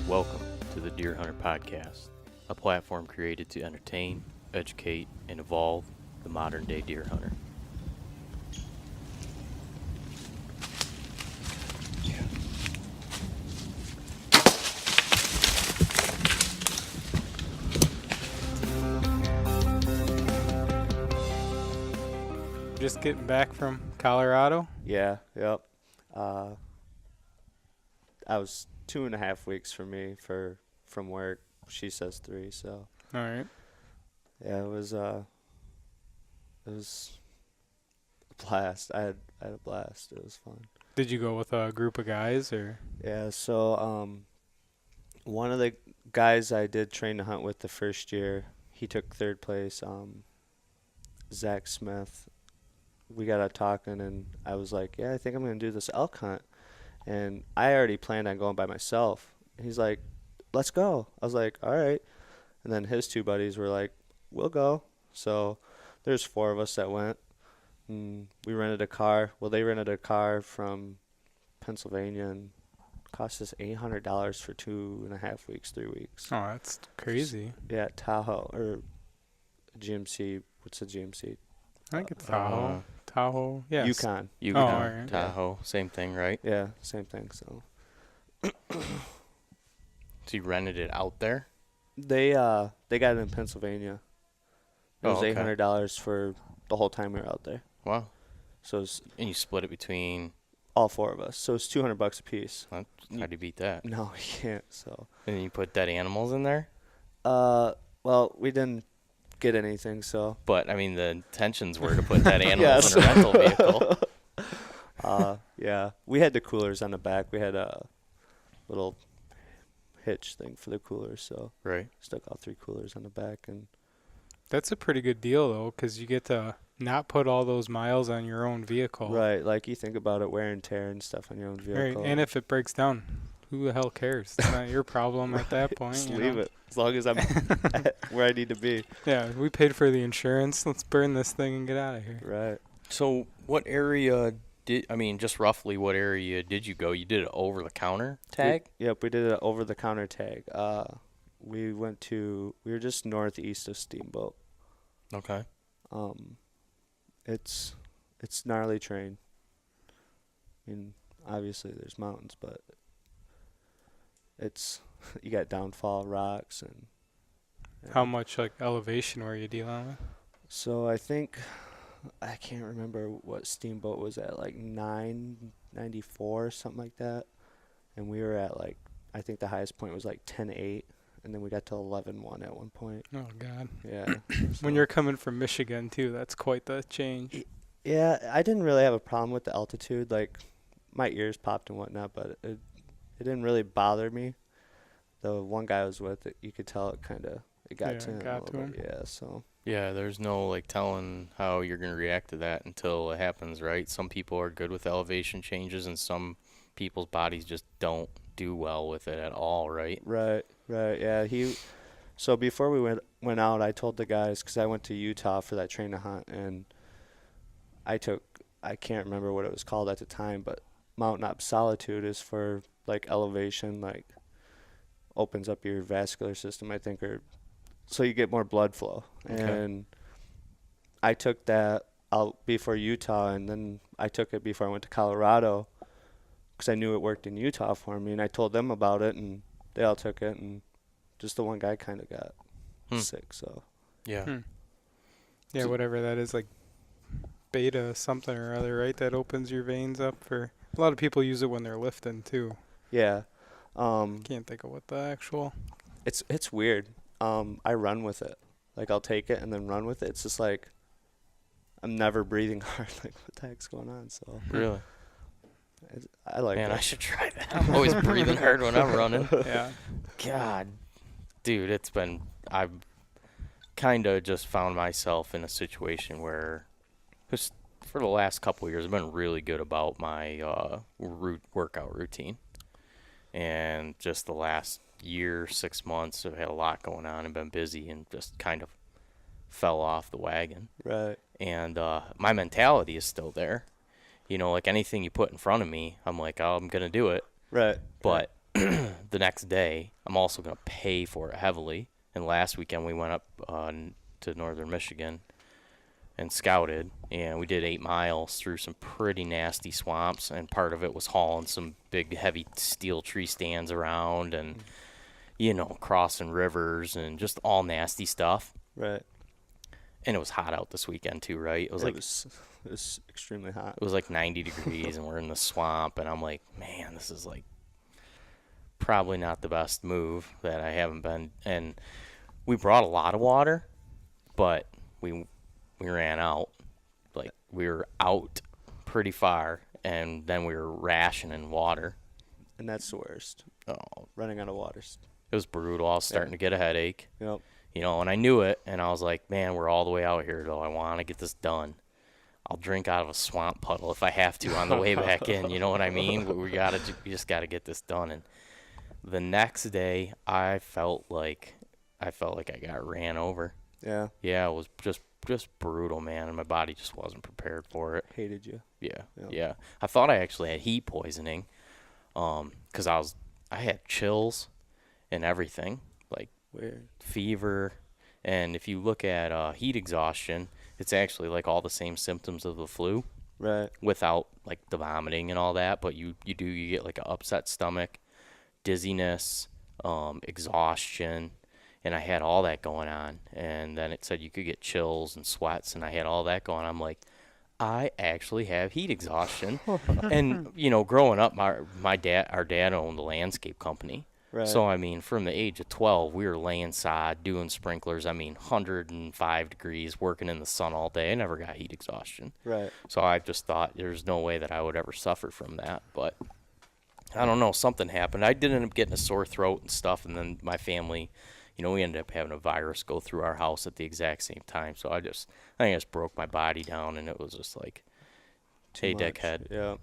Welcome to the Deer Hunter Podcast, a platform created to entertain, educate, and evolve the modern-day deer hunter. Just getting back from Colorado? Yeah, yep. I was 2.5 weeks for me from work. She says 3, so All right. yeah, it was a blast. I had a blast. It was fun. Did you go with a group of guys or? Yeah, so one of the guys I did train to hunt with the first year, he took 3rd place. Zach Smith. We got out talking, and I was like, yeah, I think I'm going to do this elk hunt. And I already planned on going by myself. He's like, let's go. I was like, all right. And then his 2 buddies were like, we'll go. So there's 4 of us that went. And we rented a car. Well, they rented a car from Pennsylvania and cost us $800 for 2.5 weeks, 3 weeks. Oh, that's crazy. Yeah, Tahoe or GMC. What's a GMC? I think it's Tahoe. Tahoe. Yeah. Yukon. Yukon, all right. Tahoe, same thing, right? Yeah, same thing. So So you rented it out there? they got it in Pennsylvania. It was okay. $800 for the whole time we were out there. Wow. So it's And you split it between, all 4 of us. So it's $200 a piece. how do you beat that? No, you can't. So And then you put dead animals in there? well, we didn't get anything. So But, I mean, the intentions were to put dead animals Yes. in a rental vehicle. yeah, we had the coolers on the back. We had a little hitch thing for the coolers. So Right. stuck all 3 coolers on the back. And That's a pretty good deal, though, because you get to not put all those miles on your own vehicle. right, like you think about it, wear and tear and stuff on your own Right. vehicle. And if it breaks down, who the hell cares? It's not your problem at that point. Just you leave know? it as long as I'm at where I need to be. Yeah, we paid for the insurance. Let's burn this thing and get out of here. Right. So what area just roughly what area did you go? You did an over-the-counter tag? Yep, we did an over-the-counter tag. We were just northeast of Steamboat. Okay. It's gnarly terrain. I mean, obviously there's mountains, but you got downfall rocks and. How much like elevation were you dealing with? So I can't remember what Steamboat was at, like 994, something like that, and we were at like, I think the highest point was like 10.8, and then we got to 11.1 at one point. Oh God. Yeah. When you're coming from Michigan too, that's quite the change. Yeah, I didn't really have a problem with the altitude. Like, my ears popped and whatnot, but it didn't really bother me. The one guy I was with, you could tell it got to him. Yeah, so. Yeah, there's no like telling how you're going to react to that until it happens, right? Some people are good with elevation changes and some people's bodies just don't do well with it at all, right? Right, yeah. So before we went out, I told the guys, because I went to Utah for that train to hunt, and I can't remember what it was called at the time, but Mountaintop Solitude is for like elevation, like opens up your vascular system, I think, or so you get more blood flow. Okay. And I took that out before Utah, and then I took it before I went to Colorado because I knew it worked in Utah for me, and I told them about it, and they all took it, and just the one guy kind of got sick. So Yeah. Yeah, whatever that is, like beta something or other, right? That opens your veins up for. A lot of people use it when they're lifting too. yeah, Can't think of what the actual. it's weird. I run with it. Like, I'll take it and then run with it. It's just like I'm never breathing hard. Like, what the heck's going on? So Really? I like Man, it. I should try that. I'm always breathing hard when I'm running. Yeah. God, dude, I've kind of just found myself in a situation where, just for the last couple of years, I've been really good about my workout routine. And just the last year, 6 months, I've had a lot going on and been busy and just kind of fell off the wagon. Right. And my mentality is still there. Like anything you put in front of me, I'm like, oh, I'm going to do it. Right. But the next day, I'm also going to pay for it heavily. And last weekend, we went up to northern Michigan and scouted, and we did 8 miles through some pretty nasty swamps, and part of it was hauling some big, heavy steel tree stands around and, crossing rivers and just all nasty stuff. Right. And it was hot out this weekend, too, right? It was extremely hot. It was like 90 degrees, and we're in the swamp, and I'm like, man, this is like probably not the best move that I haven't been. And we brought a lot of water, but we ran out. Like, we were out pretty far, and then we were rationing water. And that's the worst. Oh, Running out of water. it was brutal. I was starting to get a headache. Yep. And I knew it, and I was like, man, we're all the way out here, though. I want to get this done. I'll drink out of a swamp puddle if I have to on the way back in. You know what I mean? But we just got to get this done. And the next day, I felt like I got ran over. Yeah. Yeah, it was just brutal, man, and my body just wasn't prepared for it. Hated you. Yeah, Yeah. yeah. I thought I actually had heat poisoning, 'cause I had chills and everything, like Weird. fever. And if you look at heat exhaustion, it's actually like all the same symptoms of the flu Right. without like the vomiting and all that. But you get like an upset stomach, dizziness, exhaustion. And I had all that going on. And then it said you could get chills and sweats, and I had all that going on. I'm like, I actually have heat exhaustion. And, growing up, our dad owned a landscape company. Right. So, I mean, from the age of 12, we were laying sod, doing sprinklers. 105 degrees, working in the sun all day. I never got heat exhaustion. Right. So I just thought there's no way that I would ever suffer from that. But I don't know, something happened. I did end up getting a sore throat and stuff, and then my family, we ended up having a virus go through our house at the exact same time. So I think I just broke my body down, and it was just like, hey, Too much. dickhead, Yeah.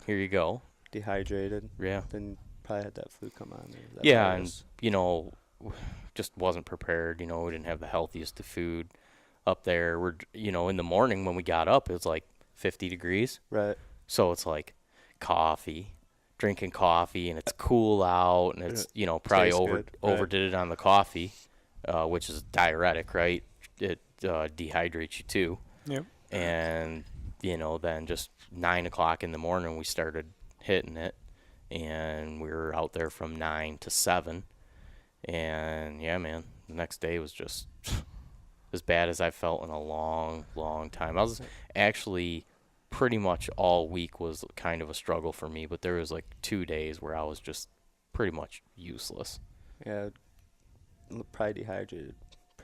here you go. Dehydrated. Yeah. Then probably had that flu come on. That Yeah, virus. and, just wasn't prepared. We didn't have the healthiest of food up there. We're, in the morning when we got up, it was like 50 degrees. Right. So it's like drinking coffee, and it's cool out, and it's, probably Tastes good, right. overdid it on the coffee, which is diuretic, right? It dehydrates you too. Yep. And, then just 9 o'clock in the morning, we started hitting it, and we were out there from 9 to 7. And, yeah, man, the next day was just as bad as I felt in a long, long time. I was actually pretty much all week was kind of a struggle for me, but there was like 2 days where I was just pretty much useless. Yeah. Probably dehydrated.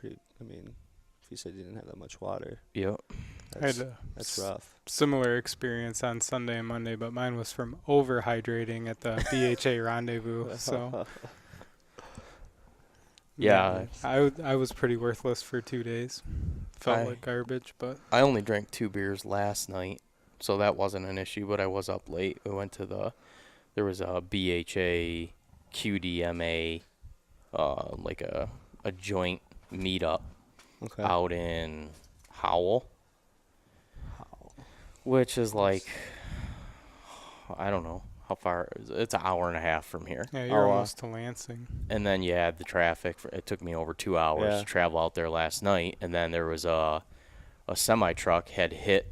If you said you didn't have that much water, Yep. I had that's rough. similar experience on Sunday and Monday, but mine was from overhydrating at the BHA rendezvous. So Yeah. I was pretty worthless for 2 days. Felt I- like garbage, but I only drank 2 beers last night, so that wasn't an issue, but I was up late. We went to there was a BHA QDMA, like a joint meetup Okay. out in Howell, which is like, I don't know how far, it's an hour and a half from here. yeah, you're Oh, wow. almost to Lansing. And then you had the traffic. It took me over 2 hours Yeah. to travel out there last night. And then there was a semi-truck had hit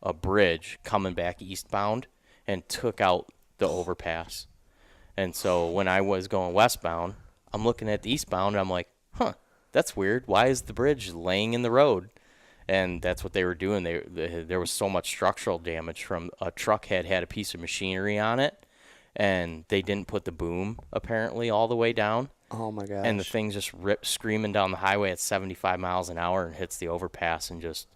a bridge coming back eastbound and took out the overpass. And so when I was going westbound, I'm looking at the eastbound, and I'm like, that's weird. Why is the bridge laying in the road? And that's what they were doing. There was so much structural damage from a truck had a piece of machinery on it, and they didn't put the boom apparently all the way down. Oh my gosh. And the thing just rips screaming down the highway at 75 miles an hour and hits the overpass and just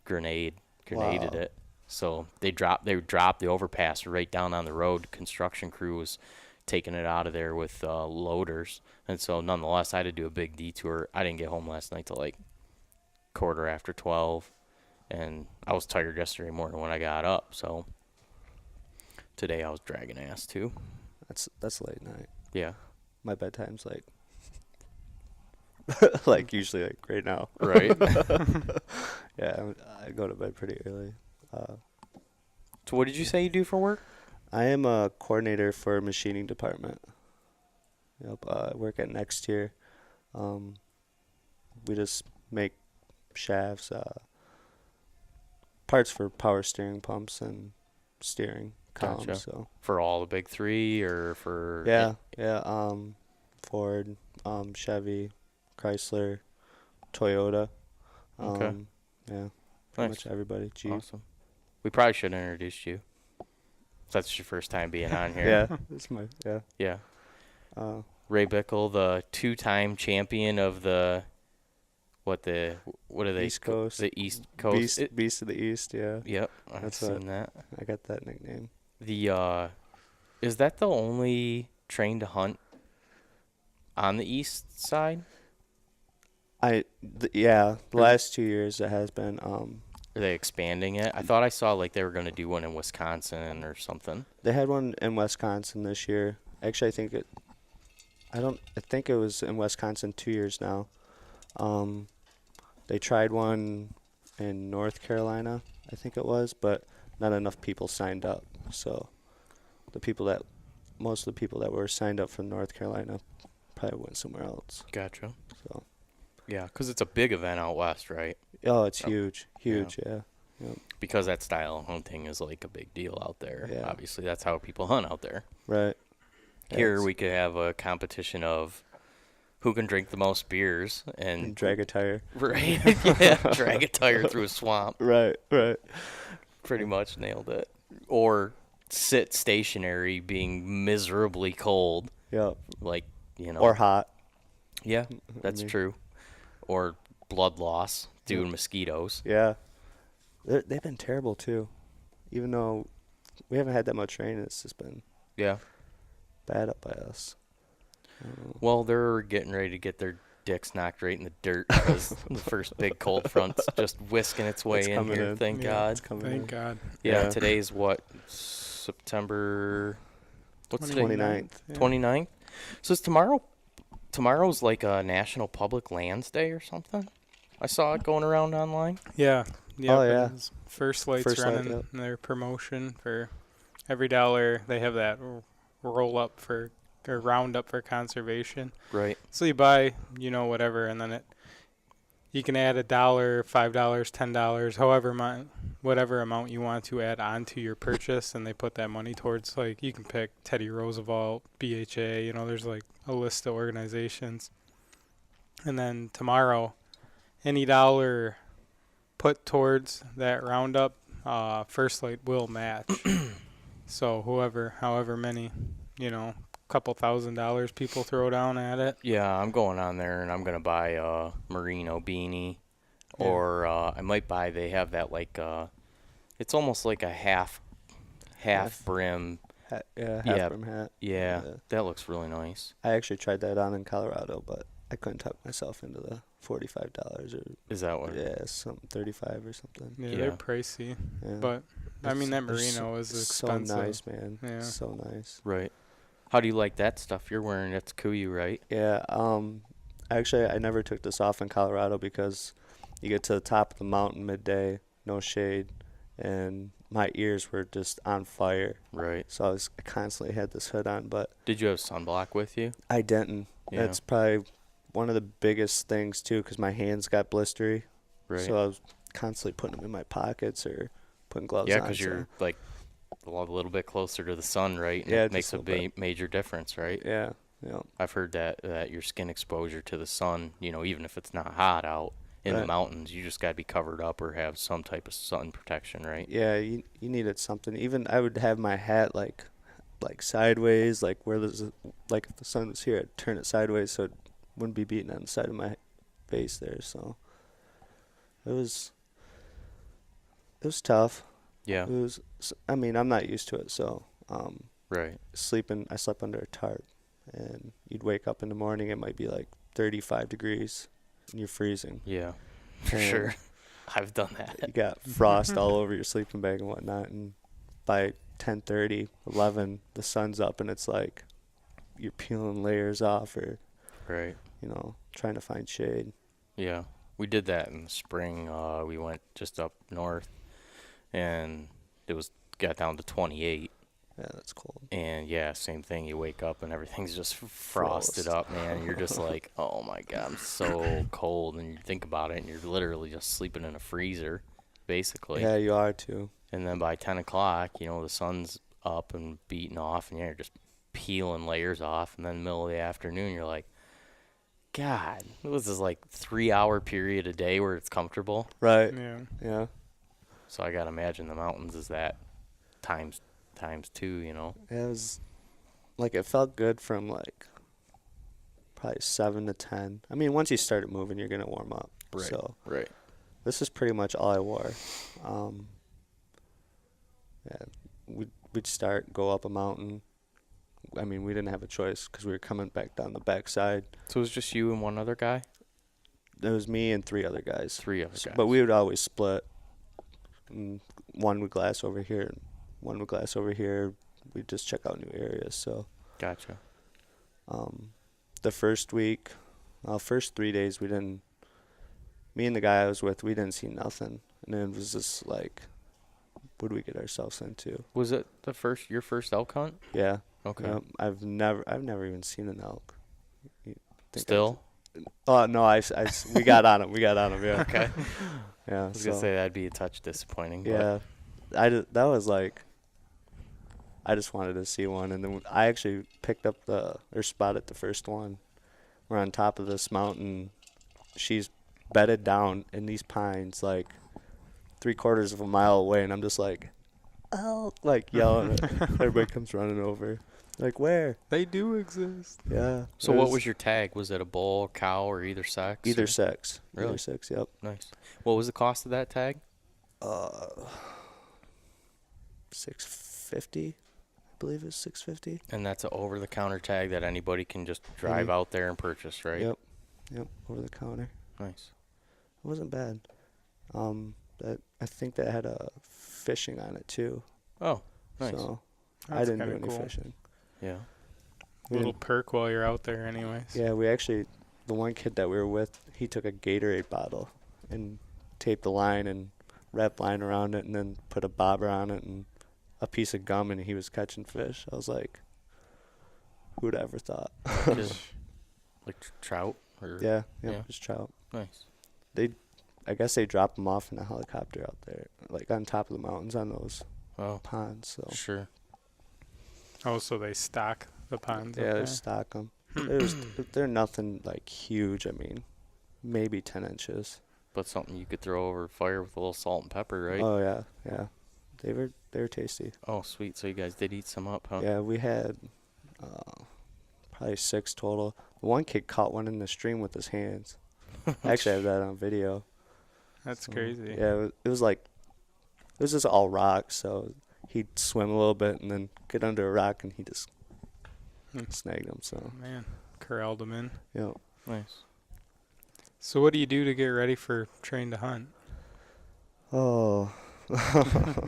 grenaded Wow. it. So they dropped the overpass right down on the road. Construction crew was taking it out of there with loaders, and so nonetheless, I had to do a big detour. I didn't get home last night till like 12:15, and I was tired yesterday morning when I got up. So today I was dragging ass too. That's late night. Yeah. My bedtime's like like usually like right now. Right. Yeah, I go to bed pretty early. So what did you say you do for work? I am a coordinator for machining department. Yep, I work at Next Year. We just make shafts, parts for power steering pumps and steering columns. Gotcha. So For all the big three, or for yeah. Ford, Chevy, Chrysler, Toyota. Okay. Yeah, pretty Nice. much everybody. Jeep. Awesome. We probably should have introduced you. That's your first time being on here. Yeah, that's my yeah. Yeah. Uh, Ray Bickel, the 2-time champion of what are they? East Coast. The East Coast. Beast of the East. Yeah, Yep, I've That's seen that. I got that nickname. Is that the only train to hunt on the east side? The last 2 years it has been. Are they expanding it? I thought I saw like they were going to do one in Wisconsin or something. They had one in Wisconsin this year. Actually, I think it was in Wisconsin 2 years now. They tried one in North Carolina, I think it was, but not enough people signed up. So most of the people that were signed up from North Carolina probably went somewhere else. Gotcha. So Yeah, because it's a big event out west, right? oh, it's huge, yeah. Yep. Because that style of hunting is like a big deal out there. Yeah. Obviously, that's how people hunt out there. Right. Here we could have a competition of who can drink the most beers and drag a tire. Right. Yeah, drag a tire through a swamp. Right. Pretty much nailed it. Or sit stationary being miserably cold. Yep. Like, Or hot. Yeah, that's mean- true. Or blood loss due to mosquitoes. Yeah. They've been terrible too. Even though we haven't had that much rain, it's just been Yeah. bad up by us. Well, they're getting ready to get their dicks knocked right in the dirt because the first big cold front's just whisking its way It's in coming here. in. Thank Yeah, God. It's coming Thank in. God. Yeah, Yeah. today's what? September. What's today? 29th. Yeah. 29th. So is tomorrow's like a National Public Lands Day or something? I saw it going around online. Yeah. Yep, Oh, it yeah. is. First Light's First Light, running yep. their promotion for every dollar. They have that roll up for or round up for conservation. Right. So you buy, whatever, and then you can add $1, $5, $10, whatever amount you want to add onto your purchase, and they put that money towards, like, you can pick Teddy Roosevelt, BHA, there's like a list of organizations. And then tomorrow, any dollar put towards that roundup, First Light will match. So however many, couple $1,000 people throw down at it. Yeah, I'm going on there and I'm gonna buy a merino beanie, Yeah. or I might buy. They have that like it's almost like a half brim. Half Yeah. brim hat. Yeah, Yeah. that looks really nice. I actually tried that on in Colorado, but I couldn't talk myself into the $45 or Is that what? something 35 or something. Yeah, Yeah. they're pricey, Yeah. but I mean that It's merino is so expensive. nice, man. Yeah. So nice. Right. How do you like that stuff you're wearing? That's Coed, right? Yeah. Actually, I never took this off in Colorado because you get to the top of the mountain midday, no shade, and my ears were just on fire. Right. So I constantly had this hood on, but Did you have sunblock with you? I didn't. Yeah. That's probably one of the biggest things too, because my hands got blistery. Right. So I was constantly putting them in my pockets or putting gloves Yeah, on. because you're like a little bit closer to the sun, right? And Yeah, it makes just a a little major difference, right? Yeah. Yeah. I've heard that your skin exposure to the sun, even if it's not hot out in the Right. mountains, you just got to be covered up or have some type of sun protection, right? Yeah, you needed something. Even I would have my hat like sideways, like where there's like if the sun was here, I'd turn it sideways so it wouldn't be beating on the side of my face there. So it was tough. Yeah. It was. I mean, I'm not used to it, so Right. I slept under a tarp, and you'd wake up in the morning, it might be like 35 degrees, and you're freezing. Yeah. For And sure. I've done that. You got frost all over your sleeping bag and whatnot, and by 10:30, 11, the sun's up, and it's like you're peeling layers off, or Right. trying to find shade. Yeah. We did that in the spring. We went just up north, and it got down to 28. Yeah, that's cold. And yeah, same thing. You wake up and everything's just frosted up, man. You're just like, oh my God, I'm so cold. And you think about it, and you're literally just sleeping in a freezer, basically. Yeah, you are too. And then by 10 o'clock, the sun's up and beating off, and you're just peeling layers off. And then middle of the afternoon, you're like, God, this is like 3-hour period a day where it's comfortable. Right. Yeah. Yeah. So I gotta imagine the mountains is that times two, It was like, it felt good from like probably 7 to 10. I mean, once you started moving, you're gonna warm up. Right. So Right. this is pretty much all I wore. Yeah, we'd go up a mountain. I mean, we didn't have a choice because we were coming back down the backside. So it was just you and one other guy? There was me and 3 other guys. 3 other guys. But we would always split. And one would glass over here, and one would glass over here. We'd just check out new areas. So Gotcha. the first week, first 3 days, me and the guy I was with, we didn't see nothing. And it was just like, what did we get ourselves into? Was it your first elk hunt? Yeah. Okay. Yep. I've never even seen an elk. Still? Oh no, we got on him. Yeah. Okay. Yeah. I was gonna say that'd be a touch disappointing. Yeah. That was like, I just wanted to see one, and then I actually picked up spotted the first one. We're on top of this mountain. She's bedded down in these pines, like 3/4 of a mile away, and I'm just like, oh, like yelling. Everybody comes running over. Like, where? They do exist. Yeah. So what was your tag? Was it a bull, cow, or either sex? Either or? sex. Really? Either sex. Yep. Nice. What was the cost of that tag? $650. I believe it's $650. And that's an over-the-counter tag that anybody can just drive out there and purchase, right? Yep. Over the counter. Nice. It wasn't bad. I think that had fishing on it too. Oh, nice. So I That's didn't do kinda any cool. fishing. Yeah. Little perk while you're out there, anyways. Yeah, we actually, the one kid that we were with, he took a Gatorade bottle and taped the line and wrapped line around it, and then put a bobber on it and a piece of gum, and he was catching fish. I was like, who'd ever thought? Like trout? Or Yeah, Yeah. just trout. Nice. I guess they drop them off in a helicopter out there, like on top of the mountains on those Oh, ponds. So sure. Oh, so they stock the ponds. yeah, up they there? stock them. They're nothing like huge. I mean, maybe 10 inches. But something you could throw over fire with a little salt and pepper, right? Oh yeah. They were tasty. Oh, sweet. So you guys did eat some up, huh? Yeah, we had probably 6 total. One kid caught one in the stream with his hands. I actually have that on video. That's So, crazy. Yeah, it was just all rocks, so he'd swim a little bit and then get under a rock, and he just snagged him. So Man, corralled them in. yeah. Nice. So what do you do to get ready for train to hunt? Oh.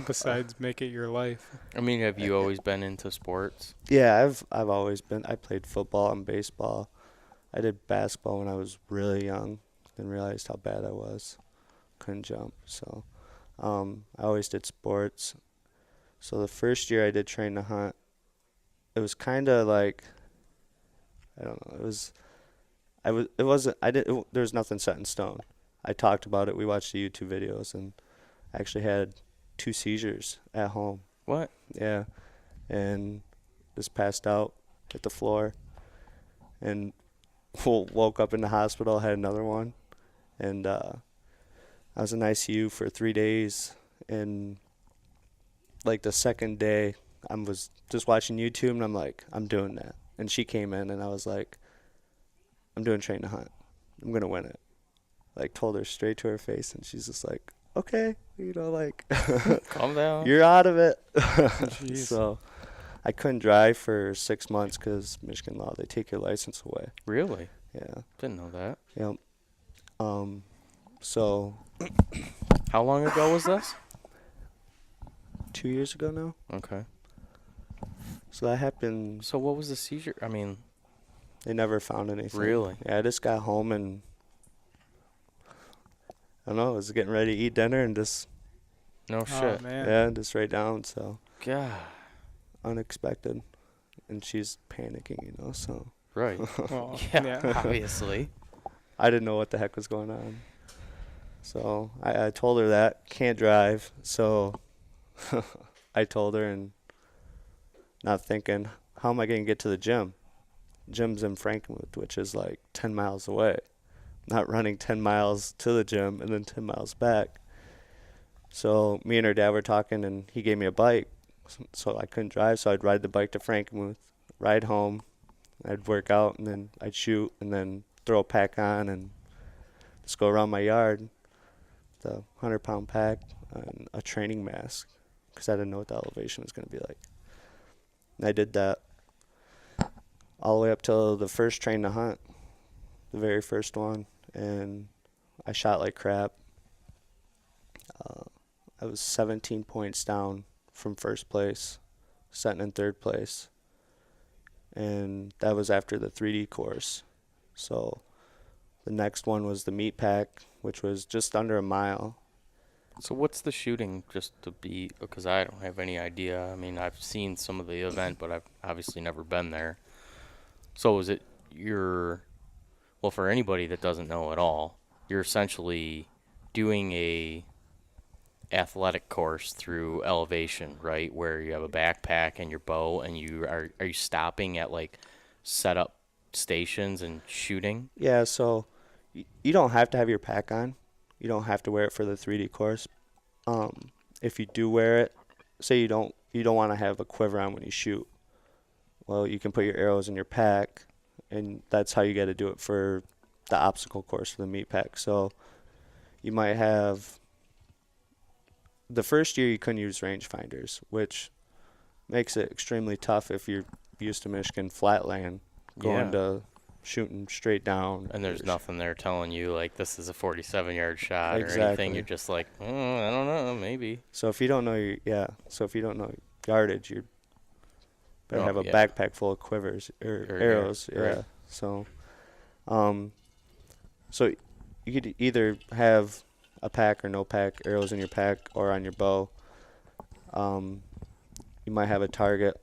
Besides make it your life? I mean, have you always been into sports? Yeah, I've always been. I played football and baseball. I did basketball when I was really young. Then realized how bad I was. Couldn't jump. So I always did sports. So the first year I did train to hunt, it was kind of like, I don't know. There was nothing set in stone. I talked about it. We watched the YouTube videos, and I actually had 2 seizures at home. What? Yeah, and just passed out, hit the floor, and woke up in the hospital, had another one, and I was in ICU for 3 days, and like the second day, I was just watching YouTube, and I'm like, I'm doing that, and she came in, and I was like, I'm doing train to hunt, I'm gonna win it, like told her straight to her face, and she's just like, okay, you know, like, Calm down. you're out of it. Jeez. So I couldn't drive for 6 months because Michigan law, they take your license away. Really? Yeah. Didn't know that. Yep. So How long ago was this? 2 years ago now. Okay. So that happened. So what was the seizure? I mean, They never found anything. Really? Yeah, I just got home and I don't know, I was getting ready to eat dinner and just no Oh, shit. man. just right down. So God. unexpected, and she's panicking, you know. So Right. Well, Yeah, yeah. obviously. I didn't know what the heck was going on. So I told her that can't drive. So I told her, and not thinking, how am I going to get to the gym? Gym's in Frankenmuth, which is like 10 miles away. Not running 10 miles to the gym and then 10 miles back. So me and her dad were talking, and he gave me a bike. So I couldn't drive, so I'd ride the bike to Frankenmuth, ride home. I'd work out, and then I'd shoot, and then throw a pack on, and just go around my yard. The 100-pound pack and a training mask, because I didn't know what the elevation was going to be like. And I did that all the way up till the first train to hunt, the very first one, and I shot like crap. I was 17 points down from first place, sitting in third place, and that was after the 3D course. So the next one was the meat pack, which was just under a mile. So what's the shooting, just to be, because I don't have any idea. I mean, I've seen some of the event, but I've obviously never been there. So is it well, for anybody that doesn't know at all, you're essentially doing a athletic course through elevation, right? Where you have a backpack and your bow, and are you stopping at like set up stations and shooting? Yeah, so you don't have to have your pack on. You don't have to wear it for the 3D course. If you do wear it, say you don't want to have a quiver on when you shoot. Well, you can put your arrows in your pack, and that's how you got to do it for the obstacle course for the meat pack. So you might have the first year you couldn't use rangefinders, which makes it extremely tough if you're used to Michigan flatland going to shooting straight down. And there's nothing there telling you like this is a 47-yard shot or anything. Exactly. You're just like, I don't know, maybe. So if you don't know yardage, you better have a backpack full of quivers or arrows. Yeah. Right. So, so you could either have a pack or no pack, arrows in your pack or on your bow. You might have a target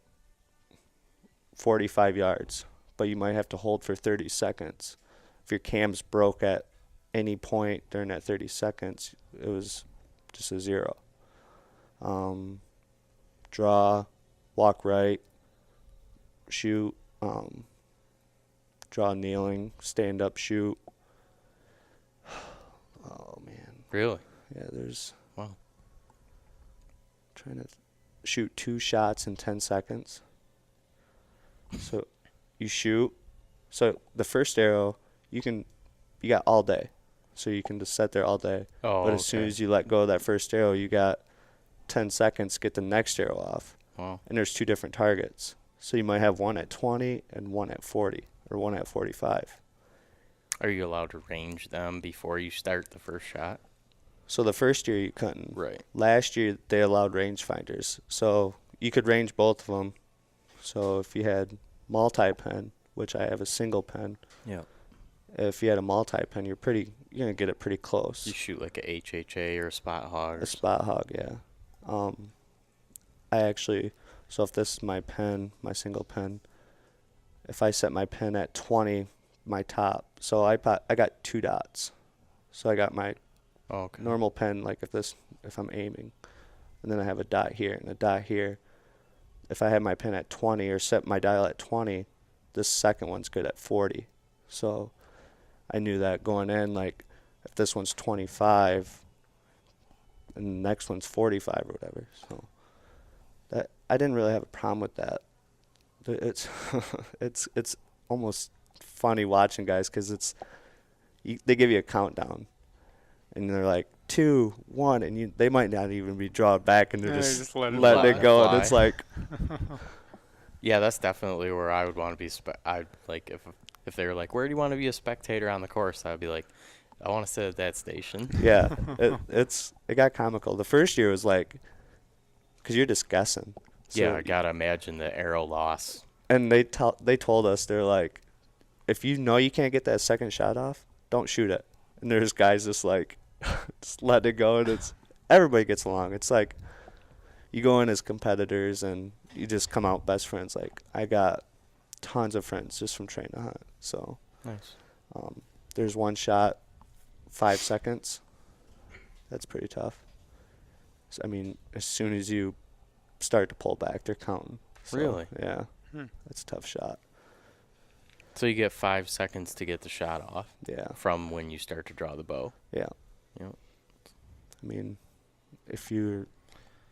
45 yards, but you might have to hold for 30 seconds. If your cam's broke at any point during that 30 seconds, it was just a zero. Draw, walk right, shoot, draw kneeling, stand up, shoot. Oh, man. Really? Yeah, there's... Wow. Trying to shoot 2 shots in 10 seconds. So you shoot. So the first arrow, you got all day. So you can just sit there all day. Oh, but as soon as you let go of that first arrow, you got 10 seconds to get the next arrow off. Wow. And there's 2 different targets. So you might have one at 20 and one at 40 or one at 45. Are you allowed to range them before you start the first shot? So the first year you couldn't. Right. Last year they allowed rangefinders. So you could range both of them. So if you had multi-pen, which I have a single pen. Yeah. If you had a multi-pen, you're going to get it pretty close. You shoot like a HHA or a spot hog. A spot hog, yeah. I actually, so if this is my pen, my single pen, if I set my pen at 20, my top, so I got 2 dots. So I got my normal pen, like if I'm aiming, and then I have a dot here and a dot here. If I have my pen at 20 or set my dial at 20, this second one's good at 40. So I knew that going in, like if this one's 25 and the next one's 45 or whatever. So that I didn't really have a problem with that. It's it's almost funny watching guys because they give you a countdown and they're like 2, 1, and they might not even be drawn back, and they're Yeah, just, just let letting it go, fly. and it's like, Yeah, that's definitely where I would want to be. I'd like if they were like, where do you want to be a spectator on the course? I'd be like, I want to sit at that station. yeah, it got comical. The first year was like, because you're just guessing. So, Yeah, I gotta imagine the arrow loss. and they told us, they're like, if you know you can't get that second shot off, don't shoot it. And there's guys just like, just letting it go, and everybody gets along. It's like, you go in as competitors and you just come out best friends. Like, I got tons of friends just from training to hunt. So Nice. there's one shot, 5 seconds. That's pretty tough. So, I mean, as soon as you start to pull back, they're counting. So, Really? Yeah. Hmm. That's a tough shot. So you get 5 seconds to get the shot off Yeah. from when you start to draw the bow. Yeah. Yep. I mean, if you're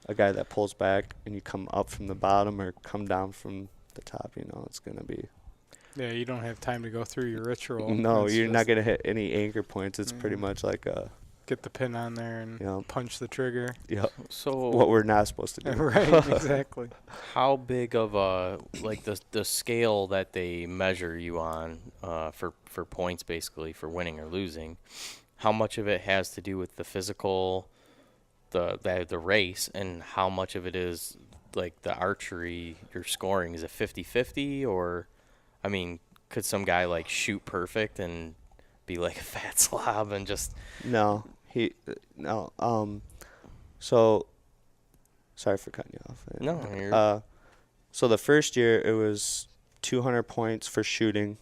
a guy that pulls back and you come up from the bottom or come down from the top, it's going to be. Yeah, you don't have time to go through your ritual. No, It's you're not just going to hit any anchor points. It's pretty Yeah. much like get the pin on there and Yep. punch the trigger. So what we're not supposed to do. Right, exactly. how big of a like the scale that they measure you on for points basically for winning or losing? How much of it has to do with the physical, the race, and how much of it is like the archery? Your scoring, is it 50-50, or I mean, could some guy like shoot perfect and be like a fat slob and just No. So, sorry for cutting you off. No, you're- So the first year it was 200 points for shooting,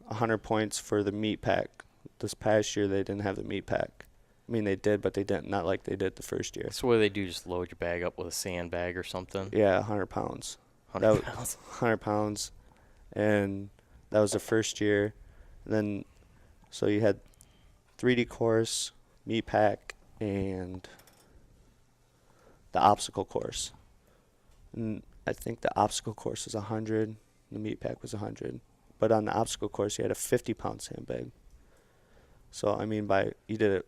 100 points for the meat pack. This past year they didn't have the meat pack. I mean, they did, but they didn't. Not like they did the first year. So what do they do? Just load your bag up with a sandbag or something? Yeah, 100 pounds. 100 pounds. 100 pounds, and that was the first year. And then, so you had 3D course, meat pack, and the obstacle course. And I think the obstacle course was 100, the meat pack was 100. But on the obstacle course, you had a 50-pound sandbag. So, I mean, you did it,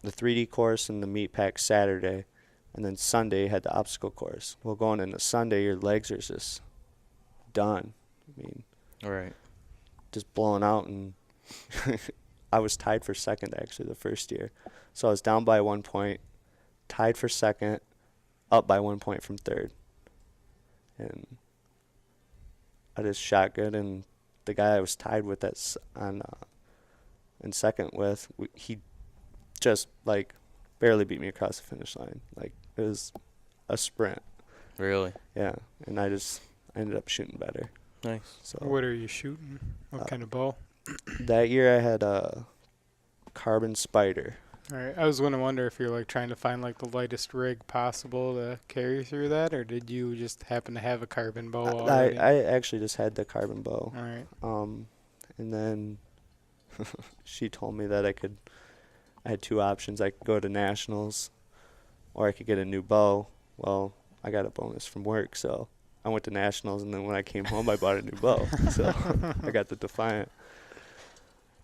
the 3D course and the meat pack Saturday, and then Sunday you had the obstacle course. Well, going into Sunday, your legs are just done. I mean, All right. just blowing out, and I was tied for second actually the first year. So I was down by 1 point, tied for second, up by 1 point from third. And I just shot good, and the guy I was tied with in second with, he just like barely beat me across the finish line. Like, it was a sprint. Really? Yeah, and I ended up shooting better. Nice. So What are you shooting? What kind of bow? that year I had a carbon spider. All right. I was going to wonder if you're like trying to find like the lightest rig possible to carry through that, or did you just happen to have a carbon bow already? I actually just had the carbon bow. All right. And then she told me that I had 2 options. I could go to nationals, or I could get a new bow. Well, I got a bonus from work, so I went to nationals, and then when I came home, I bought a new bow. So I got the Defiant.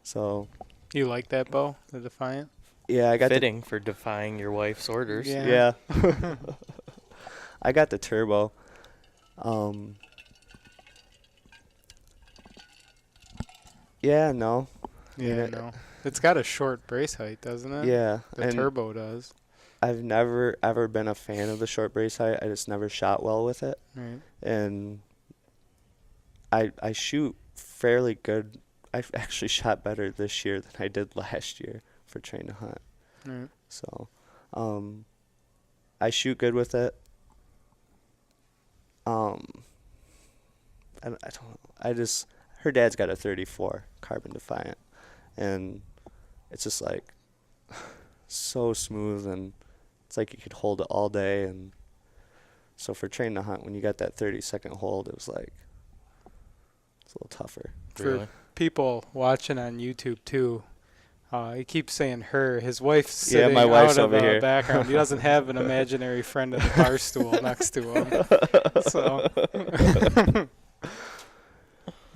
So You like that bow, the Defiant? yeah, I got Fitting for defying your wife's orders. Yeah. Yeah. I got the turbo. Yeah, no. Yeah, no. It's got a short brace height, doesn't it? Yeah. The and turbo does. I've never ever been a fan of the short brace height. I just never shot well with it. Right. And I shoot fairly good. I've actually shot better this year than I did last year for Train to Hunt. Right. So, I shoot good with it. I don't know. Her dad's got a 34 carbon Defiant, and it's just like so smooth, and it's like you could hold it all day. And so for Train to Hunt, when you got that 30-second hold, it was like, it's a little tougher. Really? For people watching on YouTube too, he keeps saying her. His wife's sitting my wife's out of over the here. background. He doesn't have an imaginary friend at the bar stool next to him. So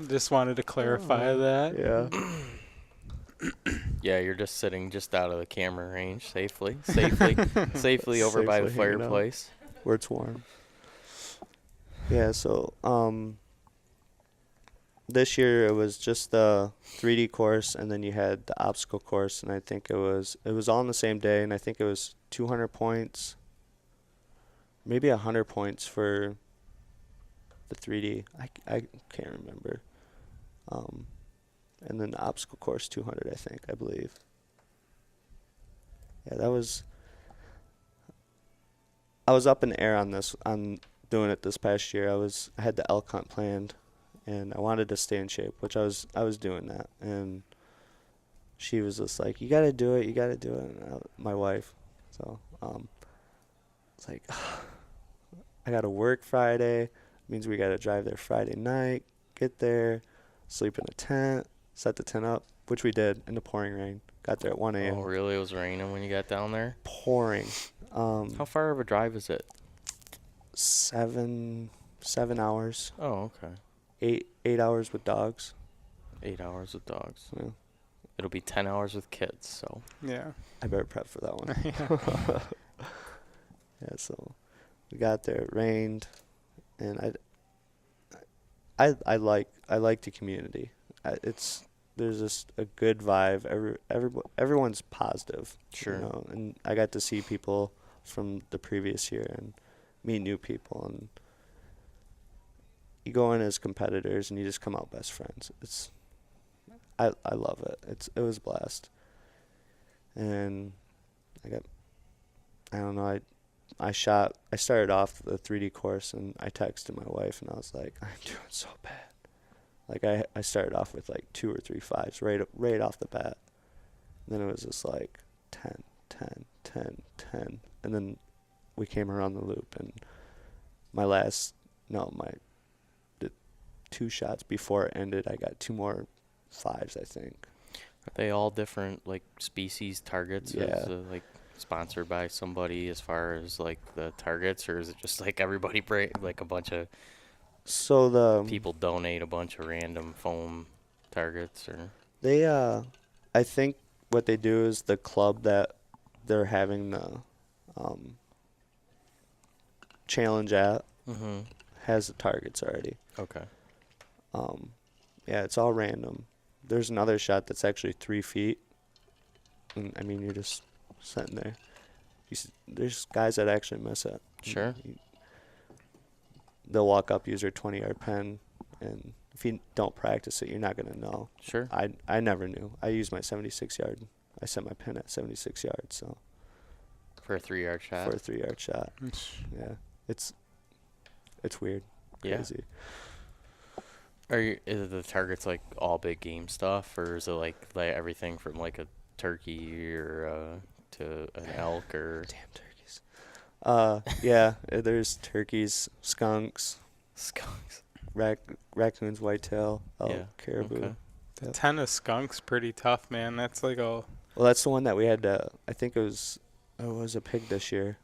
just wanted to clarify that. Yeah. Yeah, you're just sitting just out of the camera range, safely over by the Safely hanging out. fireplace. Where it's warm. Yeah, so this year it was just the 3D course, and then you had the obstacle course, and I think it was all on the same day, and I think it was 200 points, maybe 100 points for the 3D. I can't remember. And then the obstacle course 200, I believe. Yeah, I was up in the air on doing it this past year. I had the elk hunt planned, and I wanted to stay in shape, which I was doing that. And she was just like, "You gotta do it, you gotta do it." And my wife, so it's like, I gotta work Friday. Means we gotta drive there Friday night, get there, sleep in a tent, set the tent up, which we did in the pouring rain. Got there at 1 a.m. Oh, really? It was raining when you got down there? Pouring. How far of a drive is it? 7 hours. Oh, okay. 8 hours with dogs. 8 hours with dogs. Yeah. It'll be 10 hours with kids, so. Yeah. I better prep for that one. Yeah, so we got there. It rained, and I like the community. There's just a good vibe. Everyone's positive. Sure. You know, and I got to see people from the previous year and meet new people, and you go in as competitors and you just come out best friends. I love it. It was a blast. And I don't know, I started off the 3D course, and I texted my wife, and I was like, I'm doing so bad. Like I started off with like 2 or 3 5s right off the bat. And then it was just like 10, 10, 10, 10. And then we came around the loop, and the 2 shots before it ended, I got 2 more 5s, I think. Are they all different, like, species targets? Yeah. Is it, like, sponsored by somebody as far as, like, the targets? Or is it just, like, everybody, like, a bunch of So the people donate a bunch of random foam targets? Or they I think what they do is the club that they're having the challenge at Mm-hmm. has the targets already. Okay. Yeah, it's all random. There's another shot that's actually 3 feet. And, I mean, you're just sitting there. There's guys that actually miss it. Sure. They'll walk up, use their 20-yard pen, and if you don't practice it, you're not going to know. Sure. I never knew. I used my 76-yard. I set my pin at 76 yards, so For a 3-yard shot? for a 3-yard shot. Yeah, it's weird, Yeah. crazy. Is the targets, like, all big game stuff? Or is it, like everything from, like, a turkey or to an elk or... Damn turkeys. Yeah, there's turkeys, skunks, raccoons, whitetail, elk, Yeah, caribou. okay. The 10 of skunks pretty tough, man. That's like a Well, that's the one that we had to, I think it was a pig this year.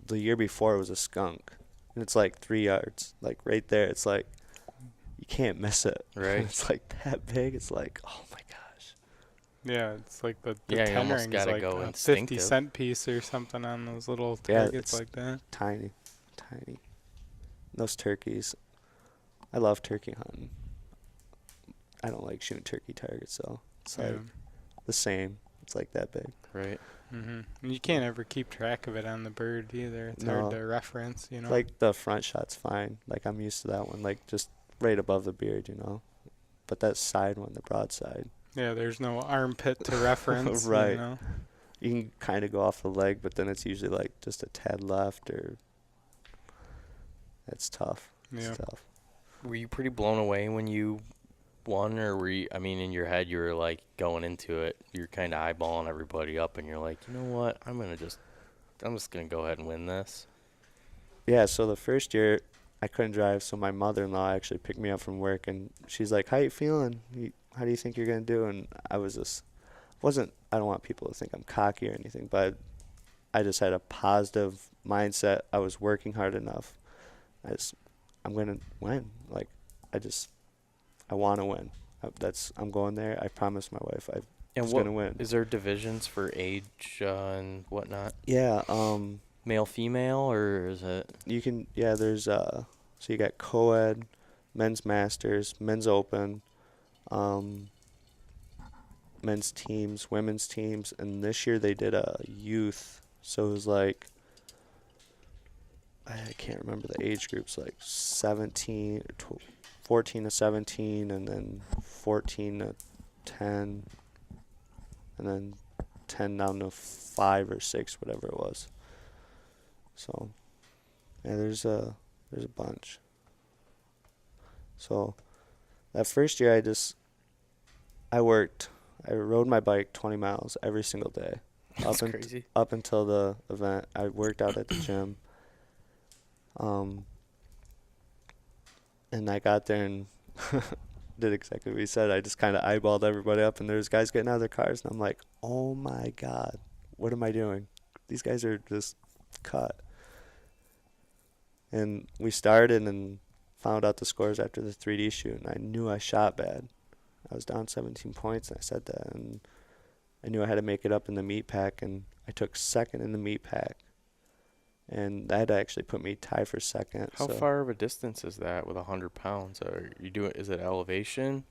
The year before it was a skunk. And it's like 3 yards. Like right there, it's like, you can't miss it. Right. It's like that big. It's like, oh my gosh. yeah. It's like the Yeah, you 10 almost ring is gotta like go a instinctive. 50-cent piece or something on those little Yeah, targets it's like that. Tiny. Those turkeys. I love turkey hunting. I don't like shooting turkey targets, so it's like the same. It's like that big. Right. And you can't ever keep track of it on the bird either. It's hard to reference, you know. Like the front shot's fine. Like I'm used to that one. Like just right above the beard, you know. But that side one, the broadside. Yeah, there's no armpit to reference. Right. You know? You can kind of go off the leg, but then it's usually like just a tad left, or it's tough. Yeah. It's tough. Were you pretty blown away when you won, or were you, I mean, in your head you were like going into it, you're kind of eyeballing everybody up, and you're like, you know what, I'm just gonna go ahead and win this. Yeah. So the first year I couldn't drive, so my mother-in-law actually picked me up from work, and she's like, "How you feeling? How do you think you're gonna do?" And I don't want people to think I'm cocky or anything, but I just had a positive mindset. I was working hard enough. I'm gonna win. Like, I want to win. I'm going there. I promised my wife. And who's what gonna win. is there divisions for age and whatnot? Yeah, Male, female, or is it? you can, yeah, there's, so you got Coed, men's masters, men's open, um, men's teams, women's teams, and this year they did a youth, so it was like, I can't remember the age groups, like 14 to 17, and then 14 to 10, and then 10 down to 5 or 6, whatever it was. So, yeah, there's a bunch. So, that first year I rode my bike 20 miles every single day. That's crazy. Up until the event. I worked out at the gym. And I got there and did exactly what he said. I just kind of eyeballed everybody up, and there's guys getting out of their cars, and I'm like, oh my God, what am I doing? These guys are just cut. And we started and found out the scores after the 3D shoot, and I knew I shot bad. I was down 17 points, and I said that, and I knew I had to make it up in the meat pack, and I took second in the meat pack. And that actually put me tied for second. How far of a distance is that with 100 pounds? Are you doing? Is it elevation?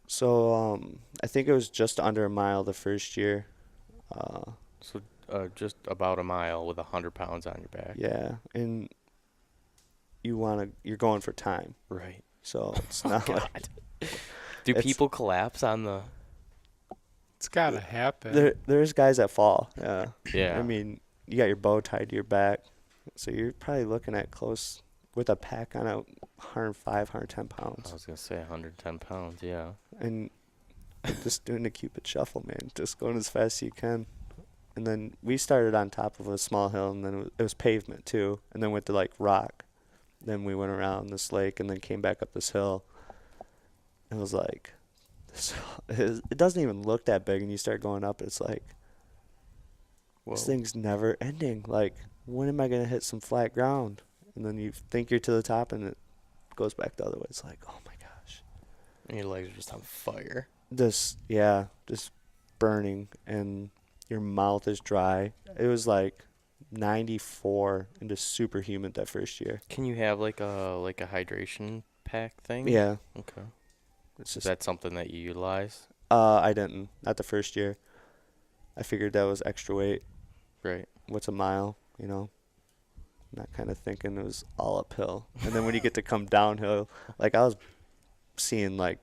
So I think it was just under a mile the first year. So just about a mile with 100 pounds on your back. Yeah, and you're going for time. Right. So it's not like. Do people collapse on the? It's gotta happen. There's guys that fall. Yeah. Yeah. I mean, you got your bow tied to your back, so you're probably looking at close with a pack on out 105, 110 pounds. I was gonna say 110 pounds. Yeah. And just doing the Cupid shuffle, man. Just going as fast as you can. And then we started on top of a small hill, and then it was pavement too, and then went to like rock. Then we went around this lake, and then came back up this hill. It was like, it doesn't even look that big, and you start going up, it's like, Whoa. this thing's never ending. Like, when am I going to hit some flat ground? And then you think you're to the top, and it goes back the other way. It's like, oh my gosh. And your legs are just on fire. Just burning, and your mouth is dry. It was like 94 and just super humid that first year. Can you have like a hydration pack thing? Yeah. Okay. It's Is just, that something that you utilize? I didn't. Not the first year. I figured that was extra weight. Right. What's a mile, you know? Not kind of thinking it was all uphill. And then when you get to come downhill, like I was seeing like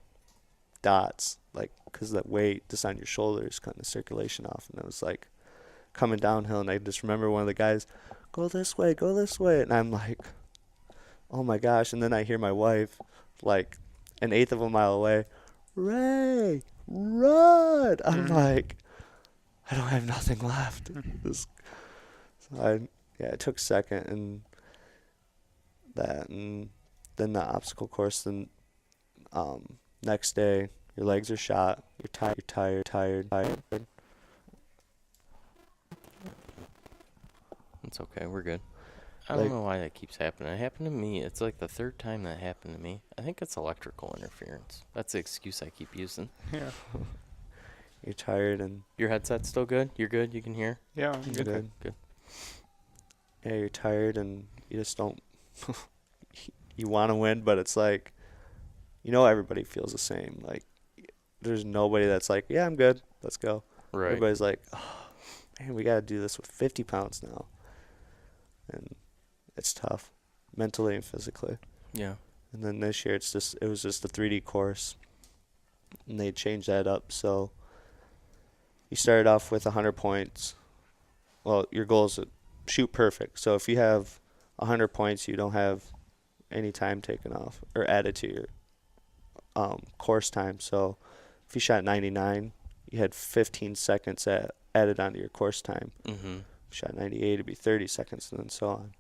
dots, like because that weight just on your shoulders cutting the circulation off. And it was like coming downhill, and I just remember one of the guys, go this way. And I'm like, oh my gosh. And then I hear my wife like an eighth of a mile away, Ray, run. I'm like, I don't have nothing left. I took second in that, and then the obstacle course. Then next day, your legs are shot. You're tired. It's okay. We're good. I don't know why that keeps happening. It happened to me. It's like the third time that happened to me. I think it's electrical interference. That's the excuse I keep using. Yeah. You're tired, and Your headset's still good? You're good? You can hear? Yeah, I'm you're good. good. Yeah, you're tired, and you just don't. You want to win, but it's like, everybody feels the same. Like, there's nobody that's like, yeah, I'm good. Let's go. Right. Everybody's like, oh, man, we got to do this with 50 pounds now. And it's tough, mentally and physically. Yeah. And then this year, it was just a 3D course, and they changed that up. So you started off with 100 points. Well, your goal is to shoot perfect. So if you have 100 points, you don't have any time taken off or added to your course time. So if you shot 99, you had 15 seconds added onto your course time. Mm-hmm. Shot 98, it'd be 30 seconds, and then so on.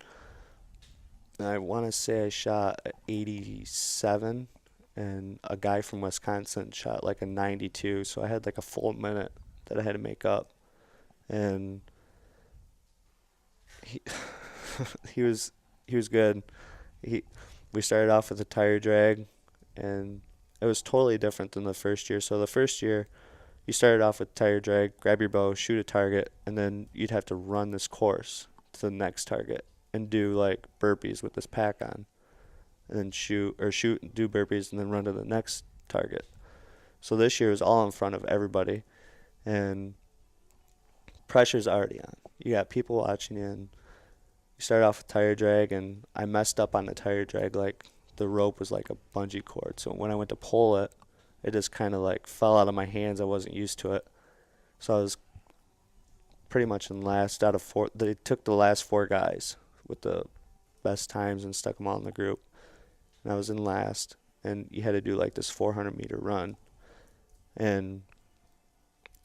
And I want to say I shot 87, and a guy from Wisconsin shot like a 92, so I had like a full minute that I had to make up. And he was good. We started off with a tire drag, and it was totally different than the first year. So the first year, you started off with tire drag, grab your bow, shoot a target, and then you'd have to run this course to the next target and do like burpees with this pack on, and then shoot and do burpees and then run to the next target. So this year was all in front of everybody, and pressure's already on. You got people watching you, and you start off with tire drag, and I messed up on the tire drag. Like, the rope was like a bungee cord, so when I went to pull it, it just kind of like fell out of my hands. I wasn't used to it, so I was pretty much in last out of 4. They took the last 4 guys with the best times and stuck them all in the group, and I was in last, and you had to do like this 400-meter run, and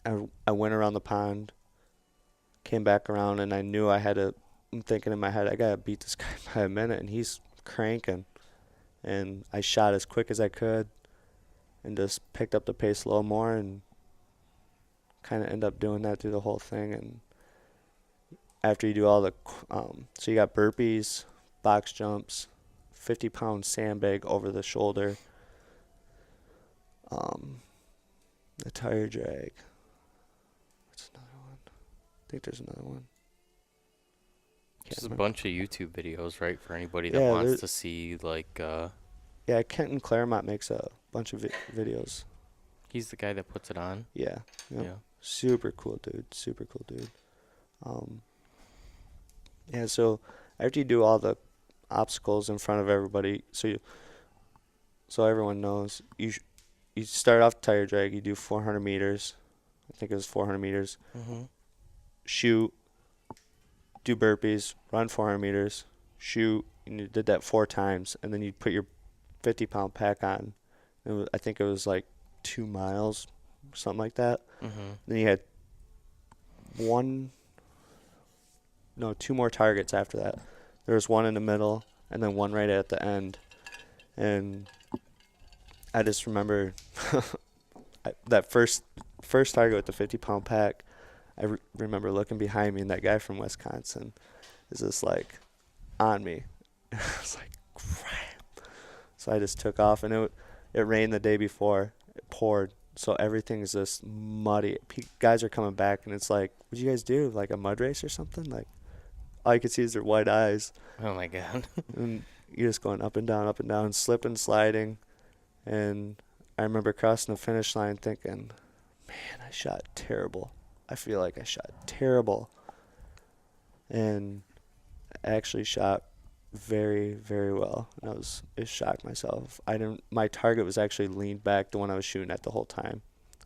I went around the pond, came back around, and I knew I'm thinking in my head, I gotta beat this guy by a minute, and he's cranking, and I shot as quick as I could and just picked up the pace a little more and kind of end up doing that through the whole thing. And after you do all the so you got burpees, box jumps, 50-pound sandbag over the shoulder, the tire drag. What's another one? I think there's another one. Just a bunch of YouTube videos, right, for anybody that Yeah, wants to see, like, Yeah, Kenton Clermont makes a bunch of videos. he's the guy that puts it on. Yeah. Yep. Yeah. Super cool dude. Super cool dude. Yeah, so after you do all the obstacles in front of everybody, so everyone knows, you start off tire drag, you do 400 meters. I think it was 400 meters. Mm-hmm. Shoot, do burpees, run 400 meters, shoot, and you did that 4 times, and then you put your 50-pound pack on. I think it was like 2 miles, something like that. Mm-hmm. Then you had 2 more targets after that. There was one in the middle and then one right at the end. And I just remember that first target with the 50-pound pack. I remember looking behind me, and that guy from Wisconsin is just like on me. I was like, crap. So I just took off, and it rained the day before. It poured, so everything's just muddy. Guys are coming back, and it's like, what'd you guys do? Like a mud race or something? Like, all you could see is their white eyes. Oh, my God. And you're just going up and down, slipping, sliding. And I remember crossing the finish line thinking, man, I shot terrible. I feel like I shot terrible. And I actually shot very, very well. And it shocked myself. My target was actually leaned back, the one I was shooting at the whole time.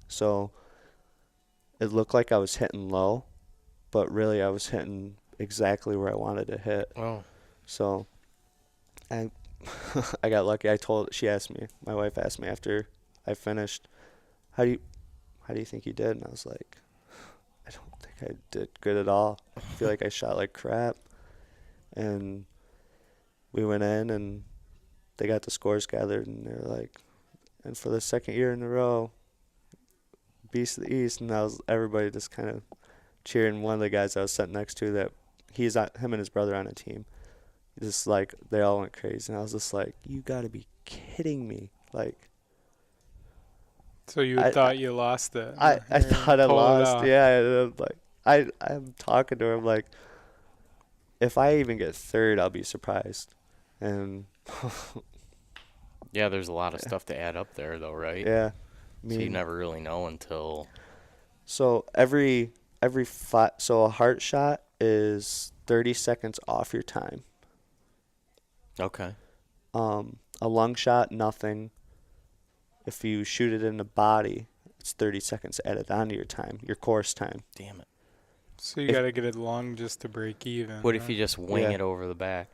So it looked like I was hitting low, but really I was hitting exactly where I wanted to hit. Oh. So I got lucky. My wife asked me after I finished, how do you think you did? And I was like, I don't think I did good at all. I feel like I shot like crap. And we went in, and they got the scores gathered, and they're like, and for the second year in a row, Beast of the East. And everybody just kind of cheering. One of the guys I was sitting next to, that him and his brother on a team, just like, they all went crazy. And I was just like, you got to be kidding me. Like, So you thought you lost it. I thought I lost. Yeah, I'm talking to him like, if I even get third, I'll be surprised. And Yeah, there's a lot of stuff to add up there, though, right? yeah, So you never really know until. So so a heart shot is 30 seconds off your time. Okay. A lung shot, nothing. If you shoot it in the body, it's 30 seconds added onto your time, your course time. Damn it. So you got to get it long just to break even. What if you just wing it over the back?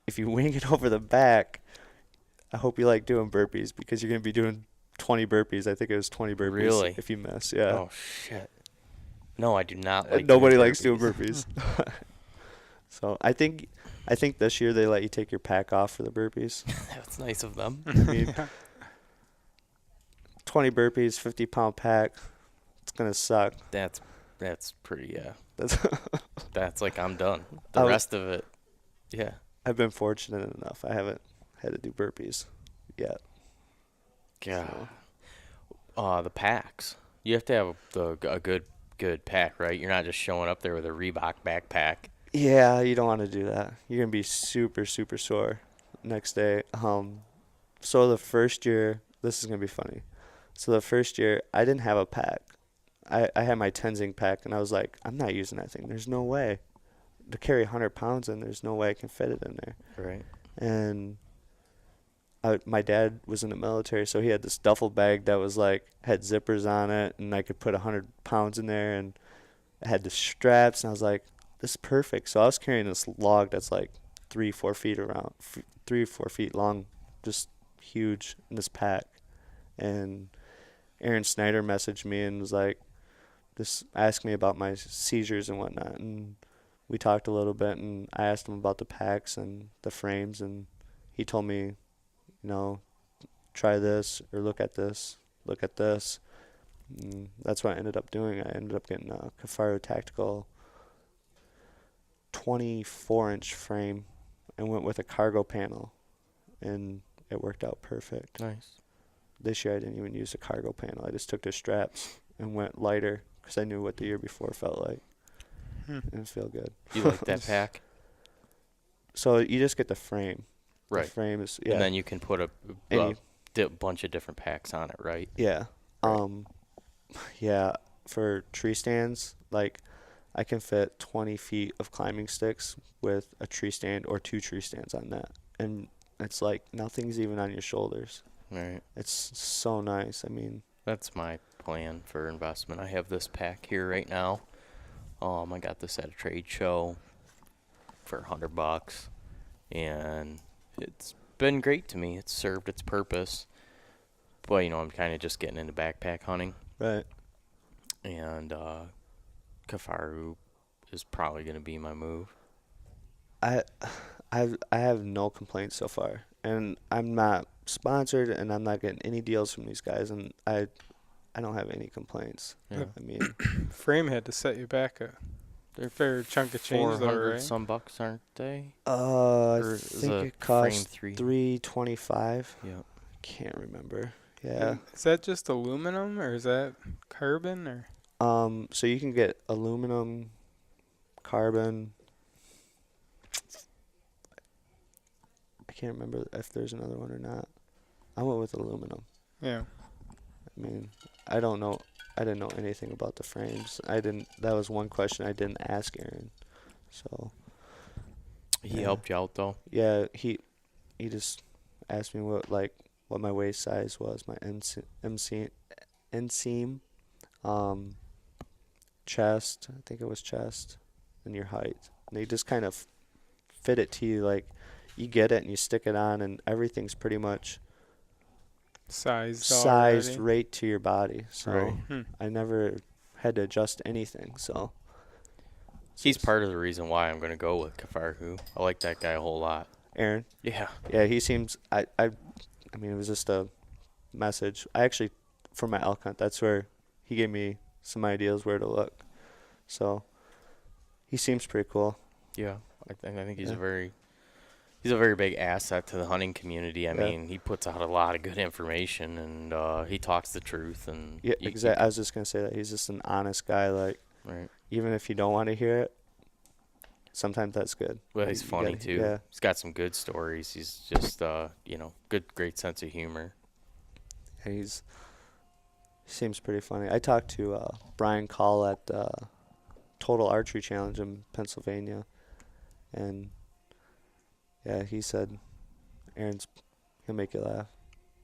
If you wing it over the back, I hope you like doing burpees, because you're going to be doing 20 burpees. I think it was 20 burpees. Really? If you miss, yeah. Oh, shit. No, I do not like Nobody doing likes doing burpees. So I think this year they let you take your pack off for the burpees. That's nice of them. I mean, 20 burpees, 50-pound pack. It's going to suck. That's pretty, yeah. That's That's like, I'm done. The rest of it, yeah. I've been fortunate enough. I haven't had to do burpees yet. Yeah. The packs. You have to have a good pack, right? You're not just showing up there with a Reebok backpack. Yeah, you don't want to do that. You're gonna be super, super sore next day. So the first year, this is gonna be funny. So the first year, I didn't have a pack. I had my Tenzing pack, and I was like, I'm not using that thing. There's no way to carry 100 pounds in. There's no way I can fit it in there. Right. And my dad was in the military, so he had this duffel bag that was like had zippers on it, and I could put 100 pounds in there, and it had the straps, and I was like, this is perfect. So I was carrying this log that's like 3-4 feet around, 3 or 4 feet long, just huge in this pack. And Aaron Snyder messaged me and was like, just asked me about my seizures and whatnot, and we talked a little bit, and I asked him about the packs and the frames, and he told me, try this or look at this. And that's what I ended up doing. I ended up getting a Kafaru Tactical 24-inch frame and went with a cargo panel, and it worked out perfect. Nice. This year I didn't even use a cargo panel. I just took the straps and went lighter because I knew what the year before felt like. It didn't feel good. You like that pack? So you just get the frame. Right. The frame is, yeah. And then you can put a bunch of different packs on it, right? Yeah. Right. Yeah, for tree stands, like I can fit 20 feet of climbing sticks with a tree stand or 2 tree stands on that. And it's like nothing's even on your shoulders. Right. It's so nice. I mean, That's my plan for investment. I have this pack here right now. I got this at a trade show for $100, and it's been great to me. It's served its purpose. But, I'm kind of just getting into backpack hunting. right. And Kafaru is probably going to be my move. I have no complaints so far. And I'm not sponsored, and I'm not getting any deals from these guys, and I don't have any complaints. Yeah. I mean, Frame had to set you back a fair chunk of change, though, 400 right? some bucks, aren't they? I Or is think a it cost frame 3? $325. Yeah. Can't remember. Yeah. Is that just aluminum, or is that carbon, or? So you can get aluminum, carbon. I can't remember if there's another one or not. I went with aluminum. Yeah. I mean, I don't know. I didn't know anything about the frames. That was one question I didn't ask Aaron. So. He Yeah. helped you out, though? Yeah, he just asked me what my waist size was, my inseam, chest. I think it was chest, and your height. And they just kind of fit it to you, like you get it and you stick it on, and everything's pretty much Sized already? right to your body. So Right. I never had to adjust anything. So He's part of the reason why I'm going to go with Kafaru. I like that guy a whole lot. Aaron. Yeah. Yeah, he seems. I mean, it was just a message. I actually, for my elk hunt, that's where he gave me some ideas where to look. So he seems pretty cool. Yeah. I think he's Yeah. he's a very big asset to the hunting community. I Yeah. mean, he puts out a lot of good information, and he talks the truth. And Yeah, exactly. I was just gonna say that he's just an honest guy. Like, Right. even if you don't want to hear it, sometimes that's good. Well, he's You funny gotta- too. Yeah, He's got some good stories. He's just great sense of humor. and he seems pretty funny. I talked to Brian Call at Total Archery Challenge in Pennsylvania, and yeah, he said he'll make you laugh.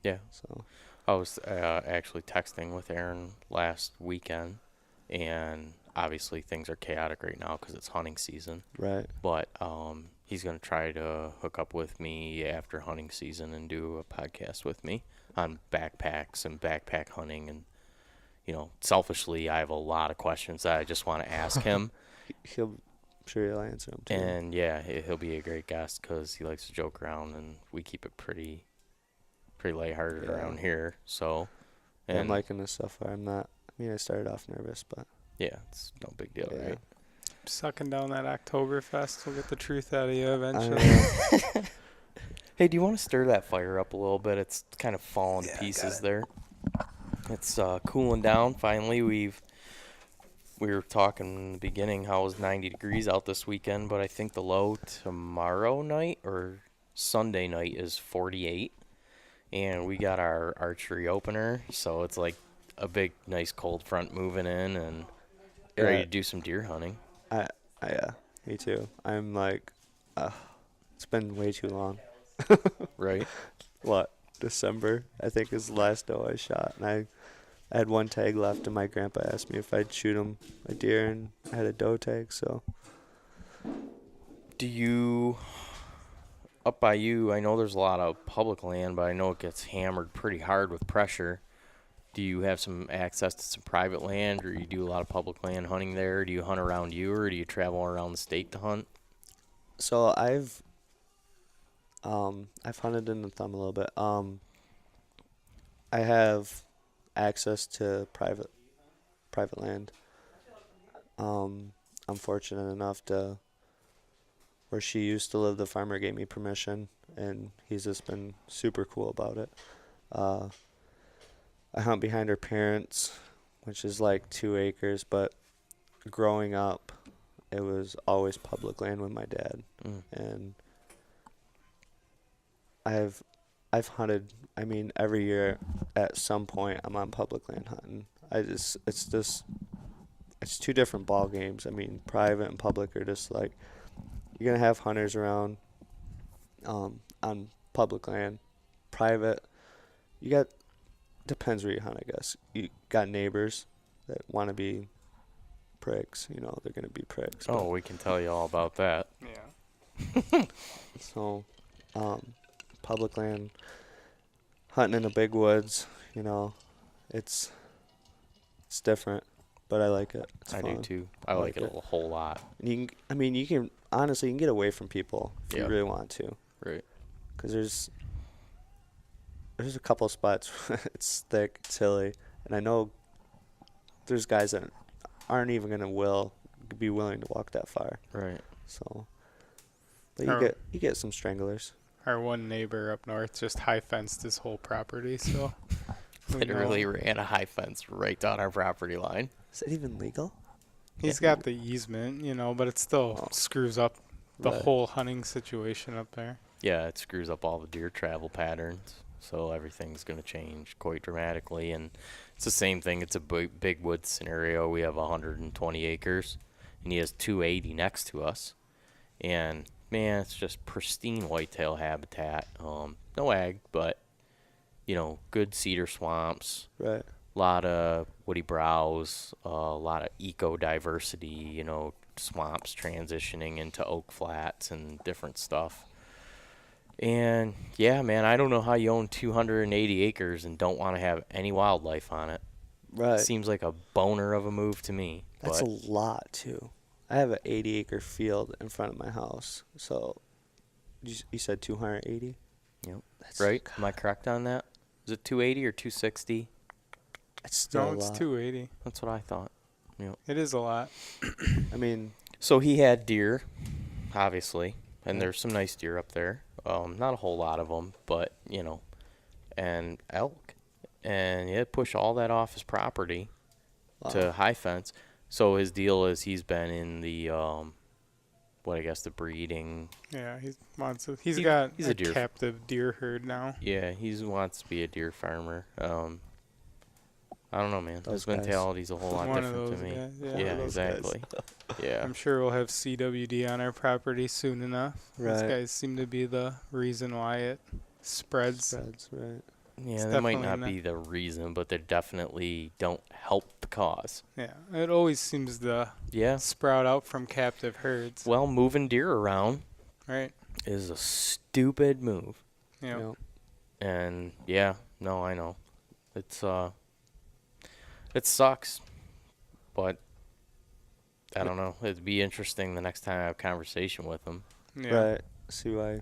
Yeah. So I was actually texting with Aaron last weekend, and obviously things are chaotic right now because it's hunting season. right. But he's going to try to hook up with me after hunting season and do a podcast with me on backpacks and backpack hunting. And, selfishly, I have a lot of questions that I just want to ask him. I'm sure he'll answer them too. And, yeah, he'll be a great guest because he likes to joke around, and we keep it pretty lighthearted Yeah. around here. So, Yeah, I'm and, liking this stuff. I'm not. I mean, I started off nervous, but yeah, it's no big deal, yeah. right? Sucking down that Oktoberfest will get the truth out of you I eventually. know. Hey, do you want to stir that fire up a little bit? It's kind of falling to Yeah, I got pieces it. there. It's cooling down. Finally, we were talking in the beginning how it was 90 degrees out this weekend, but I think the low tomorrow night or Sunday night is 48. And we got our archery opener, so it's like a big, nice cold front moving in and ready Yeah. to do some deer hunting. Yeah, me too. I'm like, it's been way too long. Right? What, December, I think, is the last doe I shot. And I had one tag left, and my grandpa asked me if I'd shoot him a deer, and I had a doe tag, so. Do you, up by you, I know there's a lot of public land, but I know it gets hammered pretty hard with pressure. Do you have some access to some private land, or you do a lot of public land hunting there? Do you hunt around you, or do you travel around the state to hunt? So I've hunted in the thumb a little bit. I have access to private land. I'm fortunate enough to where she used to live, the farmer gave me permission, and he's just been super cool about it. I hunt behind her parents, which is like 2 acres, but growing up, it was always public land with my dad, and I've hunted. I mean, every year at some point I'm on public land hunting. It's 2 different ball games. I mean, private and public are just like, you're gonna have hunters around on public land. Private, you got, depends where you hunt, I guess. You got neighbors that want to be pricks. You know, they're gonna be pricks. Oh, we can tell you all about that. Yeah. So, public land, hunting in the big woods, you know, it's different, but I like it. It's I fun. do too. I like it a whole lot. And you can honestly, you can get away from people if Yeah. you really want to. Right. Because there's a couple spots where it's thick, it's hilly, and I know there's guys that aren't even gonna be willing to walk that far. Right. So, but you get some stranglers. Our one neighbor up north just high fenced his whole property, so we know. Literally ran a high fence right down our property line. Is it even legal? He's got the easement, but it still screws up the Right. whole hunting situation up there. Yeah, it screws up all the deer travel patterns, so everything's going to change quite dramatically. And it's the same thing. It's a big woods scenario. We have 120 acres, and he has 280 next to us. And, man, it's just pristine whitetail habitat. No ag, but, good cedar swamps. Right. A lot of woody browse, a lot of eco-diversity, swamps transitioning into oak flats and different stuff. And, yeah, man, I don't know how you own 280 acres and don't want to have any wildlife on it. Right. Seems like a boner of a move to me. That's but a lot, too. I have an 80-acre field in front of my house. So, you said 280? Yep. That's Right? Am I correct on that? Is it 280 or 260? It's still No, a it's lot. 280. That's what I thought. It is a lot. I mean, So he had deer, obviously, and there's some nice deer up there. Not a whole lot of them, but, and elk. And he had to push all that off his property to high fence. So his deal is he's been in the, the breeding. Yeah, he's He's got a a deer captive deer herd now. Yeah, he wants to be a deer farmer. I don't know, man. Those His guys. mentality's a whole lot One of different to those me. guys, yeah. Yeah, One of those guys. exactly. Yeah. I'm sure we'll have CWD on our property soon enough. Those Right. guys seem to be the reason why it spreads. right. Yeah, It's that might definitely not not- be the reason, but they definitely don't help the cause. Yeah, it always seems to Yeah. sprout out from captive herds. Well, moving deer around Right. is a stupid move. Yeah. You know, And yeah, no, I know. It's it sucks. But I don't know. It'd be interesting the next time I have a conversation with him. Yeah. Right. See why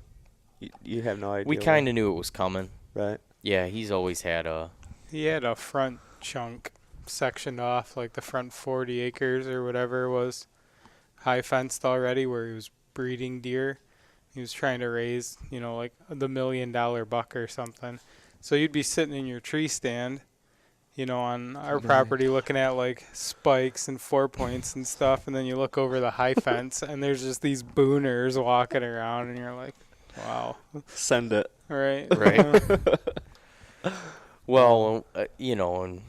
you have no idea. We kind of knew it was coming. Right. Yeah, he's always had a He had a front chunk sectioned off, like the front 40 acres or whatever was high fenced already, where he was breeding deer. He was trying to raise, like the $1 million buck or something. So you'd be sitting in your tree stand on our Nice. property looking at like spikes and 4 points and stuff, and then you look over the high fence and there's just these booners walking around, and you're like, wow. Send it. Right. Right. Well, and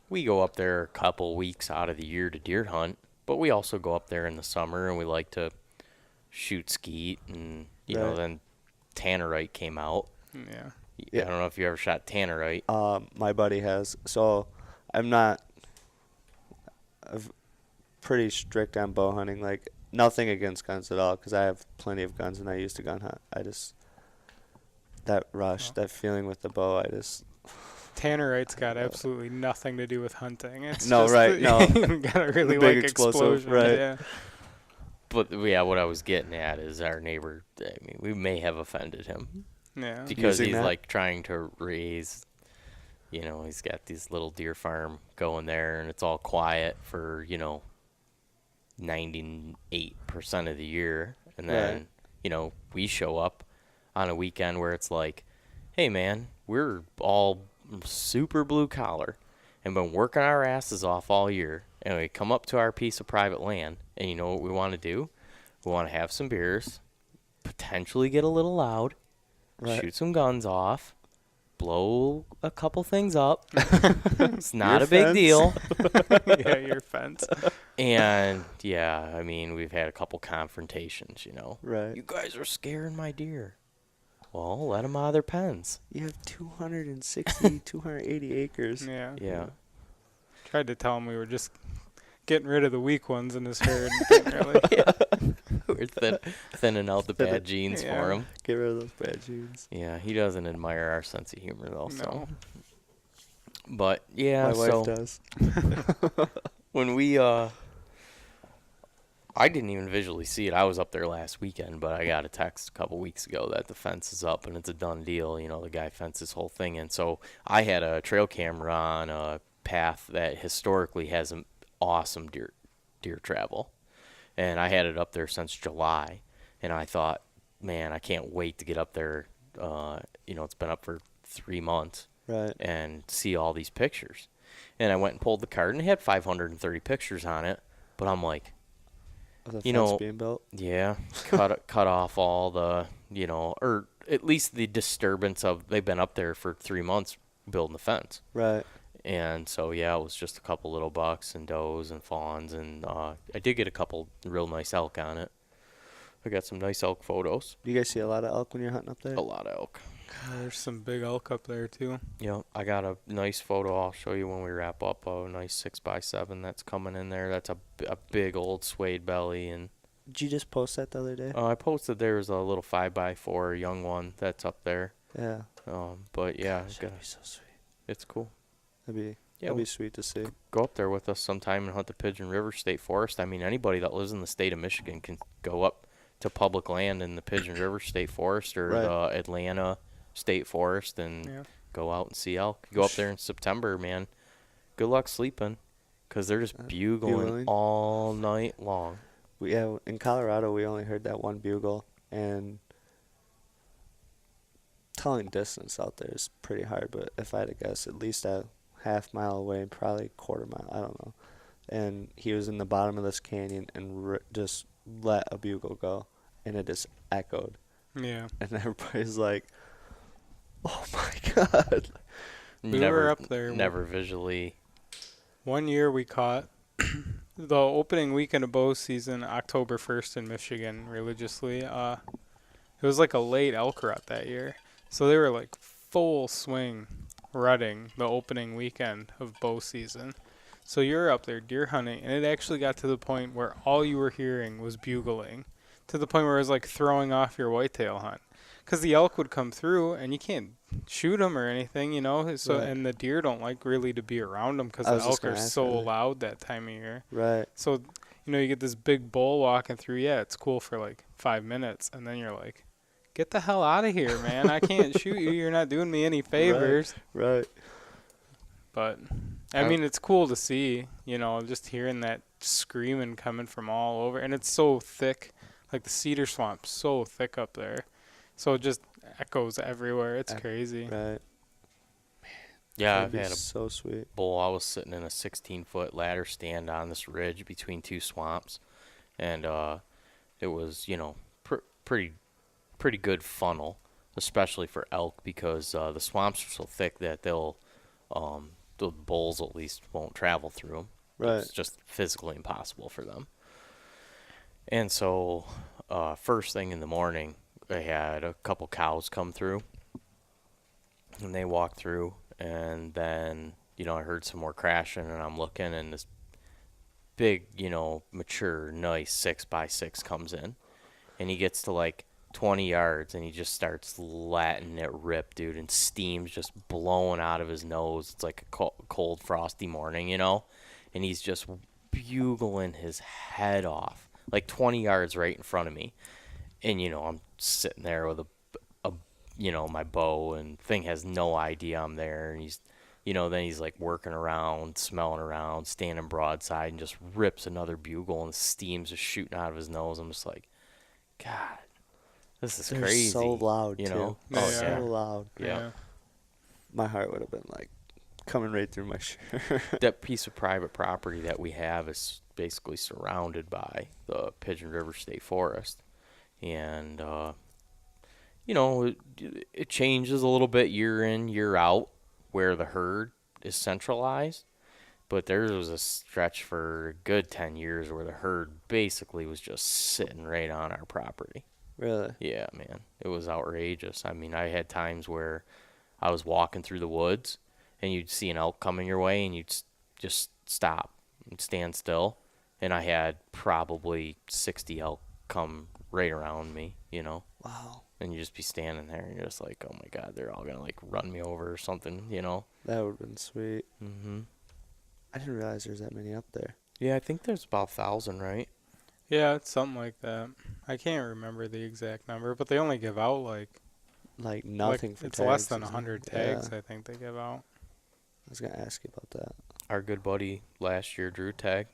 we go up there a couple weeks out of the year to deer hunt, but we also go up there in the summer and we like to shoot skeet, and Right. then tannerite came out. Yeah. Yeah. I don't know if you ever shot tannerite. My buddy has. So I'm pretty strict on bow hunting. Like, nothing against guns at all, because I have plenty of guns and I used to gun hunt. That rush, that feeling with the bow, Tannerite's got absolutely nothing to do with hunting. It's No, just right, no. you gotta really The big like explosive, explosion. right. Yeah. But yeah, what I was getting at is our neighbor. I mean, we may have offended him Yeah. because Using he's that? like trying to raise. He's got these little deer farm going there, and it's all quiet for 98% of the year, and then we show up on a weekend where it's like, hey man, we're all super blue collar and been working our asses off all year, and we come up to our piece of private land, and you know what we want to do? We want to have some beers, potentially get a little loud, Right. shoot some guns off, blow a couple things up. It's not Your a big fence. deal. Yeah, your fence. And yeah, I mean, we've had a couple confrontations, Right. You guys are scaring my deer. Well, let them out of their pens. You have 260, 280 acres. Yeah. Yeah. Tried to tell him we were just getting rid of the weak ones in his herd. And didn't really. We're thinning out the bad genes Yeah. for him. Get rid of those bad genes. Yeah, he doesn't admire our sense of humor, though. So. No. But, yeah, My so wife does. when we, I didn't even visually see it. I was up there last weekend, but I got a text a couple weeks ago that the fence is up and it's a done deal. The guy fenced this whole thing in. So I had a trail camera on a path that historically has an awesome deer travel, and I had it up there since July, and I thought, man, I can't wait to get up there. It's been up for 3 months. Right. And see all these pictures. And I went and pulled the card, and it had 530 pictures on it. But I'm like, Of the You fence know, being built. yeah, cut off all the, or at least the disturbance of, they've been up there for 3 months building the fence. Right. And so, yeah, it was just a couple little bucks and does and fawns. And I did get a couple real nice elk on it. I got some nice elk photos. Do you guys see a lot of elk when you're hunting up there? A lot of elk. There's some big elk up there too. Yeah, I got a nice photo I'll show you when we wrap up. A nice 6x7 that's coming in there. That's a big old suede belly. And Did you just post that the other day? I posted there's a little 5x4 young one that's up there. Yeah. But yeah, Gosh, that'd be so sweet. it's cool. That'd Yeah, be sweet to see. go up there with us sometime and hunt the Pigeon River State Forest. I mean, anybody that lives in the state of Michigan can go up to public land in the Pigeon River State Forest or Right. the Atlanta State Forest and Yeah. go out and see elk. Go up there in September, man. Good luck sleeping, 'cause they're just bugling bugling. all night long. In Colorado, we only heard that one bugle, and telling distance out there is pretty hard. But if I had to guess, at least a half-mile away, probably quarter mile, I don't know. And he was in the bottom of this canyon and just let a bugle go, and it just echoed. Yeah. And everybody's like, "Oh my god!" We were up there. Never visually. One year we caught the opening weekend of bow season, October 1st in Michigan, religiously. It was like a late elk rut that year. So they were like full swing rutting the opening weekend of bow season. So you're up there deer hunting, and it actually got to the point where all you were hearing was bugling, to the point where it was like throwing off your whitetail hunt. Because the elk would come through, and you can't shoot them or anything, So Right. and the deer don't like really to be around them because I the was just elk are gonna ask so that. loud that time of year. Right. So, you get this big bull walking through. Yeah, it's cool for like 5 minutes, and then you're like, "Get the hell out of here, man! I can't shoot you. You're not doing me any favors." Right. But I mean, it's cool to see. Just hearing that screaming coming from all over, and it's so thick. Like the cedar swamp's so thick up there, so it just echoes everywhere. It's crazy. Right. Yeah, That'd I've be had a so sweet. bull. I was sitting in a 16-foot ladder stand on this ridge between two swamps, and it was, pretty good funnel, especially for elk because the swamps are so thick that the bulls at least won't travel through them. Right. It's just physically impossible for them. And so, first thing in the morning, I had a couple cows come through, and they walked through, and then, I heard some more crashing, and I'm looking, and this big, mature, nice 6x6 comes in, and he gets to like 20 yards, and he just starts letting it rip, dude, and steam's just blowing out of his nose. It's like a cold, frosty morning, and he's just bugling his head off, like 20 yards right in front of me. And, I'm sitting there with my bow, and thing has no idea I'm there, and he's, then he's like working around, smelling around, standing broadside, and just rips another bugle, and steam's just shooting out of his nose. I'm just like, God, this is They're crazy. so loud, you too. know? Yeah. Oh, So yeah. loud. Yeah. My heart would have been like coming right through my shirt. That piece of private property that we have is basically surrounded by the Pigeon River State Forest. And, it changes a little bit year in, year out where the herd is centralized. But there was a stretch for a good 10 years where the herd basically was just sitting right on our property. Really? Yeah, man. It was outrageous. I mean, I had times where I was walking through the woods and you'd see an elk coming your way and you'd just stop and stand still. And I had probably 60 elk come right around me, Wow. And you just be standing there and you're just like, oh my God, they're all going to like run me over or something, That would have been sweet. Mm-hmm. I didn't realize there's that many up there. Yeah, I think there's about 1,000, right? Yeah, it's something like that. I can't remember the exact number, but they only give out Like nothing for it's tags. less than isn't it? 100 tags, Yeah. I think they give out. I was going to ask you about that. Our good buddy last year drew tag.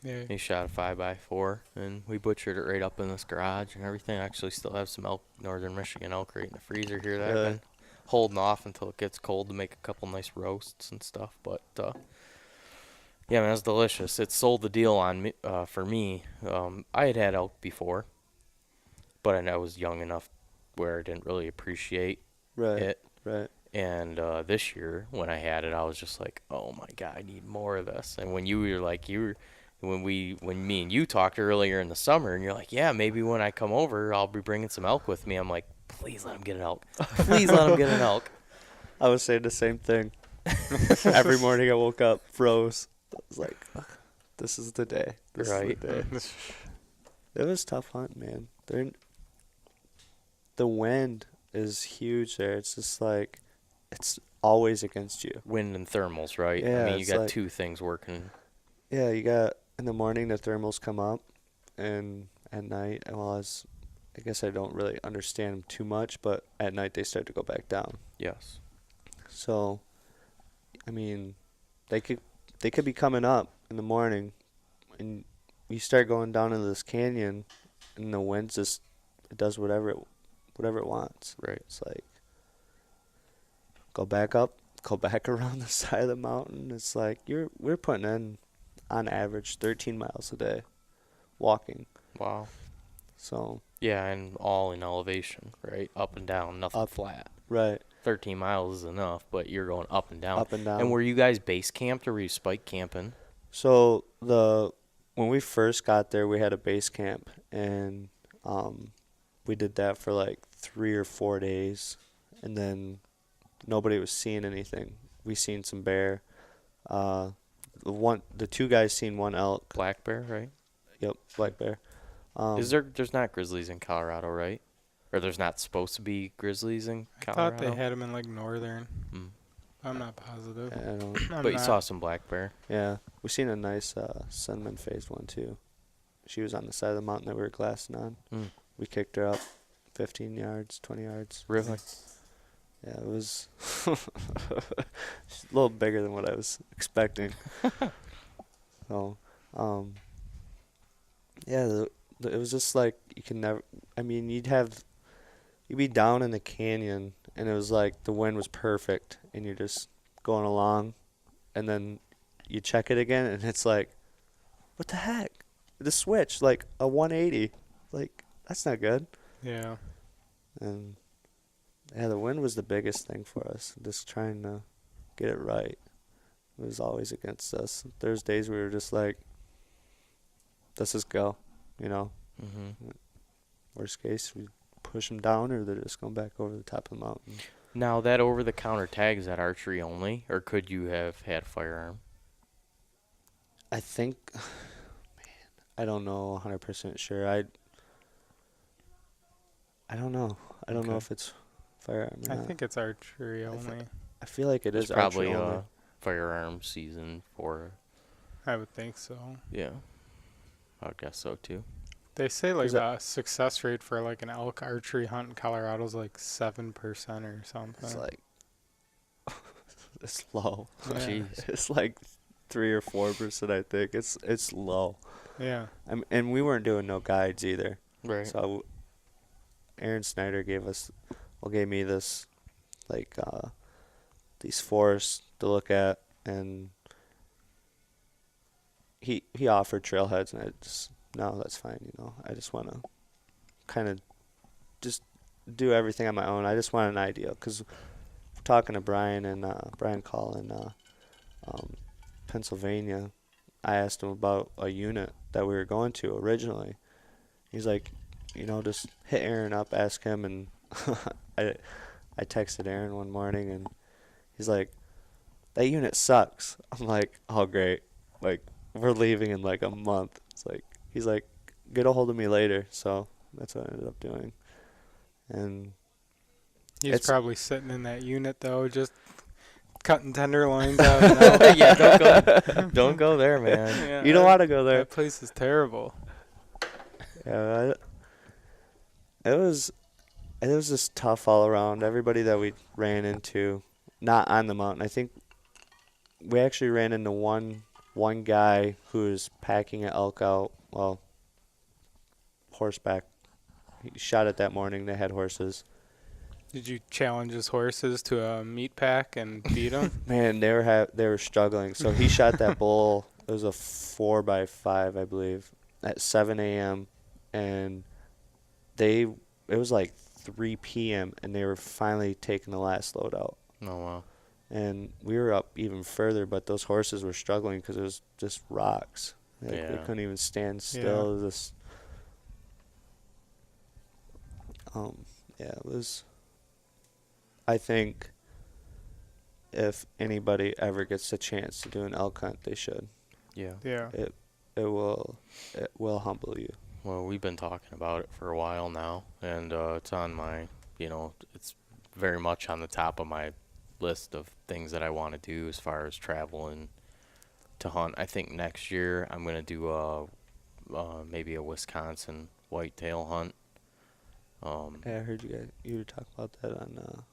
Yeah. He shot a 5x4, and we butchered it right up in this garage and everything. I actually still have some northern Michigan elk right in the freezer here that I've Really? been holding off until it gets cold to make a couple nice roasts and stuff. But, yeah, man, it was delicious. It sold the deal on me, for me. I had elk before, but I was young enough where I didn't really appreciate Right. it. Right. And this year, when I had it, I was just like, "Oh my God, I need more of this." And when when me and you talked earlier in the summer, and you're like, "Yeah, maybe when I come over, I'll be bringing some elk with me." I'm like, "Please let him get an elk. Please let him get an elk." I was saying the same thing. Every morning I woke up, froze. I was like, "Ugh, this is the day. This Right. is the day." It was tough hunt, man. The wind is huge there. It's just like, it's always against you. Wind and thermals, right? Yeah, I mean, you it's got like- two things working. Yeah, you got, in the morning the thermals come up, and at night, I guess I don't really understand them too much, but at night they start to go back down. Yes. So, I mean, they could be coming up in the morning, and you start going down into this canyon, and the wind just, it does whatever it wants. Right. It's like, go back up, go back around the side of the mountain. It's like we're putting in, on average, 13 miles a day, walking. Wow. So Yeah, and all in elevation, right? Up and down, nothing Up. flat. right, 13 miles is enough, but you're going up and down. up and down. And were you guys base camped or were you spike camping? So when we first got there, we had a base camp, and we did that for like 3 or 4 days, and then nobody was seeing anything. We seen some bear. The two guys seen one elk. Black bear, right? Yep, black bear. There's not grizzlies in Colorado, right? Or there's not supposed to be grizzlies in I Colorado? thought they had them in like northern. Mm. I'm not positive. I don't, I'm But you not- saw some black bear. yeah, we seen a nice cinnamon phased one too. She was on the side of the mountain that we were glassing on. Mm. We kicked her up 15 yards, 20 yards. Really? Yeah, it was she's a little bigger than what I was expecting. So, yeah, it was just like you can never. I mean, you'd be down in the canyon, and it was like the wind was perfect, and you're just going along, and then you check it again, and it's like, what the heck? The switch, like a 180. Like, that's not good. Yeah. And yeah, the wind was the biggest thing for us. Just trying to get it right. It was always against us. There's days we were just like, let's just go, you know. Mm-hmm. Worst case, we push them down, or they're just going back over the top of the mountain. Now, that over-the-counter tag, is that archery only, or could you have had firearm? I think, man, I don't know 100% sure. I don't know. I don't know Okay. if it's firearm or I not. think it's archery only. I feel like it It's is probably archery only. firearm season for, I would think so. yeah. I would guess so, too. They say like Is the success rate for like an elk archery hunt in Colorado is like 7% or something. It's like, it's low. Yeah. Jeez. It's like 3 or 4%, I think. It's low. Yeah. And we weren't doing no guides either. Right. So Aaron Snyder gave me this, like, these forests to look at, and he offered trailheads, and I just, no, that's fine, you know. I just want to kind of just do everything on my own. I just want an idea, because talking to Brian Call in Pennsylvania, I asked him about a unit that we were going to originally. He's like, you know, just hit Aaron up, ask him, and I texted Aaron one morning, and he's like, that unit sucks. I'm like, oh, great. Like, we're leaving in like a month. It's like, he's like, get a hold of me later. So that's what I ended up doing. And He's probably sitting in that unit though, just cutting tenderloins out. Yeah, don't go there, man. Yeah, you don't want to go there. That place is terrible. Yeah, it was just tough all around. Everybody that we ran into, not on the mountain. I think we actually ran into one guy who was packing an elk out, well, horseback. He shot it that morning. They had horses. Did you challenge his horses to a meat pack and beat them? Man, they were struggling. So he shot that bull. It was a 4x5, I believe, at 7 a.m. and it was like 3 p.m. and they were finally taking the last load out. Oh, wow. And we were up even further, but those horses were struggling because it was just rocks. Like, Yeah. They couldn't even stand still. Yeah. It was just, it was. I think if anybody ever gets a chance to do an elk hunt, they should. Yeah. Yeah. It will humble you. Well, we've been talking about it for a while now, and it's on my, it's very much on the top of my list of things that I want to do as far as traveling to hunt. I think next year I'm going to do maybe a Wisconsin whitetail hunt. Yeah, I heard you were talking about that on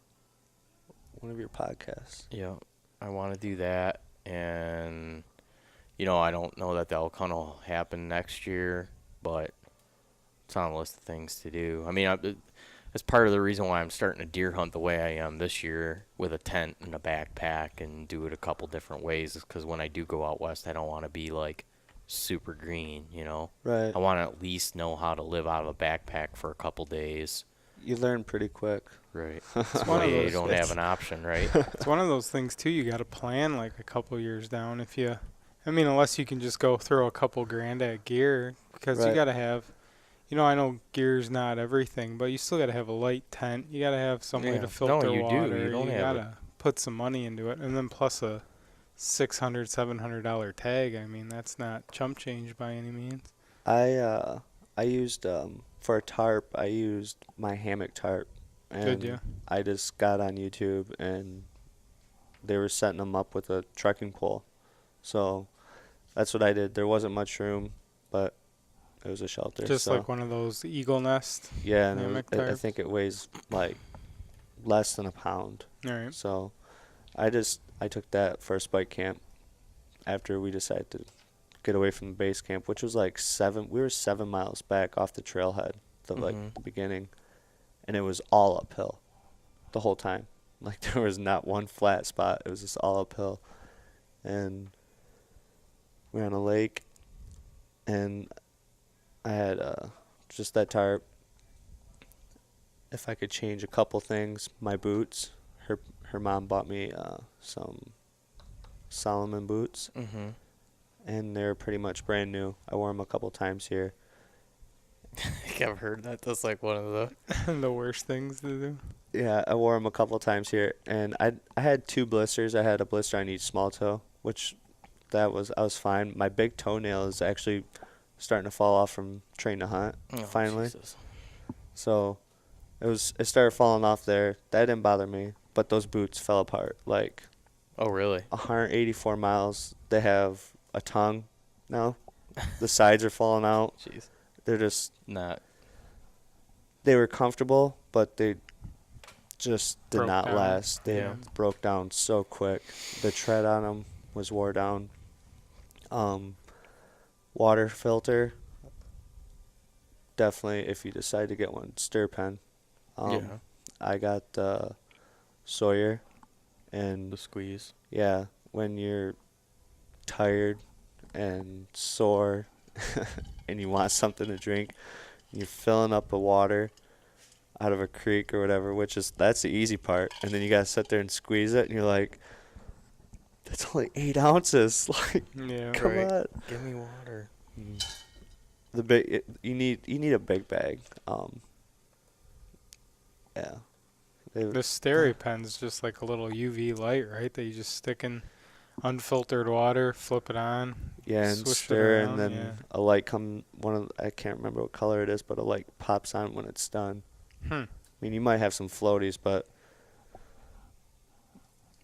one of your podcasts. Yeah, I want to do that, and I don't know that the elk hunt will happen next year, but it's on the list of things to do. I mean, that's part of the reason why I'm starting to deer hunt the way I am this year with a tent and a backpack and do it a couple different ways, is because when I do go out west, I don't want to be like super green, Right. I want to at least know how to live out of a backpack for a couple days. You learn pretty quick. Right. one of You those don't have an option, right? It's one of those things too. You got to plan like a couple years down. Unless you can just go throw a couple grand at gear, because you Right. got to have. I know gear's not everything, but you still got to have a light tent. You got to have some way Yeah. to filter No, you do. water. You don't have got to put some money into it, and then plus a $600, $700 tag. I mean, that's not chump change by any means. I used for a tarp. I used my hammock tarp. And Did you? I just got on YouTube, and they were setting them up with a trekking pole. So that's what I did. There wasn't much room, but it was a shelter. Just so, like one of those eagle nest. yeah, and hammock I tarps. think it weighs like less than a pound. All right. So I took that for a spike camp after we decided to get away from the base camp, which was like we were 7 miles back off the trailhead, the Mhm. beginning, and it was all uphill the whole time. Like there was not one flat spot. It was just all uphill. And we're on a lake, and I had just that tarp. If I could change a couple things, my boots. Her mom bought me some Solomon boots, Mm-hmm. and they're pretty much brand new. I wore them a couple times here. I think I've heard that. That's like one of the. The worst things to do. Yeah, I wore them a couple times here, and I had 2 blisters. I had a blister on each small toe, which I was fine. My big toenail is actually starting to fall off from train to hunt finally. Jesus. So it started falling off there. That didn't bother me, but those boots fell apart. Like Oh, really? 184 miles. They have a tongue now. The sides are falling out. Jeez. They're just Not. they were comfortable, but they just did Broke not down. last. They Yeah. broke down so quick. The tread on them was wore down. Water filter. Definitely, if you decide to get one, stir pen. Yeah. I got Sawyer, and The squeeze. yeah, when you're tired and sore and you want something to drink, you're filling up the water out of a creek or whatever, that's the easy part. And then you gotta sit there and squeeze it, and you're like, that's only 8 ounces. Like, Yeah. come Right. on. Give me water. You need a big bag. Yeah. The SteriPen's just like a little UV light, right? That you just stick in unfiltered water, flip it on. Yeah, and Swish it stir, around, and then yeah. a light I can't remember what color it is, but a light pops on when it's done. I mean, you might have some floaties, but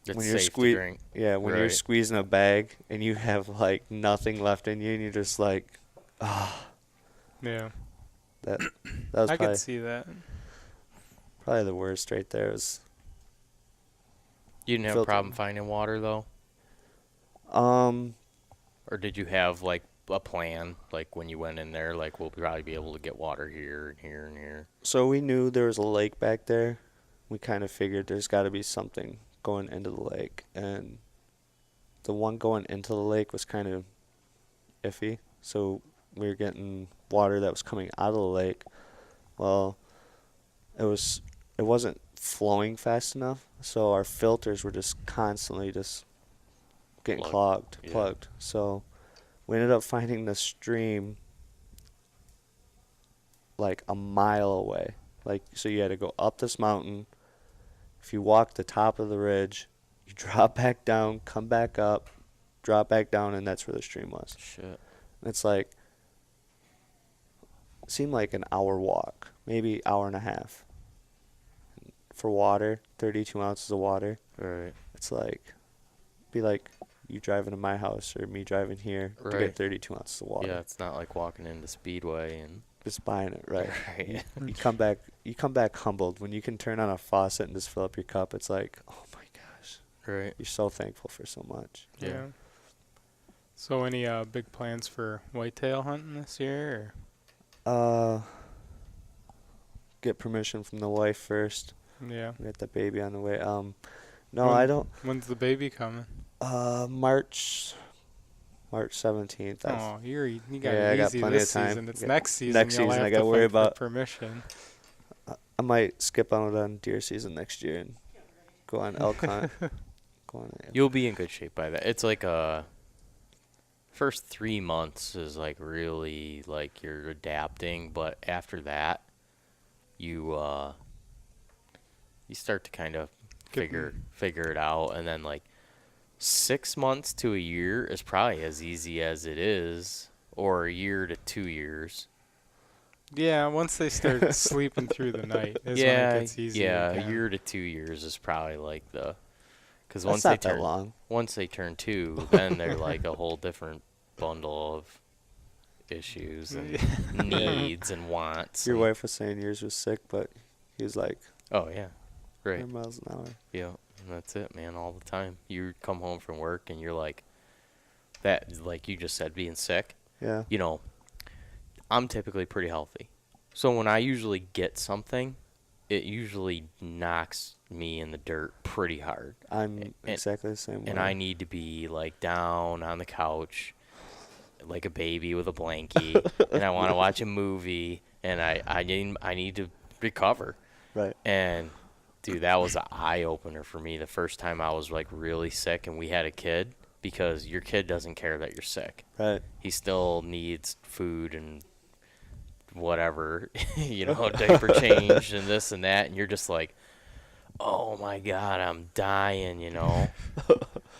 It's when you're safe to squeezing, drink. yeah, when you're Right. squeezing a bag and you have like nothing left in you, and you're just like, Yeah. that was I probably, could see that. probably the worst right there. Was You didn't have a filter. problem finding water though, um or did you have like a plan? Like when you went in there, like we'll probably be able to get water here and here and here. so we knew there was a lake back there. We kind of figured there's got to be something going into the lake, and the one going into the lake was kind of iffy. So we were getting water that was coming out of the lake. Well, it wasn't flowing fast enough, so our filters were just constantly just getting Plugged, plugged. yeah. So we ended up finding the stream like a mile away. Like, so you had to go up this mountain. If you walk the top of the ridge, you drop back down, come back up, drop back down, and that's where the stream was. Shit. And it's like, it seemed like an hour walk, maybe hour and a half. For water, 32 ounces of water. Right. It's like, be like you driving to my house or me driving here to Right. get 32 ounces of water. Yeah, it's not like walking into Speedway and. Just buying it, right? Right. You come back humbled when you can turn on a faucet and just fill up your cup. It's like, oh my gosh, Right. you're so thankful for so much. Yeah. So any big plans for whitetail hunting this year? Get permission from the wife first. Or? Yeah. We got the baby on the way. No, When- I don't. When's the baby coming? March 17th. Oh, you got Yeah, I it got easy plenty this of time. season. It's Yeah. next season. Next you'll season, have I gotta to worry fight for about- permission. I might skip out on deer season next year and go on elk hunt. You'll be in good shape by that. It's like first 3 months is like really like you're adapting, but after that, you start to kind of figure it out, and then like 6 months to a year is probably as easy as it is, or a year to 2 years. Yeah, once they start sleeping through the night is when it gets easier. yeah, again. a year to 2 years is probably like because That's once not they that turn long. once they turn 2, then they're like a whole different bundle of issues and needs and wants. Your and- wife was saying yours was sick, but he was like Oh yeah, right. 100 miles an hour. Yeah, and that's it, man. All the time. You come home from work and you're like that, like you just said, being sick. Yeah. You know, I'm typically pretty healthy, so when I usually get something, it usually knocks me in the dirt pretty hard. I'm exactly the same way. And I need to be like down on the couch like a baby with a blankie, and I want to watch a movie, and I need to recover. Right. And dude, that was an eye opener for me the first time I was like really sick and we had a kid, because your kid doesn't care that you're sick. Right. He still needs food and whatever, diaper change and this and that, and you're just like, oh my God, I'm dying, Yeah,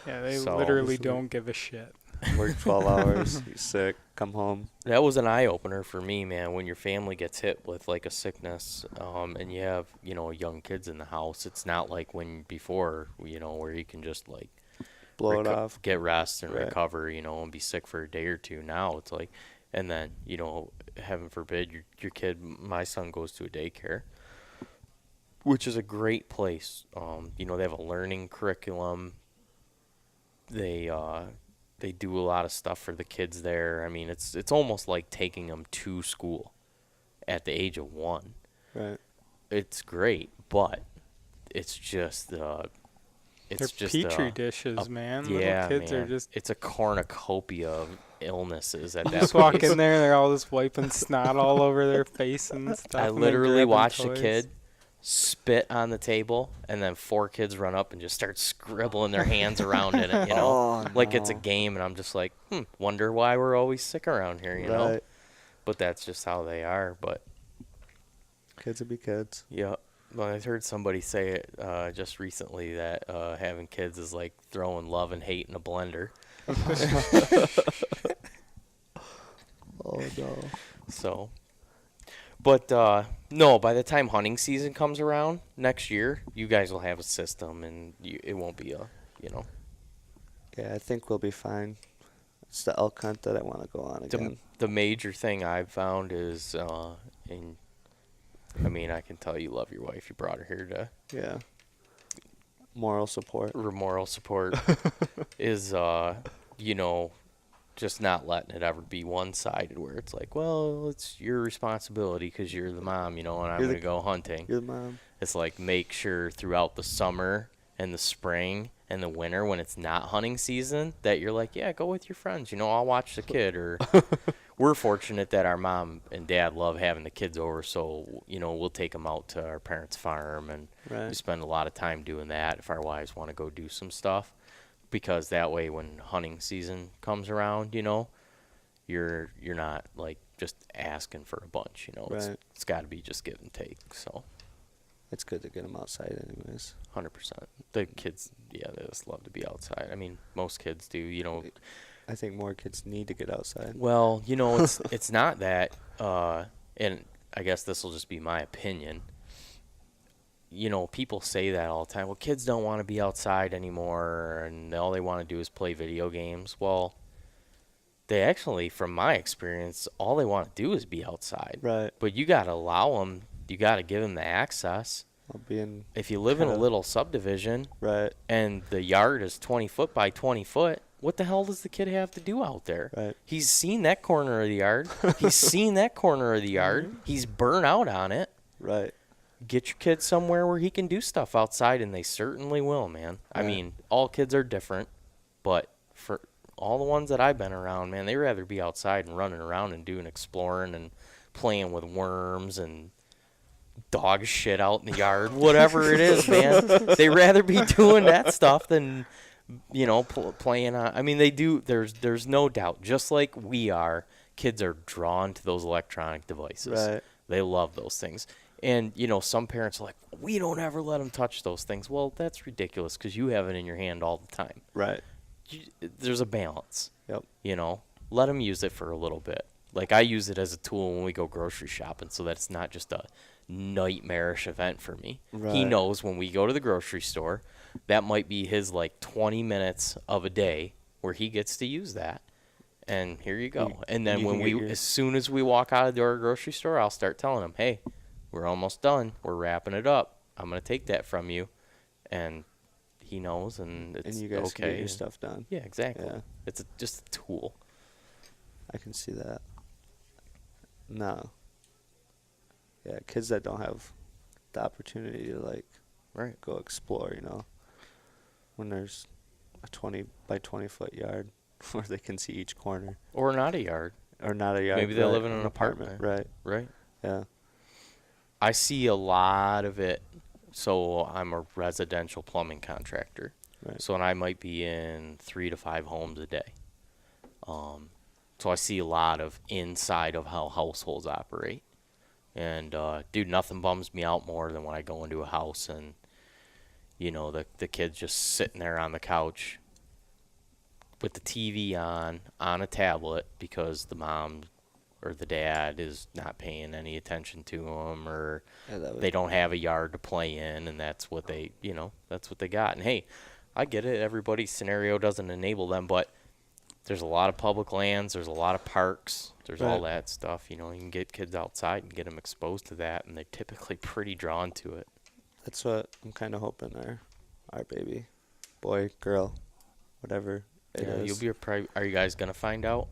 they So- literally don't give a shit. Work 12 hours, be sick, come home. That was an eye opener for me, man. When your family gets hit with like a sickness, and you have young kids in the house, it's not like when before, where you can just like Blow it off. get rest and Right. recover, and be sick for a day or two. Now it's like, and then heaven forbid your kid, my son goes to a daycare, which is a great place. They have a learning curriculum. They do a lot of stuff for the kids there. I mean, it's almost like taking them to school at the age of 1. Right. It's great, but it's just They're just petri dishes, man. yeah, Little kids man. are just. It's a cornucopia of illnesses at You that just walk place. in there, they're all just wiping snot all over their face and stuff. I and then literally grabbing watched a toys. kid spit on the table, and then 4 kids run up and just start scribbling their hands around in it, Oh, like it's a no. game. And I'm just like, wonder why we're always sick around here, you know? Right. But that's just how they are. But Kids will be kids. yeah, well, I heard somebody say it just recently that having kids is like throwing love and hate in a blender. Oh, no. So, but no, by the time hunting season comes around next year, you guys will have a system, and it won't be Yeah, I think we'll be fine. It's the elk hunt that I want to go on again. The major thing I've found is, I mean, I can tell you love your wife. You brought her here to Yeah. Moral support. moral support is, just not letting it ever be one-sided where it's like, well, it's your responsibility because you're the mom, and I'm You're going the- to go hunting. Your mom. It's like make sure throughout the summer and the spring and the winter when it's not hunting season that you're like, yeah, go with your friends. I'll watch the kid. Or we're fortunate that our mom and dad love having the kids over, so we'll take them out to our parents' farm, and we Right. spend a lot of time doing that if our wives want to go do some stuff, because that way when hunting season comes around, you're not like just asking for a bunch. Right. It's got to be just give and take. So. It's good to get them outside anyways. 100%. The kids, yeah, they just love to be outside. I mean, most kids do, I think more kids need to get outside. Well, it's not that, and I guess this will just be my opinion. People say that all the time. Well, kids don't want to be outside anymore, and all they want to do is play video games. Well, they actually, from my experience, all they want to do is be outside. Right. But you got to allow them. You got to give them the access. I'll be in. If you live in a Kinda- little subdivision, Right. and the yard is 20 foot by 20 foot, what the hell does the kid have to do out there? Right. He's seen that corner of the yard. He's seen that corner of the yard. He's burnt out on it. Right. Get your kid somewhere where he can do stuff outside, and they certainly will, man. I Right. mean, all kids are different, but for all the ones that I've been around, man, they'd rather be outside and running around and doing exploring and playing with worms and dog shit out in the yard, whatever it is, man. They'd rather be doing that stuff than, playing on. I mean, they do. There's no doubt. Just like we are, kids are drawn to those electronic devices. Right. They love those things. And, some parents are like, we don't ever let them touch those things. Well, that's ridiculous because you have it in your hand all the time. Right. There's a balance. Yep. Let them use it for a little bit. Like, I use it as a tool when we go grocery shopping so that it's not just a nightmarish event for me. He Right. knows when we go to the grocery store, that might be his, 20 minutes of a day where he gets to use that. And here you go. And then you when can get your- as soon as we walk out of the grocery store, I'll start telling him, hey, we're almost done. We're wrapping it up. I'm going to take that from you. And he knows, and it's And you guys okay. can get your stuff done. Yeah, exactly. Yeah. It's just a tool. I can see that. No. Yeah, kids that don't have the opportunity to like Right. go explore, when there's a 20 by 20 foot yard where they can see each corner, Or not a yard. or not a yard. Maybe they right, live in an apartment. Right. Right. Yeah. I see a lot of it. So I'm a residential plumbing contractor. Right. So and I might be in 3 to 5 homes a day. So I see a lot of inside of how households operate. And dude, nothing bums me out more than when I go into a house and the kid's just sitting there on the couch with the TV on a tablet because the mom or the dad is not paying any attention to them, or they don't have a yard to play in, and that's what they got. And hey, I get it. Everybody's scenario doesn't enable them, but there's a lot of public lands. There's a lot of parks. There's all that stuff. You can get kids outside and get them exposed to that, and they're typically pretty drawn to it. That's what I'm kind of hoping our baby, boy, girl, whatever it is. You'll be are you guys gonna find out?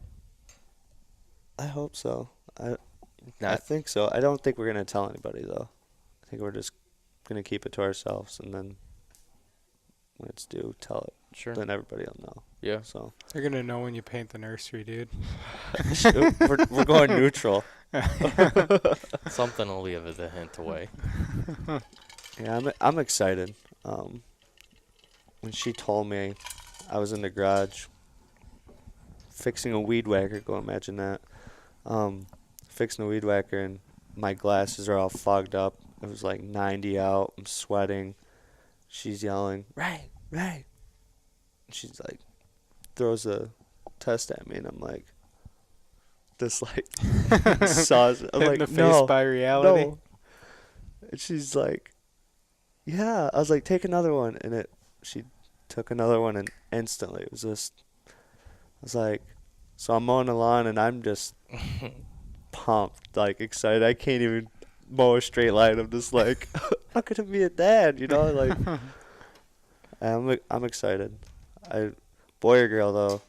I hope so. I Not think so. I don't think we're gonna tell anybody though. I think we're just gonna keep it to ourselves, and then when it's due, tell it. sure. Then everybody will know. Yeah. So They're gonna know when you paint the nursery, dude. we're going neutral. Something will leave the hint away. Yeah, I'm excited. When she told me, I was in the garage fixing a weed whacker. Go imagine that. Fixing a weed whacker, and my glasses are all fogged up. It was like 90 out. I'm sweating. She's yelling, right. She's like, throws a test at me, and I'm like, this like, saws. I'm Hit like, in the face no, by reality. no. And she's like, yeah. I was like, take another one, and she took another one, and instantly it was just, I was like, so I'm mowing the lawn, and I'm just pumped, like excited. I can't even mow a straight line. I'm just like, how could it be a dad? Like, I'm excited. Boy or girl though,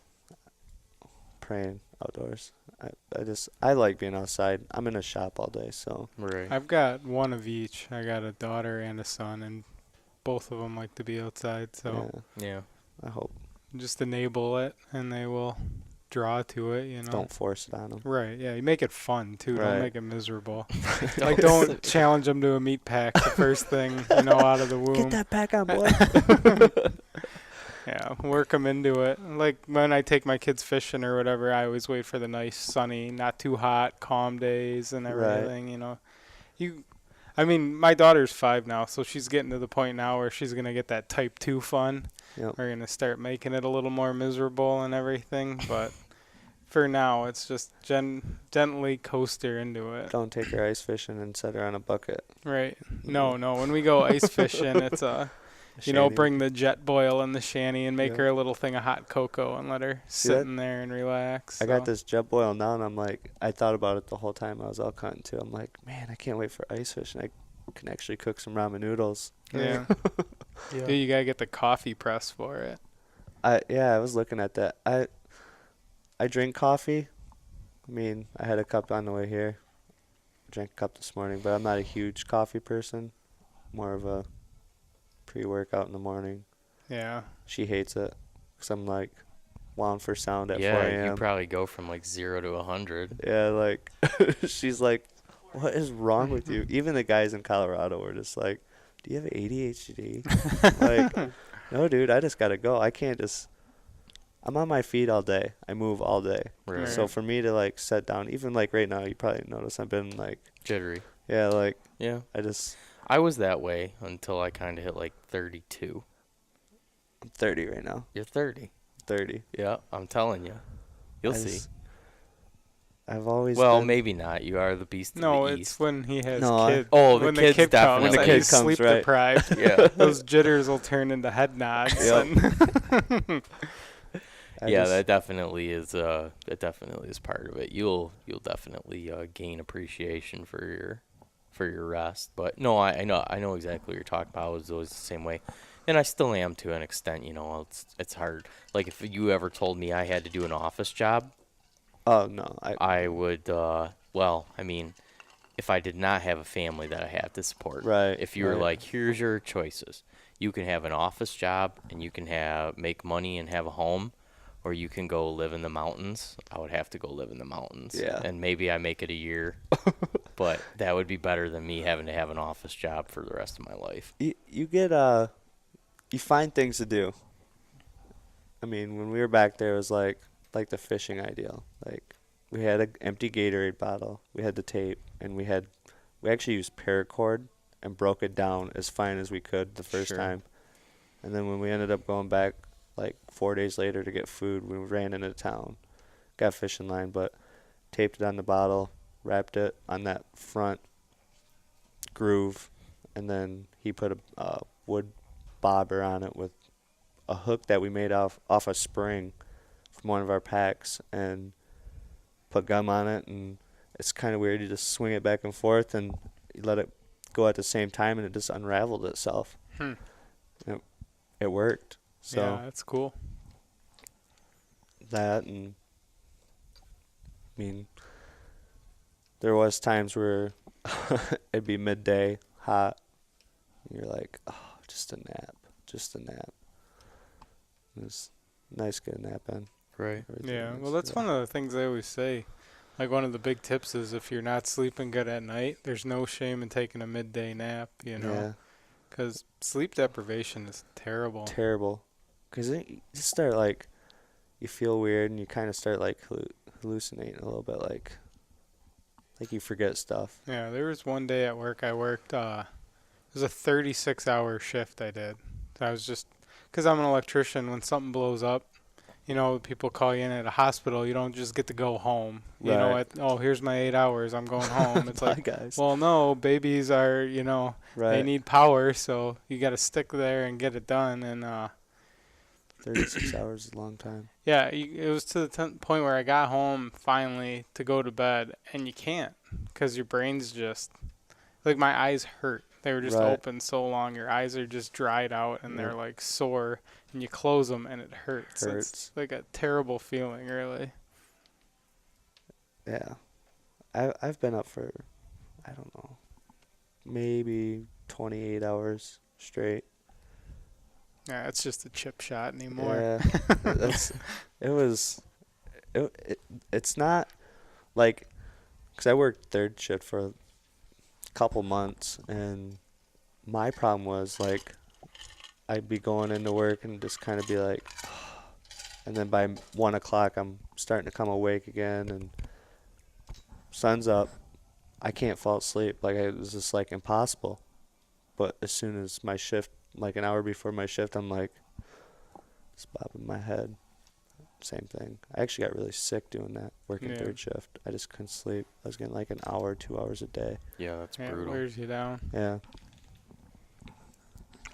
praying outdoors. I like being outside. I'm in a shop all day, so. Right. I've got one of each. I got a daughter and a son, and both of them like to be outside. So Yeah. I hope. just enable it, and they will draw to it. Don't force it on them. Right. Yeah. You make it fun too. Right. Don't make it miserable. Like don't challenge them to a meat pack the first thing out of the womb. Get that pack on, boy. Yeah, work them into it. Like when I take my kids fishing or whatever, I always wait for the nice, sunny, not too hot, calm days and everything. I mean, my daughter's 5 now, so she's getting to the point now where she's gonna get that type 2 fun. Yep. We're gonna start making it a little more miserable and everything, but for now, it's just gently coast her into it. Don't take her ice fishing and set her on a bucket. Right? No. When we go ice fishing, it's bring the jet boil in the shanty and make her a little thing of hot cocoa and let her sit in there and relax. I got this jet boil now, and I'm like, I thought about it the whole time I was elk hunting too. I'm like, man, I can't wait for ice fishing. I can actually cook some ramen noodles. Yeah. Dude, you gotta get the coffee press for it. I was looking at that. I drink coffee. I mean, I had a cup on the way here. I drank a cup this morning, but I'm not a huge coffee person. More of a pre-workout in the morning. Yeah. She hates it because I'm like wound for sound at 4 Yeah, a.m. you probably go from like 0 to 100. Yeah, like she's like, what is wrong with you? Even the guys in Colorado were just like, do you have ADHD? Like, no, dude, I just gotta go. I can't just. I'm on my feet all day. I move all day. Right. So for me to like sit down, even like right now, you probably notice I've been like Jittery. Yeah, like Yeah. I I was that way until I kind of hit like 32. I'm 30 right now. You're 30. 30. Yeah, I'm telling you. You'll see. I've always Well, been, maybe not. You are the beast of No, the it's East. when he has No, kids. Oh, the when kids the kid definitely. comes, When the kid he's comes, sleep right. deprived. Yeah. Those jitters will turn into head nods. Yep. And Yeah, that definitely is part of it. You'll definitely gain appreciation for your rest. But no, I know exactly what you're talking about. I was always the same way, and I still am to an extent. It's hard. Like if you ever told me I had to do an office job, Oh no, I would. Well, I mean, if I did not have a family that I have to support. Right, If you were right. like, here's your choices. You can have an office job and you can make money and have a home, or you can go live in the mountains. I would have to go live in the mountains. Yeah. And maybe I make it a year, but that would be better than me having to have an office job for the rest of my life. You get you find things to do. I mean, when we were back there, it was like the fishing ideal. Like, we had an empty Gatorade bottle, we had the tape, and we actually used paracord and broke it down as fine as we could the first Sure. time. And then when we ended up going back like 4 days later to get food, we ran into town, got a fishing line, but taped it on the bottle, wrapped it on that front groove, and then he put a wood bobber on it with a hook that we made off a spring from one of our packs, and put gum on it. And it's kind of weird. You just swing it back and forth, and you let it go at the same time, and it just unraveled itself. It worked. So Yeah, that's cool. that, and I mean, there was times where it'd be midday, hot, and you're like, oh, just a nap. It was nice to get a nap in. Right. Everything Yeah, was- well, that's one of the things I always say. Like, one of the big tips is if you're not sleeping good at night, there's no shame in taking a midday nap, you know? Yeah, Because sleep deprivation is terrible. terrible. Because you just start, like, you feel weird, and you kind of start, like, hallucinating a little bit, like you forget stuff. Yeah, there was one day at work I worked, it was a 36-hour shift I did. So I was just, because I'm an electrician, when something blows up, you know, people call you in at a hospital, you don't just get to go home. You know, Right. oh, here's my 8 hours, I'm going home. It's Bye, like, guys. well, no, babies are, you know, Right. they need power, so you got to stick there and get it done. And 36 hours is a long time. yeah, it was to the point where I got home finally to go to bed, and you can't because your brain's just, like, my eyes hurt. They were just Right. open so long. Your eyes are just dried out, and they're, Yep. like, sore, and you close them, and it hurts. Hurts. It's, like, a terrible feeling, really. Yeah. I've been up for, I don't know, maybe 28 hours straight. Yeah, it's just a chip shot anymore. Yeah. It's not like, because I worked third shift for a couple months, and my problem was, like, I'd be going into work and just kind of be like, and then by 1 o'clock I'm starting to come awake again, and sun's up, I can't fall asleep. Like, it was just, like, impossible. But as soon as my shift, like an hour before my shift, I'm like, just bobbing my head. Same thing. I actually got really sick doing that, working Yeah. third shift. I just couldn't sleep. I was getting like an hour, 2 hours a day. Yeah, that's Yeah, it brutal. wears you down. Yeah.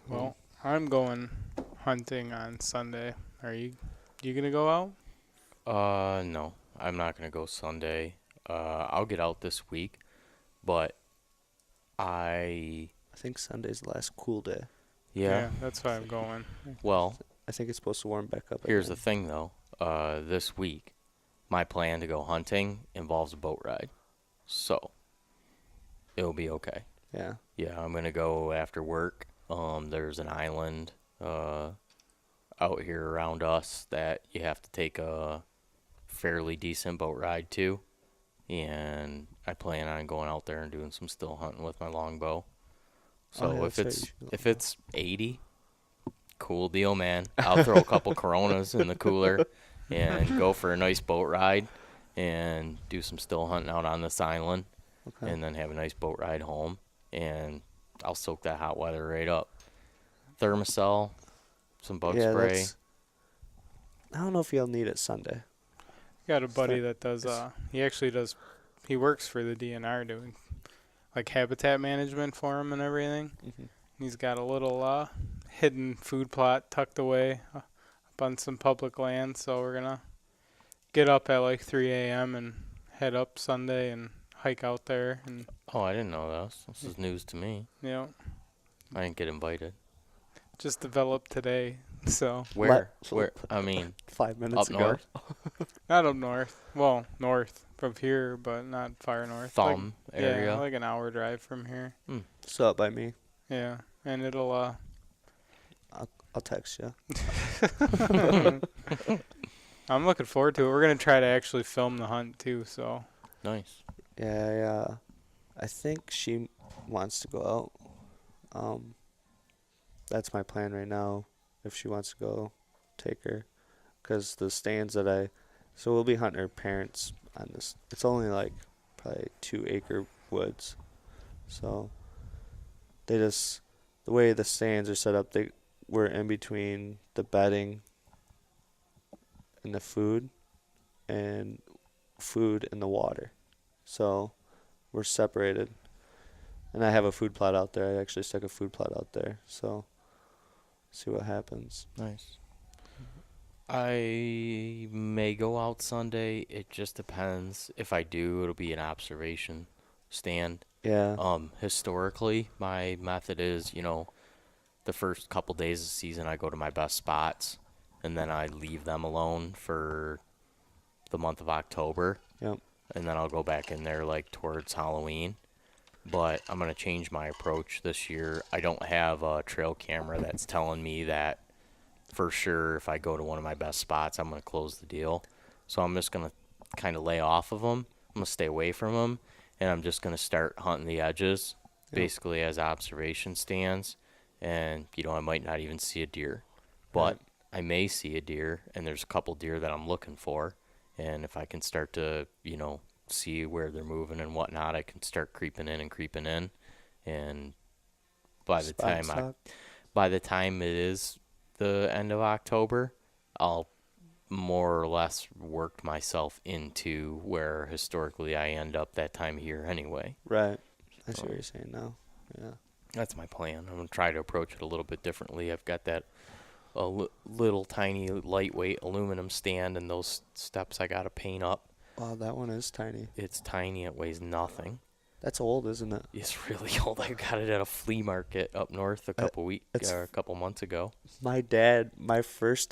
Well, I'm going hunting on Sunday. Are you gonna go out? No, I'm not gonna go Sunday. I'll get out this week, but I think Sunday's the last cool day. yeah. That's why I'm going. Well, I think it's supposed to warm back up. here's the again. thing though. This week, my plan to go hunting involves a boat ride, so it'll be okay. Yeah. Yeah, I'm gonna go after work. There's an island out here around us that you have to take a fairly decent boat ride to, and I plan on going out there and doing some still hunting with my longbow. So yeah, if that's right, it's you should go if it's 80, cool deal, man. I'll throw a couple Coronas in the cooler and go for a nice boat ride and do some still hunting out on this island, Okay. and then have a nice boat ride home, and I'll soak that hot weather right up. Thermocell, some bug Yeah, spray. that's- I don't know if you'll need it Sunday. Got a buddy Fair. that does. He works for the DNR doing, like, habitat management for him and everything. Mm-hmm. He's got a little hidden food plot tucked away up on some public land. So we're gonna get up at like 3 a.m. and head up Sunday and hike out there. And Oh, I didn't know this. This is news to me. you know, I didn't get invited. just developed today. So Where? I mean, 5 minutes up ago. north. not up north. Well, north, from here, but not far north. Thumb area. Yeah, like an hour drive from here. So up by me. Yeah, and it'll I'll text you. I'm looking forward to it. We're gonna try to actually film the hunt too. So Nice. Yeah, I think she wants to go out. That's my plan right now. If she wants to go, take her. Because the stands so we'll be hunting her parents on this. It's only like probably 2-acre woods. So the way the stands are set up, we're in between the bedding and the food and the water. So we're separated. And I have a food plot out there. I actually stuck a food plot out there. So see what happens. Nice. I may go out Sunday. It just depends. If I do, it'll be an observation stand. Yeah. Historically, my method is, the first couple days of the season, I go to my best spots, and then I leave them alone for the month of October. Yep. And then I'll go back in there like towards Halloween. But I'm going to change my approach this year. I don't have a trail camera that's telling me that for sure if I go to one of my best spots, I'm going to close the deal. So I'm just going to kind of lay off of them. I'm going to stay away from them, and I'm just going to start hunting the edges, basically as observation stands. And, I might not even see a deer. But I may see a deer, and there's a couple deer that I'm looking for. And if I can start to, see where they're moving and whatnot, I can start creeping in. And by the time it is the end of October, I'll more or less worked myself into where historically I end up that time of year anyway. Right. I see what you're saying now. Yeah. That's my plan. I'm going to try to approach it a little bit differently. I've got that little tiny lightweight aluminum stand, and those steps I got to paint up. Wow, that one is tiny. It's tiny. It weighs nothing. That's old, isn't it? It's really old. I got it at a flea market up north a couple months ago. My dad, my first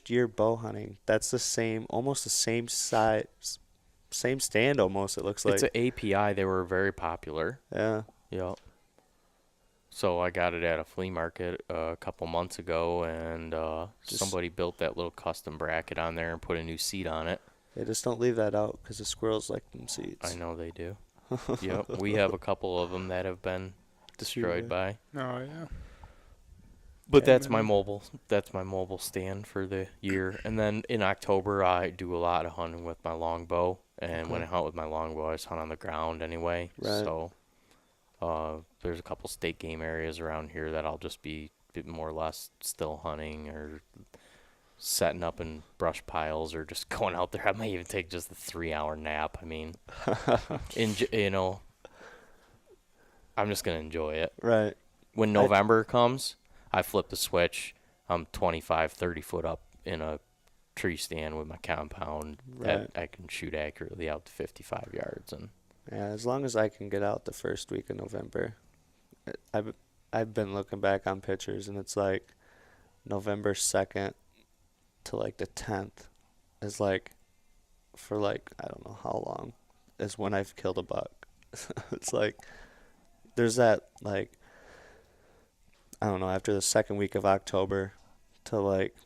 year bow hunting, that's almost the same size, same stand almost, it looks like. It's an API. They were very popular. Yeah. Yep. So I got it at a flea market a couple months ago, and somebody built that little custom bracket on there and put a new seat on it. They just don't leave that out because the squirrels like them seats. I know they do. Yep. We have a couple of them that have been destroyed by. Oh yeah. But that's my mobile stand for the year. And then in October, I do a lot of hunting with my longbow. And when I hunt with my longbow, I just hunt on the ground anyway. Right. So there's a couple state game areas around here that I'll just be more or less still hunting or setting up in brush piles or just going out there. I might even take just a 3-hour nap. I mean, I'm just going to enjoy it. Right. When November comes, I flip the switch. I'm 25, 30 foot up in a tree stand with my compound that I can shoot accurately out to 55 yards. And yeah, as long as I can get out the first week of November. I've been looking back on pictures, and it's like November 2nd to like the 10th is like for like I don't know how long is when I've killed a buck. It's like there's that like I don't know, after the second week of October to like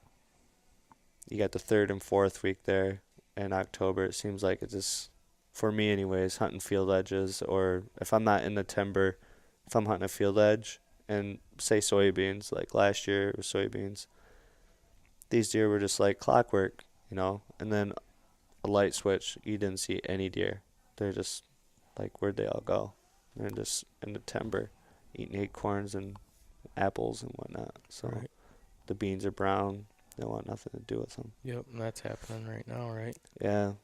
you got the third and fourth week there in October. It seems like it's just for me anyways, hunting field edges, or if I'm not in the timber, if I'm hunting a field edge and say soybeans, like last year it was soybeans. These deer were just like clockwork, and then a light switch, you didn't see any deer. They're just like, where'd they all go? They're just in the timber, eating acorns and apples and whatnot. So the beans are brown. They want nothing to do with them. yep, and that's happening right now, right? Yeah,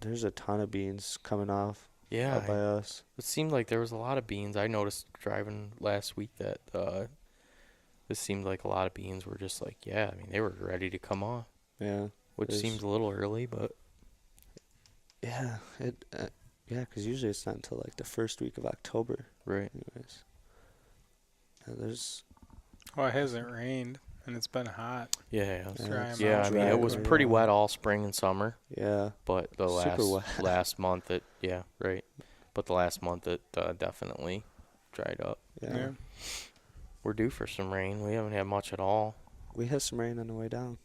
there's a ton of beans coming off. Yeah. Out by us. It seemed like there was a lot of beans. I noticed driving last week that it seemed like a lot of beans were just like, they were ready to come off. Yeah. Which seems a little early, but yeah, because usually it's not until like the first week of October. Right. Anyways. Yeah, Well, it hasn't rained. And it's been hot. Yeah. Dry it's Yeah, I mean, dry it was right pretty now. wet all spring and summer, Yeah. but the Super wet. last month right. But the last month it definitely dried up. Yeah. We're due for some rain. We haven't had much at all. We had some rain on the way down.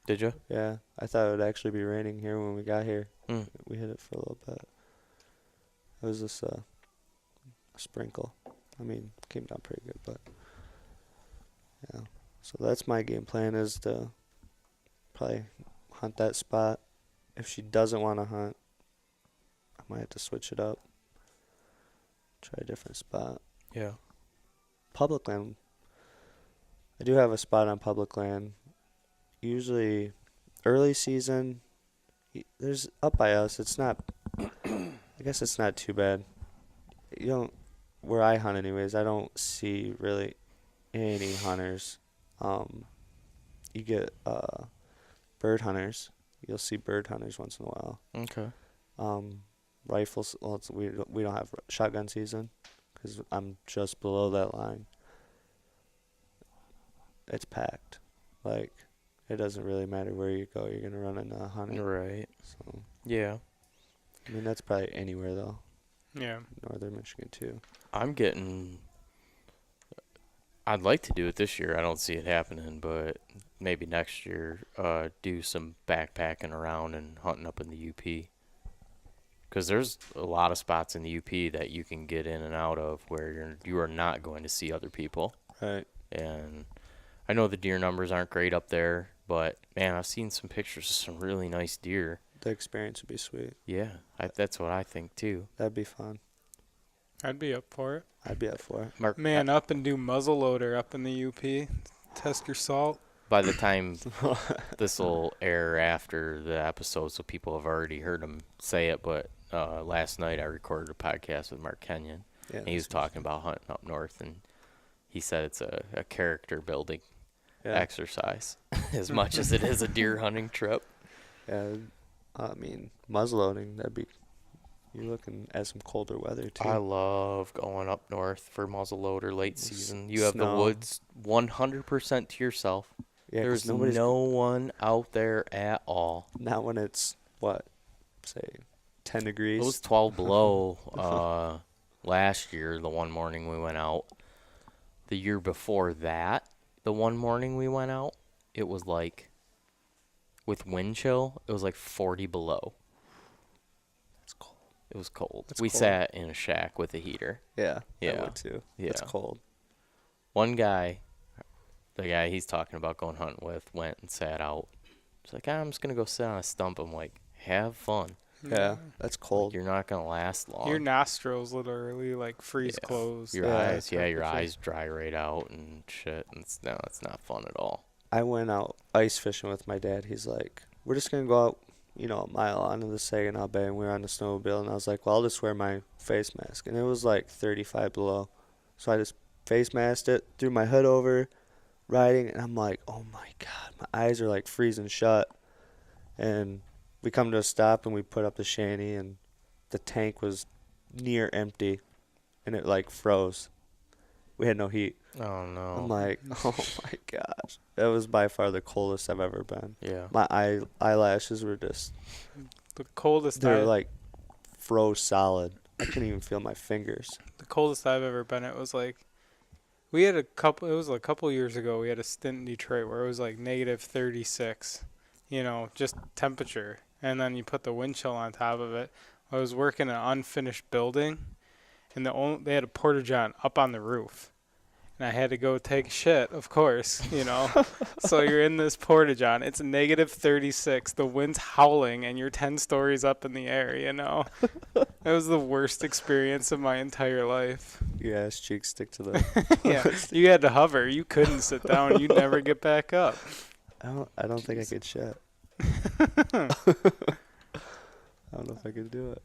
Did you? Yeah. I thought it would actually be raining here when we got here. Mm. We hit it for a little bit. It was just a sprinkle. I mean, came down pretty good, but yeah. So that's my game plan, is to probably hunt that spot. If she doesn't want to hunt, I might have to switch it up. Try a different spot. Yeah. Public land. I do have a spot on public land. Usually early season, there's up by us. It's not, I guess it's not too bad. You don't, where I hunt anyways, I don't see really any hunters. You get bird hunters. You'll see bird hunters once in a while. Okay. Rifles, well, we don't have shotgun season because I'm just below that line. It's packed. Like, it doesn't really matter where you go. You're going to run into a hunter. Right. So, Yeah. I mean, that's probably anywhere, though. Yeah. Northern Michigan, too. I'd like to do it this year. I don't see it happening, but maybe next year, do some backpacking around and hunting up in the UP. Because there's a lot of spots in the UP that you can get in and out of where you are not going to see other people. Right. And I know the deer numbers aren't great up there, but man, I've seen some pictures of some really nice deer. The experience would be sweet. Yeah, that's what I think too. That'd be fun. I'd be up for it. I'd be up for it. Mark, Man, up and do muzzleloader up in the UP. Test your salt. by the time this will air after the episode, so people have already heard him say it, but last night I recorded a podcast with Mark Kenyon, Yeah, and he was talking about hunting up north, and he said it's a character building exercise as much as it is a deer hunting trip. Yeah, I mean, muzzleloading, you're looking at some colder weather, too. I love going up north for muzzleloader late season. You have the Snow. woods 100% to yourself. Yeah, 'cause There's no one out there at all. Not when it's, say, 10 degrees. It was 12 below last year, the one morning we went out. The year before that, the one morning we went out, it was like, with wind chill, it was like 40 below. That's cold. It was cold. That's We cold. sat in a shack with a heater. Yeah, I Yeah. would too. Yeah. It's cold. One guy, the guy he's talking about going hunting with, went and sat out. He's like, I'm just going to go sit on a stump. I'm like, have fun. Yeah, that's cold. You're not going to last long. Your nostrils literally like freeze Yeah. closed. Your Yeah, eyes, that's your for sure. eyes dry right out and shit. And it's not fun at all. I went out ice fishing with my dad. He's like, we're just going to go out, a mile onto the Saginaw Bay, and we were on the snowmobile. And I was like, well, I'll just wear my face mask. And it was like 35 below. So I just face masked it, threw my hood over, riding. And I'm like, oh my God, my eyes are like freezing shut. And we come to a stop, and we put up the shanty, and the tank was near empty. And it like froze. We had no heat. Oh, no. I'm like, oh my gosh. That was by far the coldest I've ever been. Yeah. My eyelashes were just, The coldest they were I- like froze solid. I couldn't even feel my fingers. the coldest I've ever been. It was like we had it was a couple years ago. We had a stint in Detroit where it was like negative 36, just temperature. And then you put the wind chill on top of it. I was working in an unfinished building, and they had a porta-john up on the roof. And I had to go take a shit, of course, So you're in this porta-john. It's negative 36. The wind's howling, and you're 10 stories up in the air, It was the worst experience of my entire life. Your ass cheeks stick to the. Yeah, you had to hover. You couldn't sit down. You'd never get back up. I don't think I could shit. I don't know if I could do it.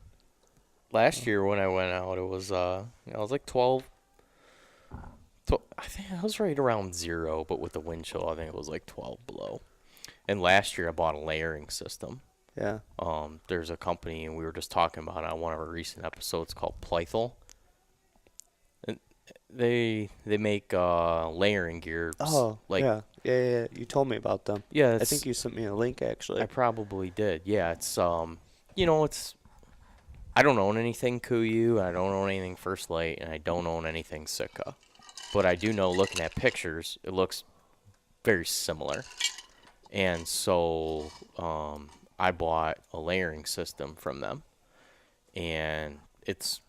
Last year when I went out, it was I was like 12. I think I was right around 0, but with the wind chill, I think it was like 12 below. And last year I bought a layering system. Yeah. There's a company, and we were just talking about it on one of our recent episodes, called Plythel. They make layering gear. Oh, Like yeah. You told me about them. yeah, I think you sent me a link actually. I probably did. Yeah, it's it's I don't own anything Kuiu, I don't own anything First Light, and I don't own anything Sitka. But I do know, looking at pictures, it looks very similar. And so I bought a layering system from them, and it's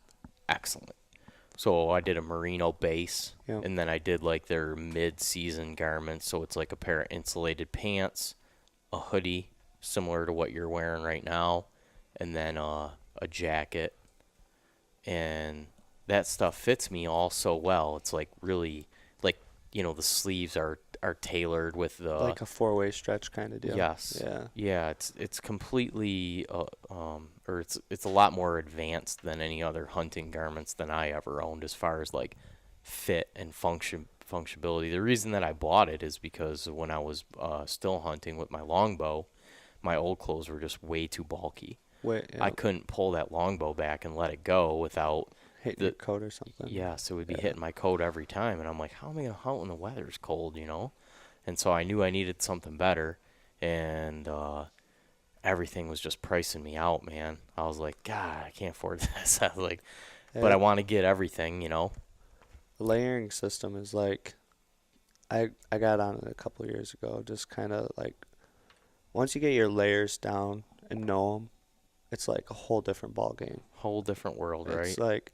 excellent. So I did a merino base, Yep. and then I did like their mid-season garments. So it's like a pair of insulated pants, a hoodie similar to what you're wearing right now, and then a jacket. And that stuff fits me all so well. It's like really, like, the sleeves are tailored with the Like a 4-way stretch kind of deal. yes, Yeah. yeah. It's completely or it's a lot more advanced than any other hunting garments than I ever owned as far as like fit and functionality. The reason that I bought it is because when I was still hunting with my longbow, my old clothes were just way too bulky. Wait, I couldn't pull that longbow back and let it go without hitting your coat or something. yeah, so it would be hitting my coat every time, and I'm like, how am I gonna hunt when the weather's cold, And so I knew I needed something better, and everything was just pricing me out, man. I was like, God, I can't afford this. I was like, but I want to get everything, The layering system is like, I got on it a couple of years ago. Just kind of like, once you get your layers down and know them, it's like a whole different ball game. Whole different world, right? It's like,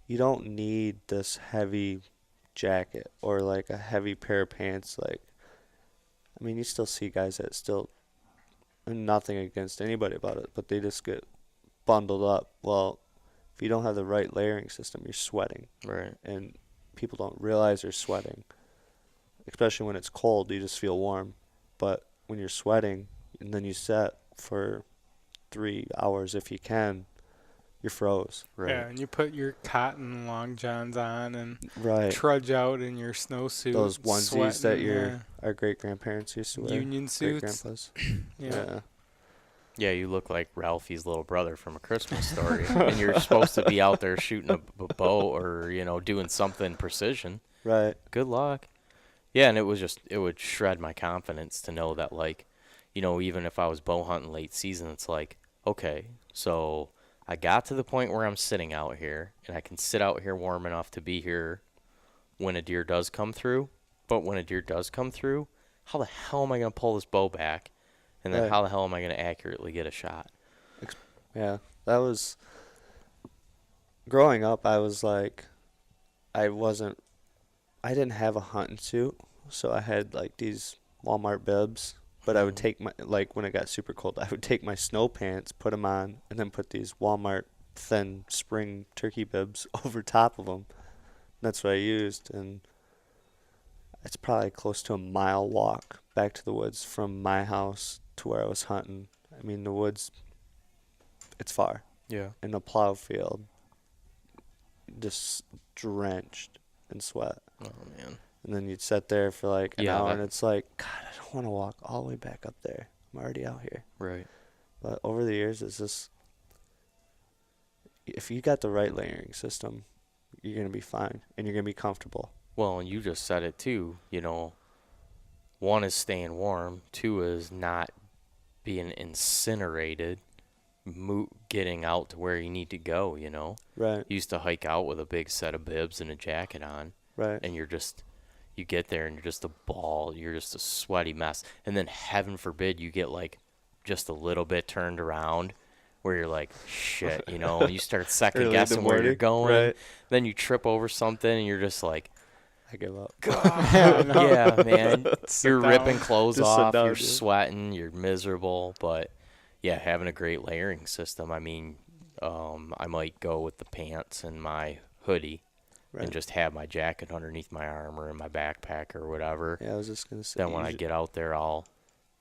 you don't need this heavy jacket or like a heavy pair of pants. Like, I mean, you still see guys that still, and nothing against anybody about it, but they just get bundled up. Well, if you don't have the right layering system, you're sweating. Right. And people don't realize they're sweating. Especially when it's cold, you just feel warm. But when you're sweating and then you set for 3 hours if you can, you're froze. Right. Yeah, and you put your cotton long johns on and Right. trudge out in your snowsuit. Those onesies that sweating, our great grandparents used to wear. union Great suits. grandpas. Yeah. Yeah, you look like Ralphie's little brother from A Christmas Story, and you're supposed to be out there shooting a bow or doing something precision. Right. Good luck. Yeah, and it would shred my confidence to know that, like, even if I was bow hunting late season, it's like, okay, so I got to the point where I'm sitting out here, and I can sit out here warm enough to be here when a deer does come through. But when a deer does come through, how the hell am I going to pull this bow back? And then Right. how the hell am I going to accurately get a shot? Yeah. That was, growing up, I was like, I didn't have a hunting suit, so I had like these Walmart bibs. But I would take when it got super cold, I would take my snow pants, put them on, and then put these Walmart thin spring turkey bibs over top of them. That's what I used, and it's probably close to a mile walk back to the woods from my house to where I was hunting. I mean, the woods, it's far. Yeah. In a plow field, just drenched in sweat. Oh, man. And then you'd sit there for like an hour, that- and it's like, God, I don't want to walk all the way back up there. I'm already out here. Right. But over the years, it's just, if you got the right layering system, you're going to be fine, and you're going to be comfortable. Well, and you just said it too, one is staying warm, two is not being incinerated, getting out to where you need to go, Right, You used to hike out with a big set of bibs and a jacket on, right. and you get there and you're just a ball, you're just a sweaty mess. And then heaven forbid you get like just a little bit turned around where you're like, shit, and you start second Early in the guessing where you're morning, going. right. Then you trip over something and you're just like, I give up. yeah, man. You're down. ripping clothes Just sit off, down, you're dude. sweating, you're miserable. But yeah, having a great layering system. I mean, I might go with the pants and my hoodie Right. and just have my jacket underneath my arm or in my backpack or whatever. Yeah, I was just going to say. Then when I get out there, I'll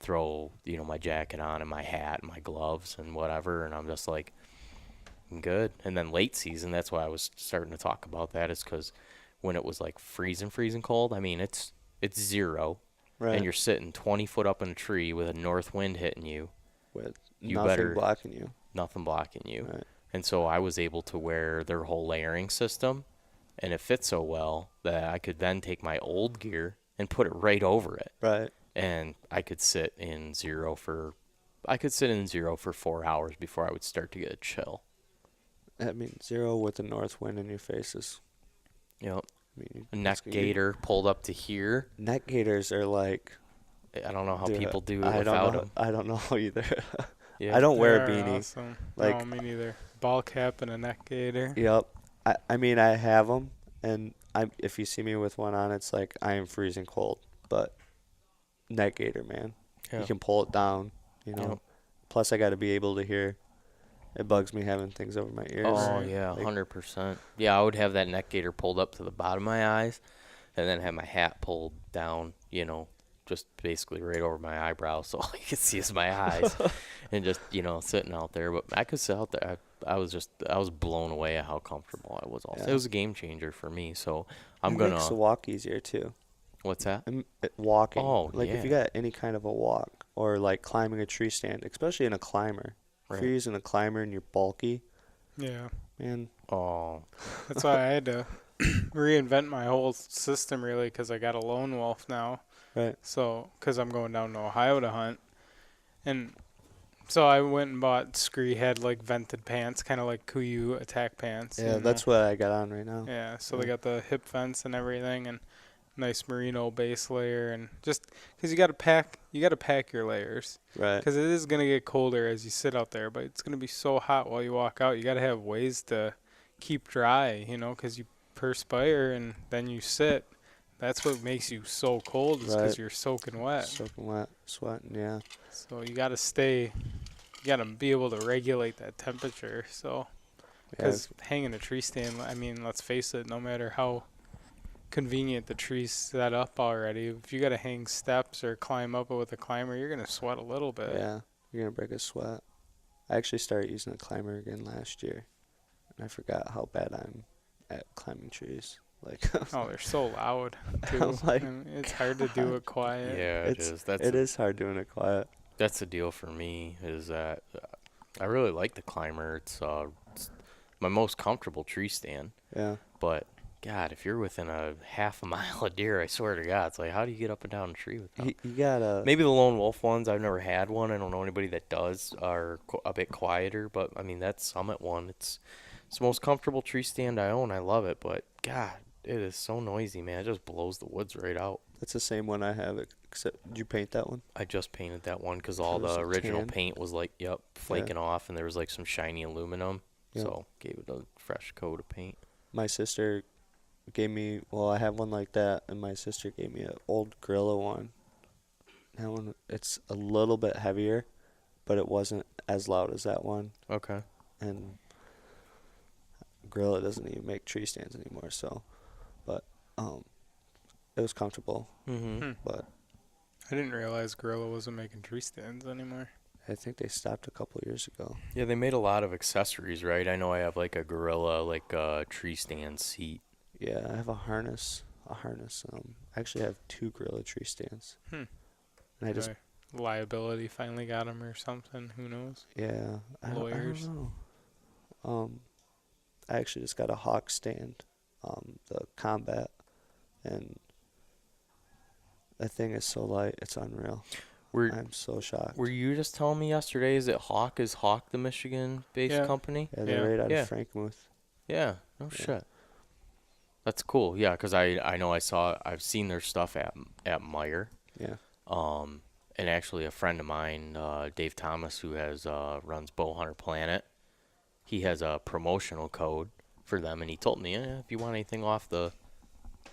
throw, my jacket on and my hat and my gloves and whatever. And I'm just like, I'm good. And then late season, that's why I was starting to talk about that, is because when it was like freezing cold, I mean, it's 0. right. And you're sitting 20 foot up in a tree with a north wind hitting you, with you nothing better- blocking you. nothing blocking you. Right. And so I was able to wear their whole layering system and it fit so well that I could then take my old gear and put it right over it. Right. And I could sit in zero for 4 hours before I would start to get a chill. I mean, 0 with the north wind in your faces. Yep. I mean, A neck gaiter pulled up to here. Neck gaiters are like. I don't know how Dude, people do it I without don't know. them. I don't know either. Yeah. I don't wear a They are beanie. Awesome. Like- no, me neither. Ball cap and a neck gaiter. Yep. I mean, I have them, and if you see me with one on, it's like I am freezing cold. But neck gaiter, man, Yeah. you can pull it down. You know. Yep. Plus, I got to be able to hear. It bugs me having things over my ears. Oh, Right. yeah, Like- 100%. Yeah, I would have that neck gaiter pulled up to the bottom of my eyes and then have my hat pulled down, just basically right over my eyebrows so all you can see is my eyes and just, sitting out there. But I could sit out there. I was blown away at how comfortable I was. Also. Yeah. It was a game changer for me. So It makes the walk easier too. what's that? Walking. Oh, like if you yeah. got any kind of a walk or like climbing a tree stand, especially in a climber. If Right. you're using a climber and you're bulky, Yeah. man. Oh, That's why I had to reinvent my whole system, really, because I got a lone wolf now. Right. So, because I'm going down to Ohio to hunt. And so I went and bought Scree had like vented pants, kind of like Kuiu attack pants. Yeah, you that's know? what I got on right now. Yeah, so Yeah. they got the hip vents and everything, and nice merino base layer, and just because you got to pack your layers, Right. because it is gonna get colder as you sit out there, but it's gonna be so hot while you walk out. You got to have ways to keep dry, because you perspire and then you sit. That's what makes you so cold, is because Right. you're soaking wet. Soaking wet, sweating. Yeah. So you got to be able to regulate that temperature. So, Yeah. because hanging a tree stand, I mean, let's face it, no matter how convenient the tree's set up already, if you got to hang steps or climb up it with a climber, you're going to sweat a little bit. Yeah. You're gonna break a sweat. I actually started using a climber again last year, and I forgot how bad I'm at climbing trees. Like. Oh, they're so loud, too. I'm like, and it's hard to do it quiet. yeah, it is. It is hard doing it quiet. That's the deal for me is that I really like the climber. It's my most comfortable tree stand. Yeah. But God, if you're within a half a mile of deer, I swear to God, it's like, how do you get up and down a tree with them? You gotta. Maybe the lone wolf ones. I've never had one. I don't know anybody that does. Are a bit quieter, but I mean that Summit one. It's the most comfortable tree stand I own. I love it, but God, it is so noisy, man. It just blows the woods right out. It's the same one I have, except did you paint that one? I just painted that one because all It was the a original tan? paint was like, flaking off, and there was like some shiny aluminum. Yep. So gave it a fresh coat of paint. My sister gave me. Well, I have one like that, and my sister gave me an old Gorilla one. That one, it's a little bit heavier, but it wasn't as loud as that one. Okay. And Gorilla doesn't even make tree stands anymore, so. But it was comfortable. Mm-hmm. But I didn't realize Gorilla wasn't making tree stands anymore. I think they stopped a couple years ago. Yeah, they made a lot of accessories, right? I know I have like a Gorilla, like a tree stand seat. Yeah, I have a harness. I actually have 2 Gorilla tree stands. Hmm. And I just Maybe liability finally got him or something. Who knows? Yeah, I Lawyers. don't know. I actually just got a Hawk stand, the Combat, and that thing is so light, it's unreal. I'm so shocked. Were you just telling me yesterday? Is Hawk the Michigan-based Yeah. company? Yeah, they're Yeah. right out Yeah. of Frankmuth. Yeah. No Yeah. shit. That's cool. Yeah, because I know I've seen their stuff at Meyer. Yeah. And actually a friend of mine, Dave Thomas, who runs Bow Hunter Planet, he has a promotional code for them, and he told me, if you want anything off the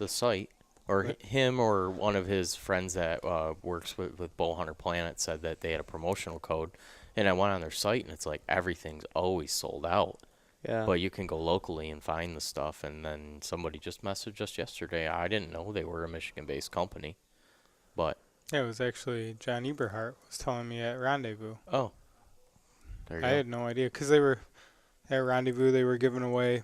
site, or Right. him or one of his friends that works with Bow Hunter Planet said that they had a promotional code, and I went on their site, and it's like everything's always sold out. Yeah. But you can go locally and find the stuff, and then somebody just messaged us yesterday. I didn't know they were a Michigan-based company, but Yeah, it was actually John Eberhart was telling me at Rendezvous. oh, there you I go. had no idea because they were at Rendezvous. They were giving away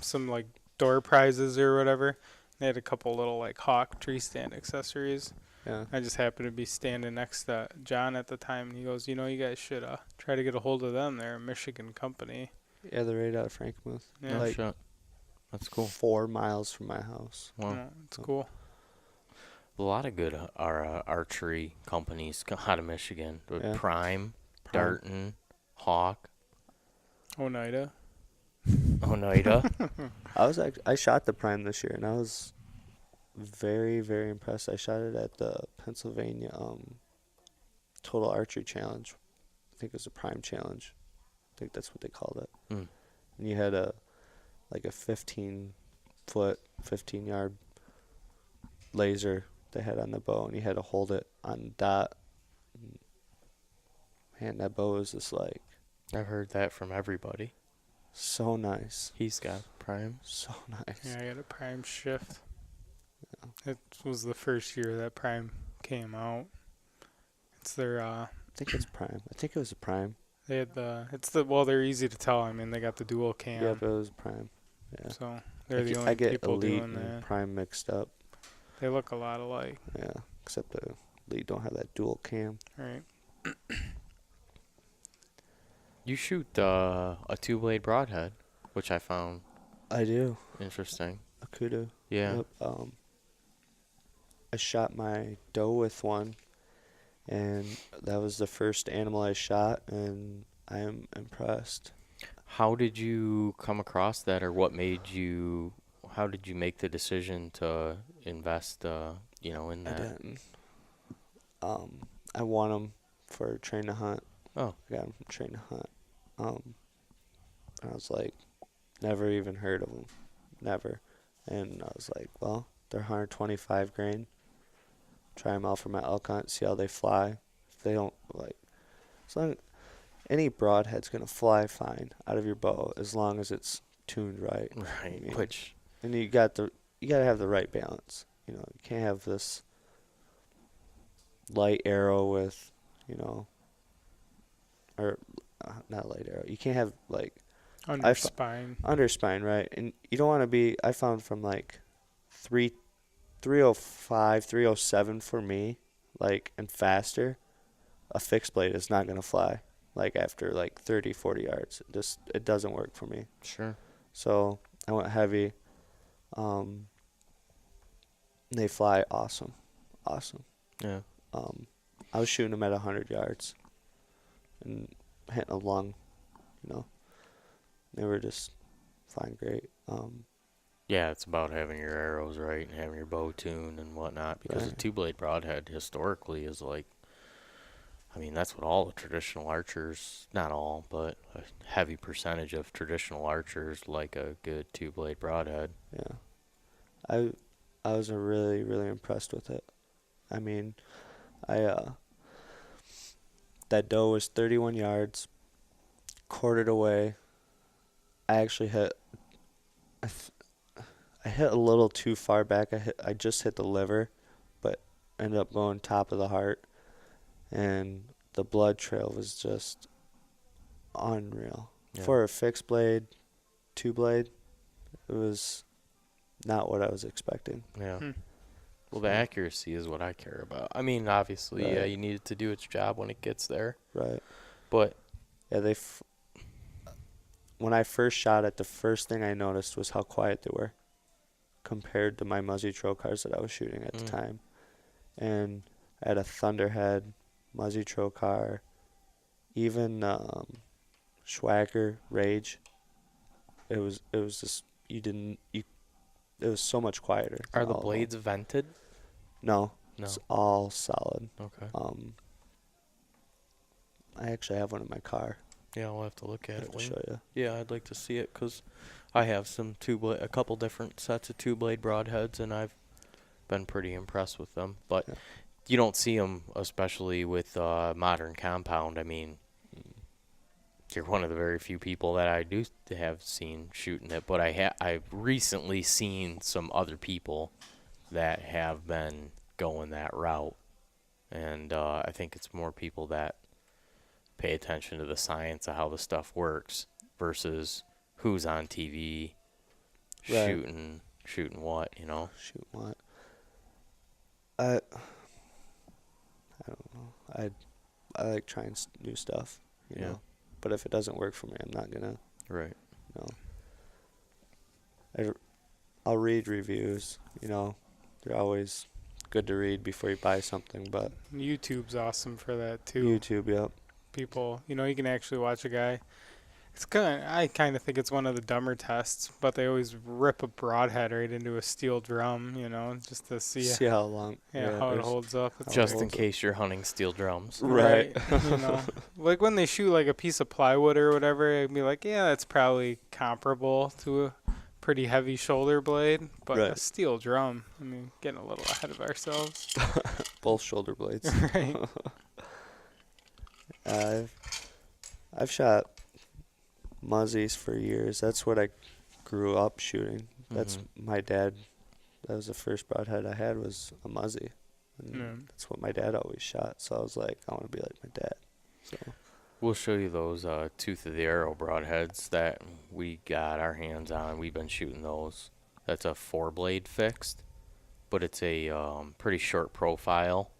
some like door prizes or whatever. They had a couple little like Hawk tree stand accessories. Yeah. I just happened to be standing next to John at the time, and he goes, "You guys should try to get a hold of them. They're a Michigan company." Yeah, they're right out of Frankmuth. Yeah. Oh, Like, shit. That's cool. 4 miles from my house. Wow. Oh, it's cool. A lot of good archery companies out of Michigan. With Yeah. Prime, Prime. Darton, Hawk, Oneida. Oneida. I shot the prime this year, and I was very, very impressed. I shot it at the Pennsylvania Total Archery Challenge. I think it was a prime challenge. I think that's what they called it. Mm. And you had a 15-foot, 15-yard laser they had on the bow, and you had to hold it on the dot. Man, that bow was just like I've heard that from everybody. so nice. He's got Prime. So nice. Yeah, I got a Prime shift. It was the first year that Prime came out. It's their I think it's prime. I think it was a prime. they had well, they're easy to tell. I mean, they got the dual cam. Yeah, but it was prime. Yeah. So they're the I only get people elite doing and that. prime mixed up. They look a lot alike. Yeah, except the elite don't have that dual cam. Right. You shoot a 2-blade broadhead, which I found I do. interesting. A kudu. Yeah. Yep. I shot my doe with one, and that was the first animal I shot, and I am impressed. How did you come across that, or how did you make the decision to invest, in I that? didn't. I won them for Train to Hunt. Oh. I got them from Train to Hunt. And I was like, never even heard of them. Never. And I was like, well, they're 125 grain. Try them out for my elk hunt, see how they fly. If they don't, as long any broadhead's going to fly fine out of your bow as long as it's tuned right. Right. I mean, Which, and you got to have the right balance. You can't have this light arrow with, or not light arrow. You can't have Under spine. under spine, right? And you don't want to be. I found from 305, 307 for me, and faster, a fixed blade is not gonna fly. After 30, 40 yards, it doesn't work for me. sure. So I went heavy. They fly awesome. Yeah. I was shooting them at 100 yards and hitting a lung, They were just flying great. Yeah, it's about having your arrows right and having your bow tuned and whatnot, because a Right. 2-blade broadhead historically is that's what all the traditional archers, not all, but a heavy percentage of traditional archers like a good 2-blade broadhead. Yeah. I was really, really impressed with it. I mean, that doe was 31 yards, quartered away. I actually I hit a little too far back. I just hit the liver, but ended up going top of the heart, and the blood trail was just unreal. Yeah. For a fixed blade, 2-blade, it was not what I was expecting. Yeah. Hmm. Well, the accuracy is what I care about. I mean, obviously, yeah, Right. you need it to do its job when it gets there. Right. But Yeah, when I first shot it, the first thing I noticed was how quiet they were compared to my Muzzy Trocars that I was shooting at the time. And I had a Thunderhead, Muzzy Trocar, even Schwager Rage. It was just it was so much quieter. are than the all of them. blades vented? No, No. it's all solid. Okay. I actually have one in my car. Yeah, I'll have to look I at have it. to show you. Yeah, I'd like to see it because I have a couple different sets of 2-blade broadheads, and I've been pretty impressed with them. But Yeah. you don't see them, especially with modern compound. I mean, you're one of the very few people that I do have seen shooting it. But I've recently seen some other people that have been going that route, and I think it's more people that pay attention to the science of how the stuff works versus who's on TV Right. shooting what, Shoot what? I don't know. I like trying new stuff, you Yeah. know. But if it doesn't work for me, I'm not gonna, Right. you know. I'll read reviews. You know, they're always good to read before you buy something. But YouTube's awesome for that too. YouTube, yep. People, you can actually watch a guy. I kind of think it's one of the dumber tests, but they always rip a broadhead right into a steel drum, just to see how long. how it holds up. It's Just in case you're hunting steel drums. Right. Like when they shoot like a piece of plywood or whatever, I'd be like, yeah, that's probably comparable to a pretty heavy shoulder blade, but a steel drum, getting a little ahead of ourselves. Both shoulder blades. Right. I've shot muzzies for years. That's what I grew up shooting. That's my dad. That was the first broadhead I had, was a muzzy. And that's what my dad always shot. So I was like, I want to be like my dad. So We'll show you those tooth of the arrow broadheads that we got our hands on. We've been shooting those. That's a 4-blade fixed, but it's a pretty short profile,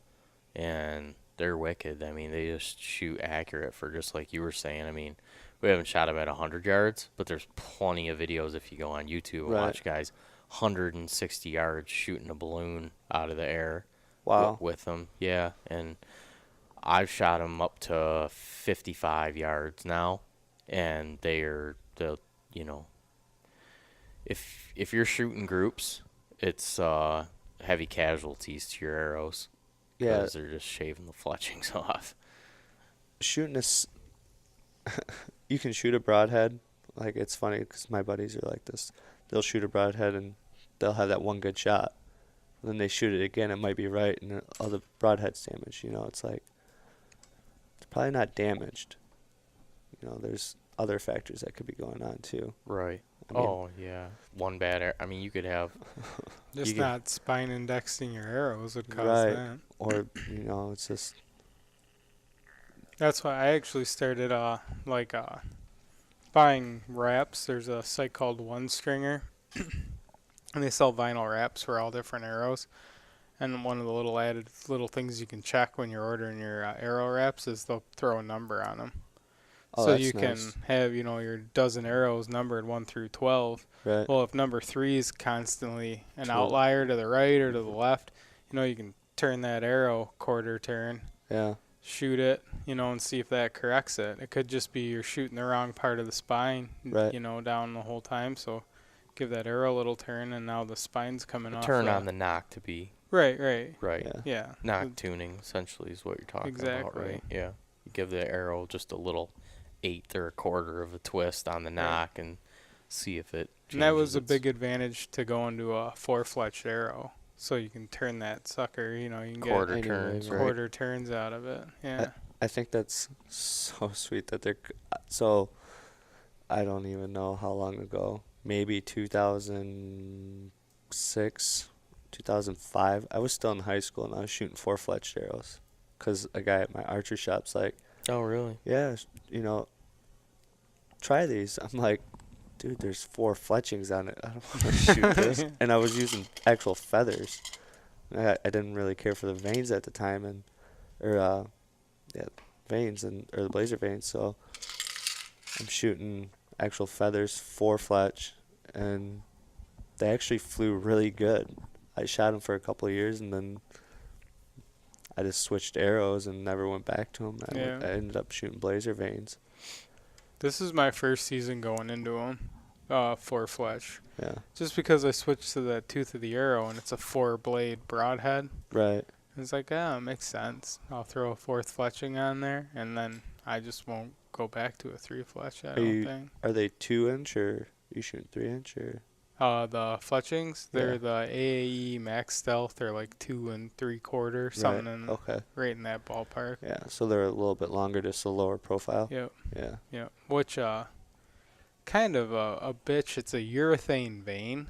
and they're wicked. They just shoot accurate for, just like you were saying. We haven't shot them at 100 yards, but there's plenty of videos if you go on YouTube and watch guys 160 yards shooting a balloon out of the air. Wow. With them. Yeah, and I've shot them up to 55 yards now, and if you're shooting groups, it's heavy casualties to your arrows. Yeah. Because they're just shaving the fletchings off. Shooting you can shoot a broadhead. Like, it's funny because my buddies are like this. They'll shoot a broadhead and they'll have that one good shot. Then they shoot it again, it might be right, and all the broadhead's damaged. It's like, it's probably not damaged. There's other factors that could be going on too. Right. Yeah. One bad arrow. You could have... Just not spine indexing your arrows would cause that. Or, it's just... That's why I actually started buying wraps. There's a site called One Stringer, and they sell vinyl wraps for all different arrows. And one of the little things you can check when you're ordering your arrow wraps is they'll throw a number on them. Oh, so that's you nice. can have, your dozen arrows numbered 1 through 12. Right. Well, if number 3 is constantly an outlier to the right or to the left, you can turn that arrow quarter turn. Yeah. Shoot it, and see if that corrects it. It could just be you're shooting the wrong part of the spine, down the whole time. So give that arrow a little turn, and now the spine's coming off. Turn on the knock to be... Right. Yeah. Knock tuning, essentially, is what you're talking about, right? Yeah. You give the arrow just a little 1/8 or 1/4 of a twist on the knock and see if it changes. And that was a big advantage to go into a 4-fletched arrow. So you can turn that sucker, you can quarter get turns, quarter turns out of it. Yeah. I think that's so sweet that they're... So, I don't even know how long ago. Maybe 2006, 2005. I was still in high school, and I was shooting 4-fletched arrows. Because a guy at my archery shop's like... Oh, really? Yeah, try these. I'm like, dude, there's 4 fletchings on it. I don't want to shoot this. And I was using actual feathers. I didn't really care for the vanes at the time, vanes or the blazer vanes. So I'm shooting actual feathers, 4 fletch, and they actually flew really good. I shot them for a couple of years, and then I just switched arrows and never went back to them. I ended up shooting blazer vanes. This is my first season going into them, 4-fletch. Yeah. Just because I switched to that tooth of the arrow, and it's a 4-blade broadhead. Right. It's like, it makes sense. I'll throw a 4th fletching on there, and then I just won't go back to a 3-fletch, I don't think. Are they 2-inch, or are you shooting 3-inch, or? The fletchings, they're the AAE Max Stealth. They're like 2 3/4, something right in that ballpark. Yeah, so they're a little bit longer, just a lower profile. Yep. Yeah. Yep. Which kind of a bitch. It's a urethane vane.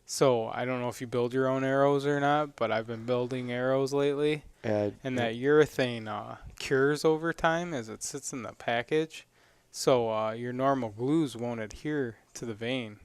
So I don't know if you build your own arrows or not, but I've been building arrows lately. Yeah. And that urethane cures over time as it sits in the package. So your normal glues won't adhere to the vane.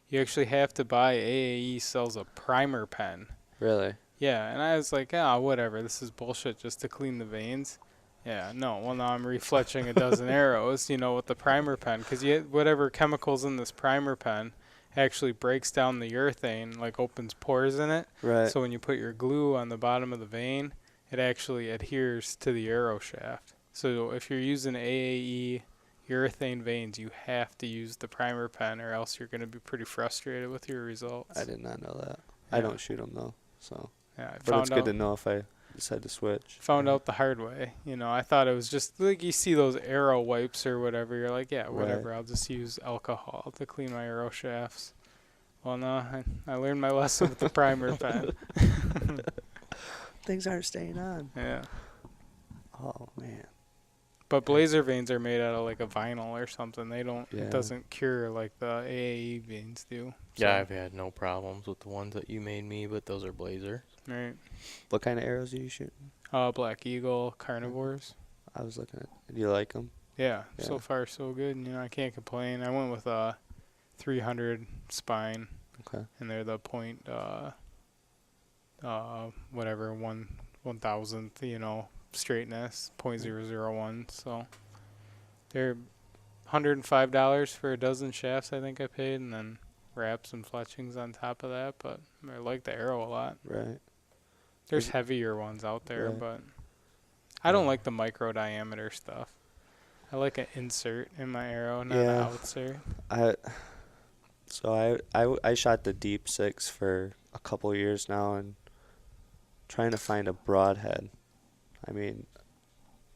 You actually have to buy... AAE sells a primer pen. Really? Yeah, and I was like, whatever, this is bullshit just to clean the veins. Yeah, no, well, now I'm refletching a dozen arrows, with the primer pen, because whatever chemicals in this primer pen actually breaks down the urethane, like opens pores in it. Right. So when you put your glue on the bottom of the vane, it actually adheres to the arrow shaft. So if you're using AAE urethane vanes, you have to use the primer pen, or else you're going to be pretty frustrated with your results. I did not know that. Yeah. I don't shoot them though, so. Yeah, I But found it's good out, to know if I decide to switch. found out the hard way. You know, I thought it was just like you see those arrow wipes or whatever. You're like, yeah, whatever. Right. I'll just use alcohol to clean my arrow shafts. Well, no, I learned my lesson with the primer pen. Things aren't staying on. Yeah. Oh man. But blazer vanes are made out of like a vinyl or something. They don't. Yeah. It doesn't cure like the AAE vanes do. Yeah, I've had no problems with the ones that you made me, but those are Blazer. Right. What kind of arrows are you shooting? Black Eagle carnivores. I was looking at. Do you like them? Yeah, Yeah. so far so good. You know, I can't complain. I went with a 300 spine, Okay. and they're the point, whatever, 1,000th, you know, straightness, .001. So they're $105 for a dozen shafts, I think I paid, and then wraps and fletchings on top of that. But I like the arrow a lot. Right. There's Is- heavier ones out there, Right. but I don't like the micro diameter stuff. I like an insert in my arrow, not an Yeah. outsert. I shot the deep 6 for a couple years now, and trying to find a broadhead. I mean,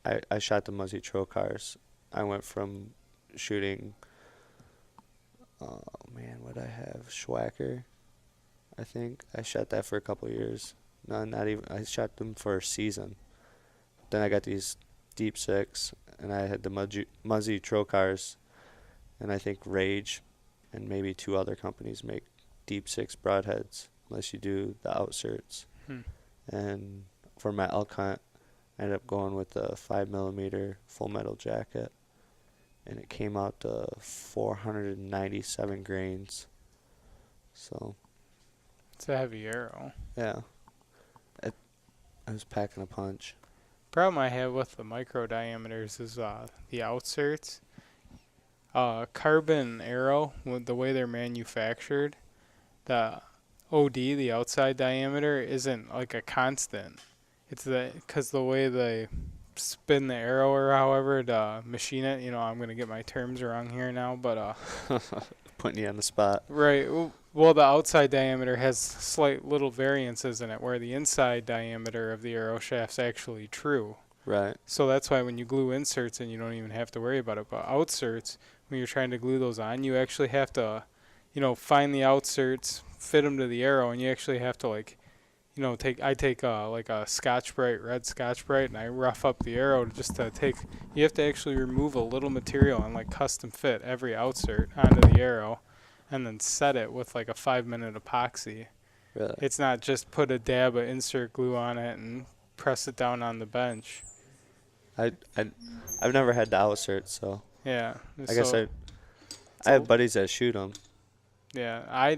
I shot the Muzzy Trocars. I went from shooting, oh man, what I have, Schwacker, I think. I shot that for a couple years. No, not even. I shot them for a season. Then I got these deep 6, and I had the Muzzy Trocars, and I think Rage and maybe 2 other companies make deep 6 broadheads, unless you do the outserts. And for my elk hunt, I ended up going with the 5mm full metal jacket, and it came out to 497 grains. So It's a heavy arrow. yeah, I was packing a punch. Problem I have with the micro diameters is the outserts. Carbon arrow, with the way they're manufactured, the OD, the outside diameter, isn't like a constant. It's because the way they spin the arrow or however to machine it, you know, I'm going to get my terms wrong here now, but Putting you on the spot. right. Well, the outside diameter has slight little variances in it, where the inside diameter of the arrow shaft's actually true. Right. So that's why when you glue inserts in, you don't even have to worry about it. But outserts, when you're trying to glue those on, you actually have to, you know, find the outserts, fit them to the arrow, and you actually have to, like, you know, I take like a Scotch-Brite, red Scotch-Brite, and I rough up the arrow just to take. You have to actually remove a little material and like custom fit every outsert onto the arrow, and then set it with like a 5-minute epoxy. Really. It's not just put a dab of insert glue on it and press it down on the bench. I've never had the outsert, so Yeah. I guess I have buddies that shoot them. Yeah,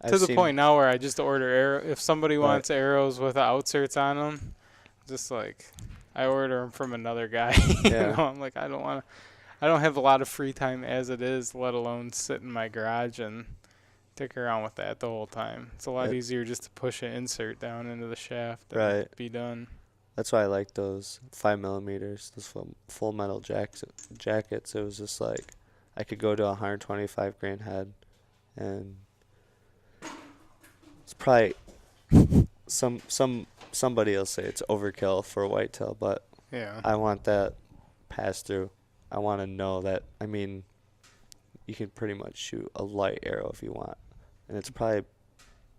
to the point now where I just order arrow. If somebody wants arrows with ouserts on them, just like I order them from another guy. Yeah. You know, I'm like, I don't have a lot of free time as it is, let alone sit in my garage and dick around with that the whole time. It's a lot easier just to push an insert down into the shaft and be done. That's why I like those 5mm, those full metal jackets. It was just like I could go to 125 grain head, and it's probably somebody will say it's overkill for a whitetail, but Yeah. I want that pass through. I want to know that. I mean, you can pretty much shoot a light arrow if you want, and it's probably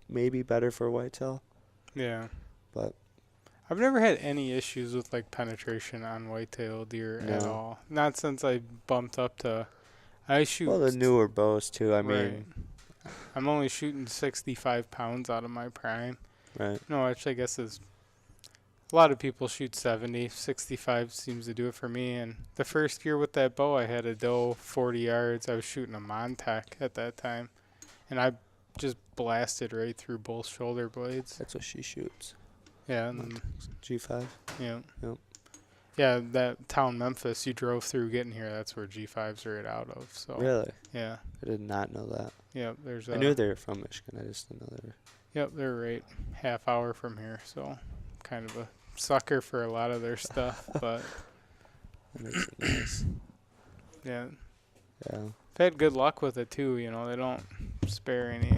maybe better for a whitetail. Yeah. But I've never had any issues with like penetration on whitetail deer at No. all. Not since I bumped up to. I shoot. well, the newer bows too. I mean, I'm only shooting 65 pounds out of my prime. right? No, actually, I guess it's a lot of people shoot 70. 65 seems to do it for me. And the first year with that bow, I had a doe 40 yards. I was shooting a Montec at that time, and I just blasted right through both shoulder blades. That's what she shoots. Yeah, and then, G5. yeah. Yep. Yeah, that town Memphis you drove through getting here, that's where G5s are out of. So Really? yeah. I did not know that. Yep, there's I knew they were from Michigan. I just didn't know they were. Yep, they're right half hour from here, so kind of a sucker for a lot of their stuff, but That makes it nice. yeah. Yeah. I've had good luck with it too, you know, they don't spare any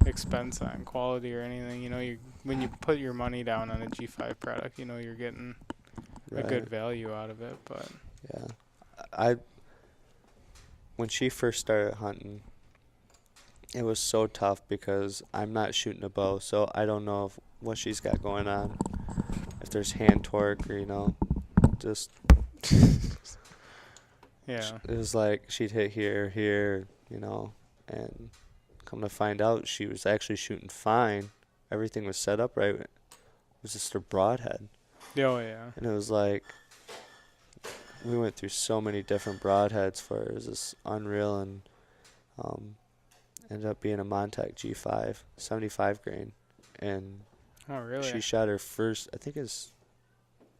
expense on quality or anything. You know, when you put your money down on a G5 product, you know you're getting a good value out of it, but yeah. When she first started hunting, it was so tough because I'm not shooting a bow, so I don't know what she's got going on. If there's hand torque or, you know, just yeah. it was like she'd hit here, you know, and come to find out she was actually shooting fine. Everything was set up right. It was just her broadhead. Oh yeah. And it was like we went through so many different broadheads for her. It was just unreal, and ended up being a Montec G5, 75 grain. And Oh really? she shot her first, I think it's,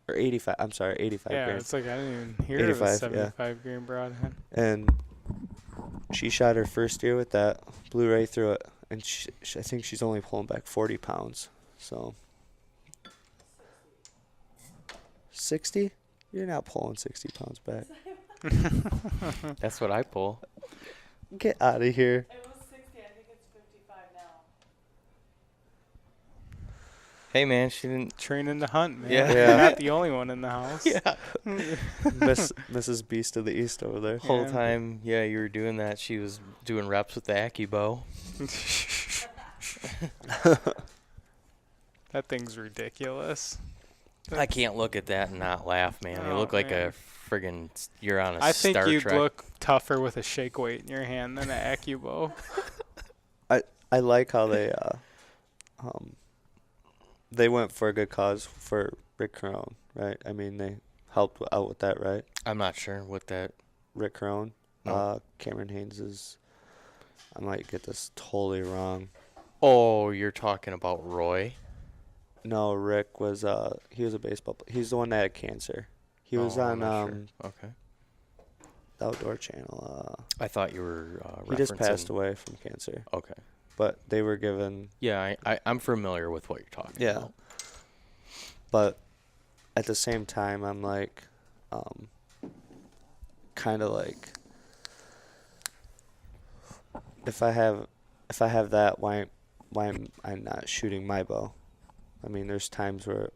or 85, I'm sorry, 85 Yeah, grain. it's like I didn't even hear of a 75 grain broadhead. And she shot her first deer with that, blew right through it, and I think she's only pulling back 40 pounds. So 60? You're not pulling 60 pounds back. That's what I pull. Get out of here. It was 60. I think it's 55 now. Hey man, she didn't. Training to hunt, man. Yeah. You're not the only one in the house. Yeah. Mrs. Beast of the East over there. Whole Yeah. time, yeah, you were doing that. She was doing reps with the AccuBow. That thing's ridiculous. I can't look at that and not laugh, man. You Oh, look like man. a friggin' you're on a I think Star you'd Trek. look tougher with a shake weight in your hand than an AccuBow. I like how they went for a good cause for Rick Crone, right? I mean, they helped out with that, right? I'm not sure what that. Rick Crone. No. Cameron Haynes is, I might get this totally wrong. Oh, you're talking about Roy? No, Rick was he was a baseball player. He's the one that had cancer. He was Oh, on I'm not sure. Okay. the Outdoor Channel. I thought you were He just passed referencing- away from cancer. Okay. But they were given, Yeah, I'm familiar with what you're talking yeah. about. But at the same time, I'm like, kind of like, if I have that, why am I not shooting my bow? I mean, there's times where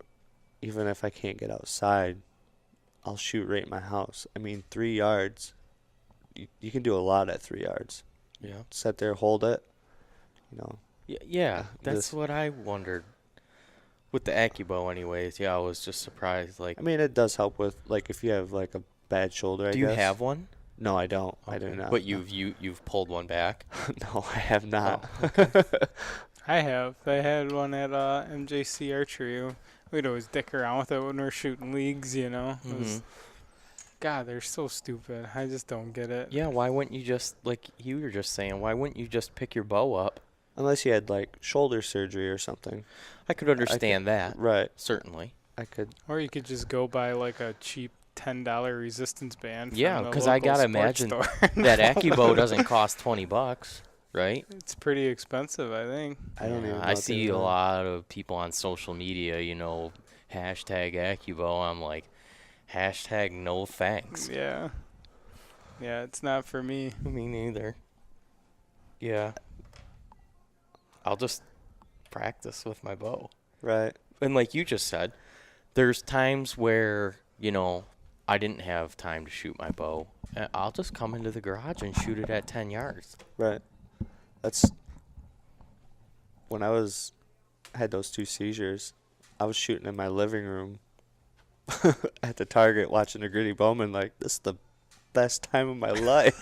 even if I can't get outside, I'll shoot right in my house. I mean, 3 yards, you can do a lot at 3 yards. Yeah. Sit there, hold it, you know. Yeah, that's this- what I wondered. With the AccuBow anyways, yeah, I was just surprised. Like, I mean, it does help with, like, if you have, like, a bad shoulder, I do guess. you have one? No, I don't. I do Okay. not. But no. you've pulled one back? No, I have not. I have. They had one at MJC Archery. We'd always dick around with it when we were shooting leagues, you know. It was- Mhm. God, they're so stupid. I just don't get it. Yeah, why wouldn't you just, like you were just saying, why wouldn't you just pick your bow up? Unless you had, like, shoulder surgery or something. I could understand that, Right. certainly. I could. Or you could just go buy like a cheap $10 resistance band. Yeah, from the 'cause I local gotta sports imagine store. That AccuBow doesn't cost $20, right? It's pretty expensive, I think. I don't Yeah, even know. I if they see a know. lot of people on social media, hashtag AccuBow. I'm like, hashtag no thanks. Yeah. Yeah, it's not for me. Me neither. Yeah. I'll just practice with my bow. Right. And like you just said, there's times where, I didn't have time to shoot my bow. And I'll just come into the garage and shoot it at 10 yards. Right. That's when I had those 2 seizures. I was shooting in my living room at the Target, watching the Gritty Bowman. Like, this is the best time of my life.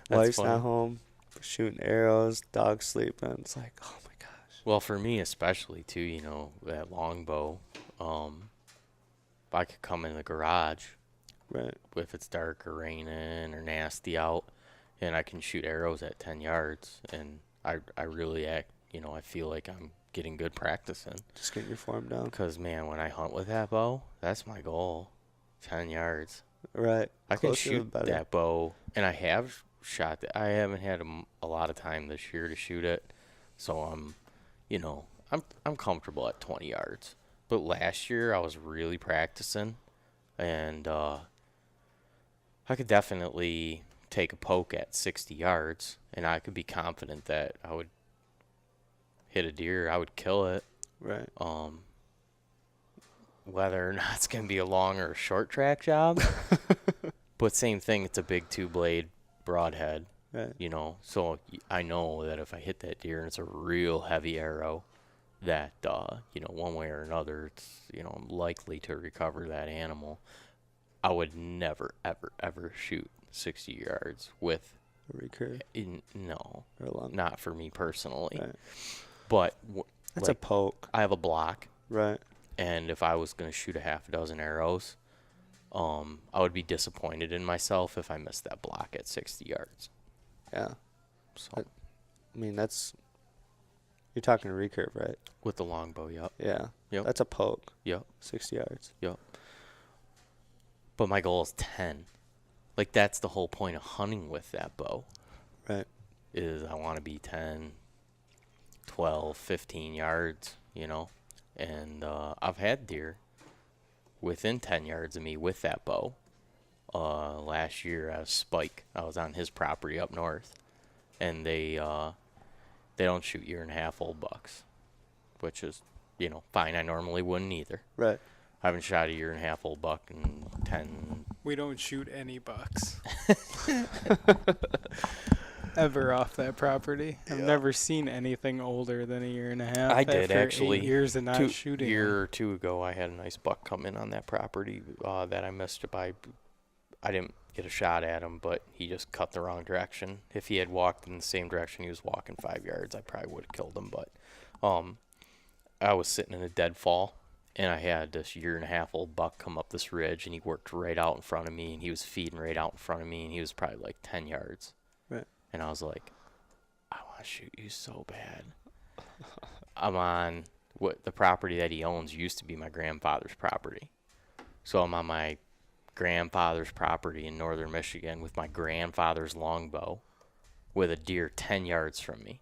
Wife's funny. not home. We're shooting arrows. Dog's sleeping. It's like, oh my gosh. Well, for me especially too, that longbow, I could come in the garage Right. if it's dark or raining or nasty out, and I can shoot arrows at 10 yards, and I really I feel like I'm getting good practice in. Just getting your form down. Because, man, when I hunt with that bow, that's my goal. 10 yards. Right. I can Closer the shoot better. that bow, and I have shot that. I haven't had a lot of time this year to shoot it, so I'm comfortable at 20 yards. But last year I was really practicing, and I could definitely take a poke at 60 yards, and I could be confident that I would hit a deer. I would kill it. Right. Whether or not it's going to be a long or a short track job. But same thing, it's a big 2-blade broadhead, Right. So I know that if I hit that deer and it's a real heavy arrow, that, one way or another, it's, I'm likely to recover that animal. I would never, ever, ever shoot 60 yards with, A recurve no, or a long. not for me personally. Right. But, That's a poke. I have a block. Right. And if I was going to shoot a half a dozen arrows, I would be disappointed in myself if I missed that block at 60 yards. Yeah. So I mean, you're talking a recurve, right? with the longbow, yep. Yeah. Yep. That's a poke. Yep. 60 yards. Yep. But my goal is 10. Like, that's the whole point of hunting with that bow. Right. Is I want to be 10, 12, 15 yards, And I've had deer within 10 yards of me with that bow. Last year at Spike, I was on his property up north, and they don't shoot 1.5-year-old bucks, which is, fine. I normally wouldn't either. Right. I haven't shot a 1.5-year-old buck in 10. We don't shoot any bucks. Ever off that property. I've never seen anything older than 1.5 years. I did, after actually. 8 years of not A shooting. year or two ago, I had a nice buck come in on that property that I missed by. I didn't get a shot at him, but he just cut the wrong direction. If he had walked in the same direction he was walking 5 yards, I probably would have killed him. But I was sitting in a deadfall, and I had this 1.5-year-old buck come up this ridge, and he worked right out in front of me, and he was feeding right out in front of me, and he was probably like 10 yards. Right. And I was like, I want to shoot you so bad. I'm on the property that he owns used to be my grandfather's property. So I'm on my grandfather's property in northern Michigan with my grandfather's longbow with a deer 10 yards from me.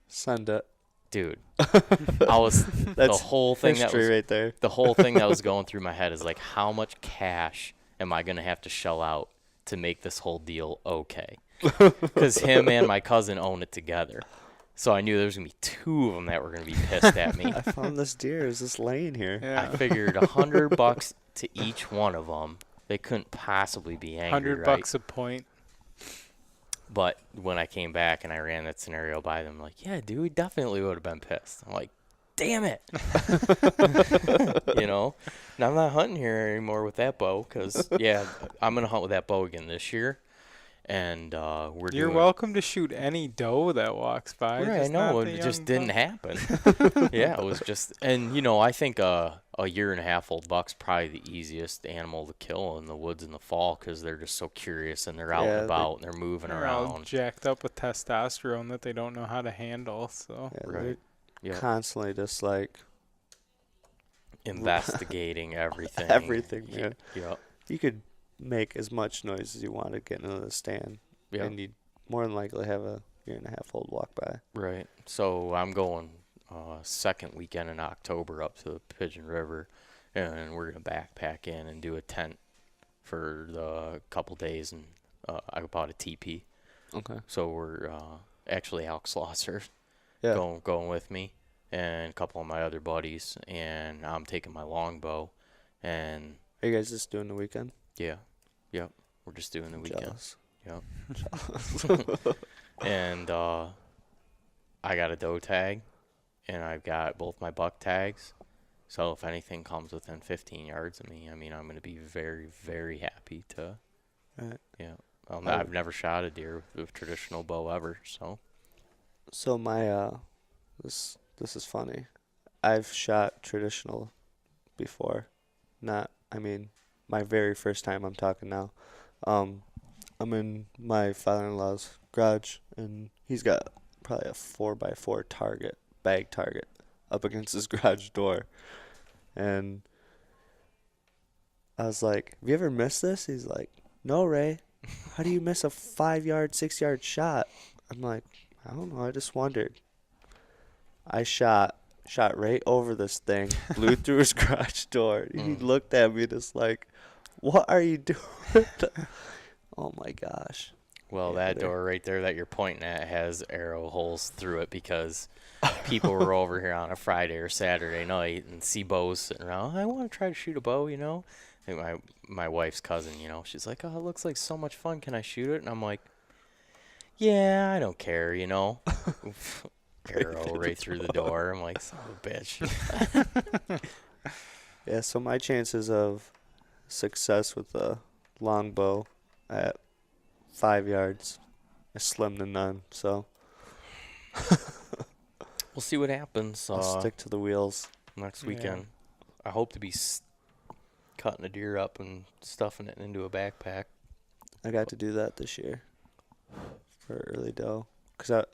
Send it. Dude, I was That's the whole thing that history was right there. the whole thing that was going through my head is like, how much cash am I going to have to shell out to make this whole deal okay? Because him and my cousin own it together. So I knew there was going to be 2 of them that were going to be pissed at me. I found this deer. Is this laying here? Yeah. I figured $100 to each one of them. They couldn't possibly be angry, $100 right? a point. But when I came back and I ran that scenario by them, like, yeah, dude, we definitely would have been pissed. I'm like, damn it. And I'm not hunting here anymore with that bow because, yeah, I'm going to hunt with that bow again this year. And You're welcome to shoot any doe that walks by. Right, I just know. not the It just young didn't buck. happen. Yeah, it was just, and I think a 1.5-year-old buck's probably the easiest animal to kill in the woods in the fall because they're just so curious and they're out Yeah, and about and they're moving They're all around. jacked up with testosterone that they don't know how to handle. So Yeah, Right. they're Yeah, constantly just like investigating everything. everything, Yeah. man. Yep. You could make as much noise as you want to get into the stand, Yep. and you'd more than likely have a 1.5-year-old walk by. Right. So I'm going second weekend in October up to the Pigeon River, and we're gonna backpack in and do a tent for the couple days, and I bought a teepee. Okay. So we're actually Alex Slosser Yeah. going with me, and a couple of my other buddies, and I'm taking my longbow, and Are you guys just doing the weekend? yeah, yep, we're just doing the weekend. Jealous. Yep. And I got a doe tag, and I've got both my buck tags. So if anything comes within 15 yards of me, I mean, I'm going to be very, very happy to. Right. Yeah. I've never shot a deer with a traditional bow ever, so. So my this is funny. I've shot traditional before. My very first time I'm talking now. I'm in my father-in-law's garage, and he's got probably a 4x4 bag target. up against his garage door. And I was like, have you ever missed this? He's like, no, Ray. How do you miss a 5-yard, 6-yard shot? I'm like, I don't know. I just wondered. I shot right over this thing, blew through his garage door. He looked at me just like, what are you doing? Oh, my gosh. Well, Yeah, that door right there that you're pointing at has arrow holes through it because people were over here on a Friday or Saturday night and see bows sitting around. I want to try to shoot a bow, you know. And my wife's cousin, you know, she's like, oh, it looks like so much fun. Can I shoot it? And I'm like, yeah, I don't care, you know. Arrow right through the door. I'm like, son of a bitch. Yeah, so my chances of success with a longbow at 5 yards is slim to none. So We'll see what happens I'll stick to the wheels. next weekend. I hope to be cutting a deer up and stuffing it into a backpack. I got to do that this year for early doe. Because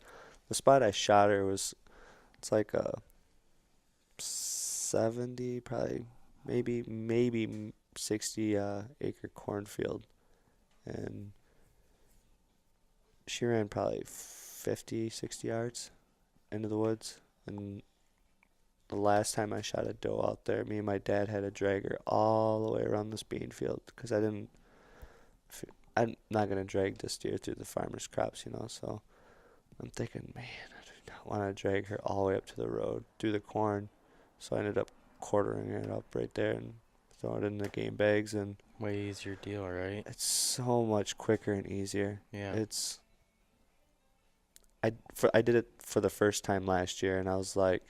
the spot I shot her it's like a 70, probably maybe 60 acre cornfield. And she ran probably 50, 60 yards into the woods. And the last time I shot a doe out there, me and my dad had to drag her all the way around this bean field because I'm not going to drag this deer through the farmer's crops, you know. So I'm thinking, man, I do not want to drag her all the way up to the road through the corn. So I ended up quartering it up right there and throwing it in the game bags. And Way easier deal, right? it's so much quicker and easier. Yeah. I did it for the first time last year, and I was like,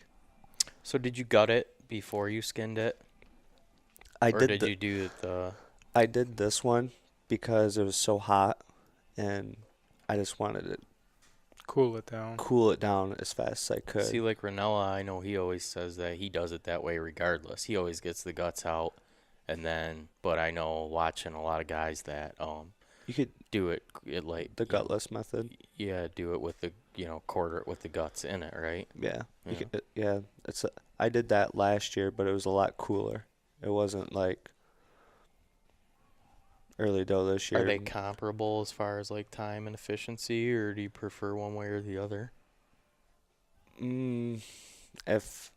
So did you gut it before you skinned it? I Or did you do the... I did this one because it was so hot, and I just wanted to Cool it down. cool it down as fast as I could. See, like Ranella, I know he always says that he does it that way regardless. He always gets the guts out, and then... But I know watching a lot of guys that You could do it like... the gutless method. Yeah, do it with the, quarter it with the guts in it, right? Yeah, Yeah. I did that last year, but it was a lot cooler. It wasn't like early doe this year. Are they comparable as far as like time and efficiency, or do you prefer one way or the other? If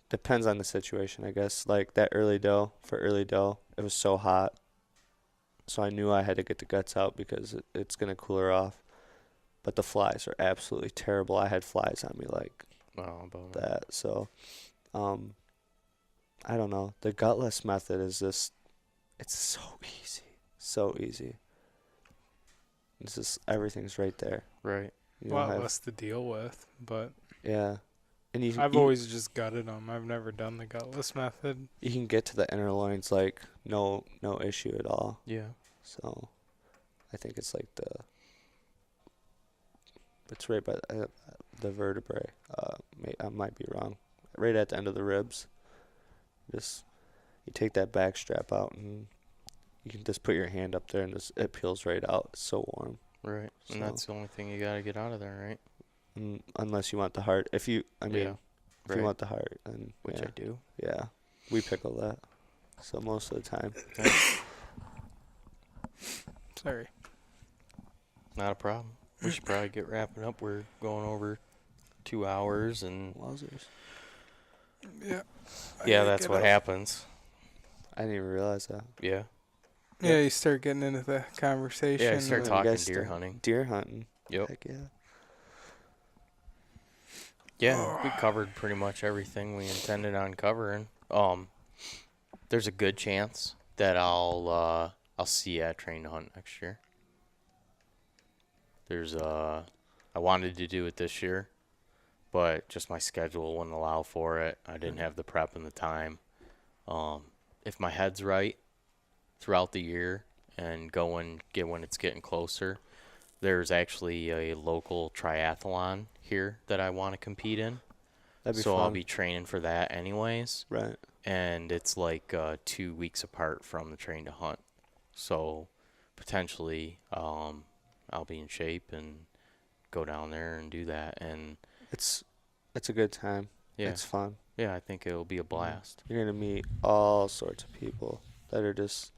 depends on the situation, I guess. Like that early doe, it was so hot, so I knew I had to get the guts out because it's gonna cool her off. But the flies are absolutely terrible. I had flies on me like About that. So, I don't know. The gutless method is just, it's so easy. So easy. It's just, everything's right there. right. You A don't lot have- less to deal with, but yeah. And I've always just gutted them. I've never done the gutless method. you can get to the inner loins like no issue at all. Yeah. So, I think it's like it's right by the vertebrae. I might be wrong. Right at the end of the ribs. Just you take that back strap out and you can just put your hand up there and it peels right out. It's so warm. Right. So- And that's the only thing you gotta get out of there, right? Unless you want the heart. If you Right. want the heart, then Which yeah, I do. yeah, we pickle that. So most of the time, Sorry. Not a problem. We should probably get wrapping up. We're going over 2 hours, and wowzers. Yeah. yeah, that's what happens. I didn't even realize that. Yeah. Yeah, you start getting into the conversation. Yeah, I start and- You talking guys deer start- hunting. Deer hunting. Yep. Heck yeah. Yeah, we covered pretty much everything we intended on covering. There's a good chance that I'll see you at Train to Hunt next year. I wanted to do it this year, but just my schedule wouldn't allow for it. I didn't have the prep and the time. If my head's right throughout the year and when it's getting closer, there's actually a local triathlon here that I want to compete in. That'd be So fun. I'll be training for that anyways. Right. And it's like 2 weeks apart from the Train to Hunt. So potentially I'll be in shape and go down there and do that. And It's a good time. yeah, It's fun. yeah, I think it'll be a blast. You're gonna meet all sorts of people that are it's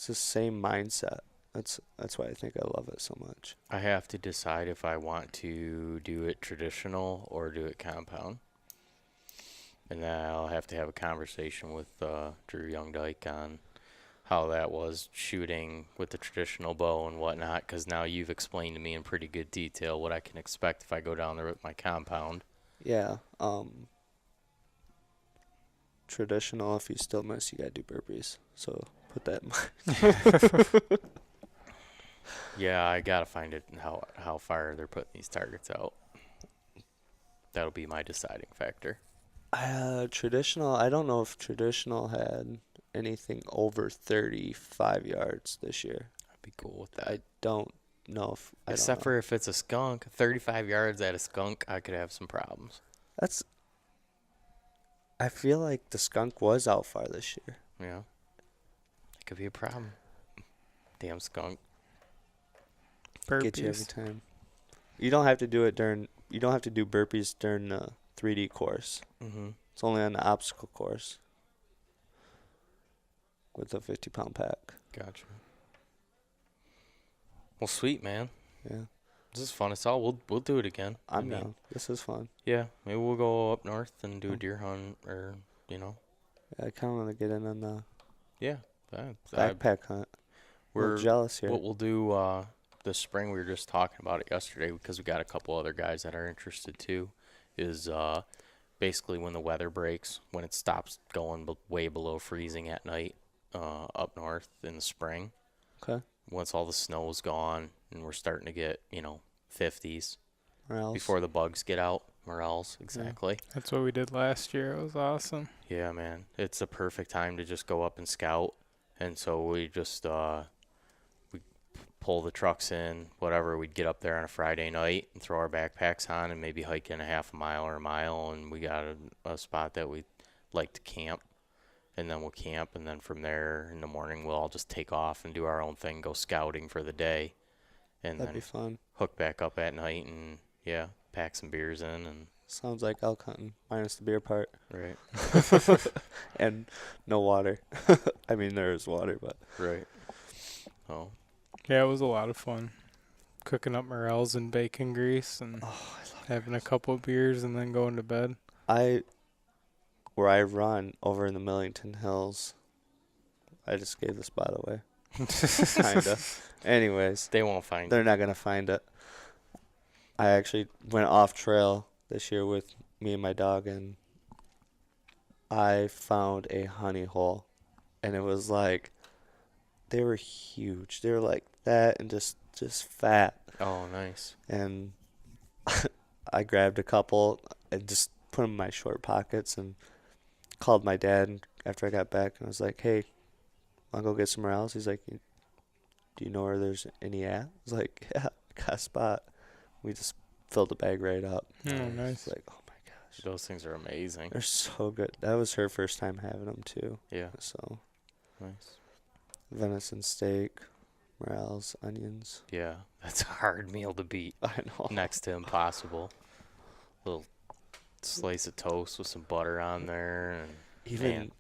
the same mindset. That's why I think I love it so much. I have to decide if I want to do it traditional or do it compound. And then I'll have to have a conversation with Drew Youngdyke on how that was shooting with the traditional bow and whatnot, because now you've explained to me in pretty good detail what I can expect if I go down there with my compound. Yeah. Traditional, if you still miss, you gotta do burpees. So put that in mind. Yeah, I gotta find it and how far they're putting these targets out. That'll be my deciding factor. Traditional, I don't know if traditional had anything over 35 yards this year. I'd be cool with that. I don't know if. Except for if it's a skunk, 35 yards at a skunk, I could have some problems. I feel like the skunk was out far this year. Yeah, it could be a problem. Damn skunk. Get you every Burpees. time. You don't have to do it during. You don't have to do burpees during the 3D course. Mm-hmm. It's only on the obstacle course with a 50-pound pack. Gotcha. Well, sweet, man. Yeah, This is fun. It's all. We'll do it again. I I'm mean, down. This is fun. Yeah, maybe we'll go up north and do a deer hunt, or you know. I kind of want to get in on the Yeah, I, backpack hunt. We're we're jealous here. what we'll do this spring. We were just talking about it yesterday because we got a couple other guys that are interested too. Is basically when the weather breaks, when it stops going way below freezing at night up north in the spring. Okay. Once all the snow's gone and we're starting to get 50s Or else. before the bugs get out. Morels, exactly. That's what we did last year. It was awesome. Yeah, man. It's a perfect time to just go up and scout. And so we just we pull the trucks in, whatever. We'd get up there on a Friday night and throw our backpacks on and maybe hike in a half a mile or a mile. And we got a spot that we like to camp. And then we'll camp. And then from there in the morning, we'll all just take off and do our own thing, go scouting for the day. And That'd be then fun. hook back up at night and, yeah, pack some beers in. And Sounds like elk hunting, minus the beer part. right. And no water. I mean, there is water, but. Right. Oh. Yeah, it was a lot of fun. Cooking up morels and bacon grease and having a couple of beers and then going to bed. Where I run over in the Millington Hills, I just gave the spot away. Kinda. Anyways, They won't find they're not gonna find it. I actually went off trail this year with me and my dog, and I found a honey hole, and it was like they were huge. They were like that and just fat. Oh, nice. And I grabbed a couple and just put them in my short pockets and called my dad after I got back, and I was like, "Hey, I'll go get some morels." He's like, "Do you know where there's any at?" I was like, "Yeah, got a spot." We just filled the bag right up. Oh, nice. It's like, oh my gosh, Those things are amazing. they're so good. That was her first time having them too. Yeah, So nice. venison steak, morels, onions. Yeah, that's a hard meal to beat. I know. Next to impossible. Little slice of toast with some butter on there, and Even man.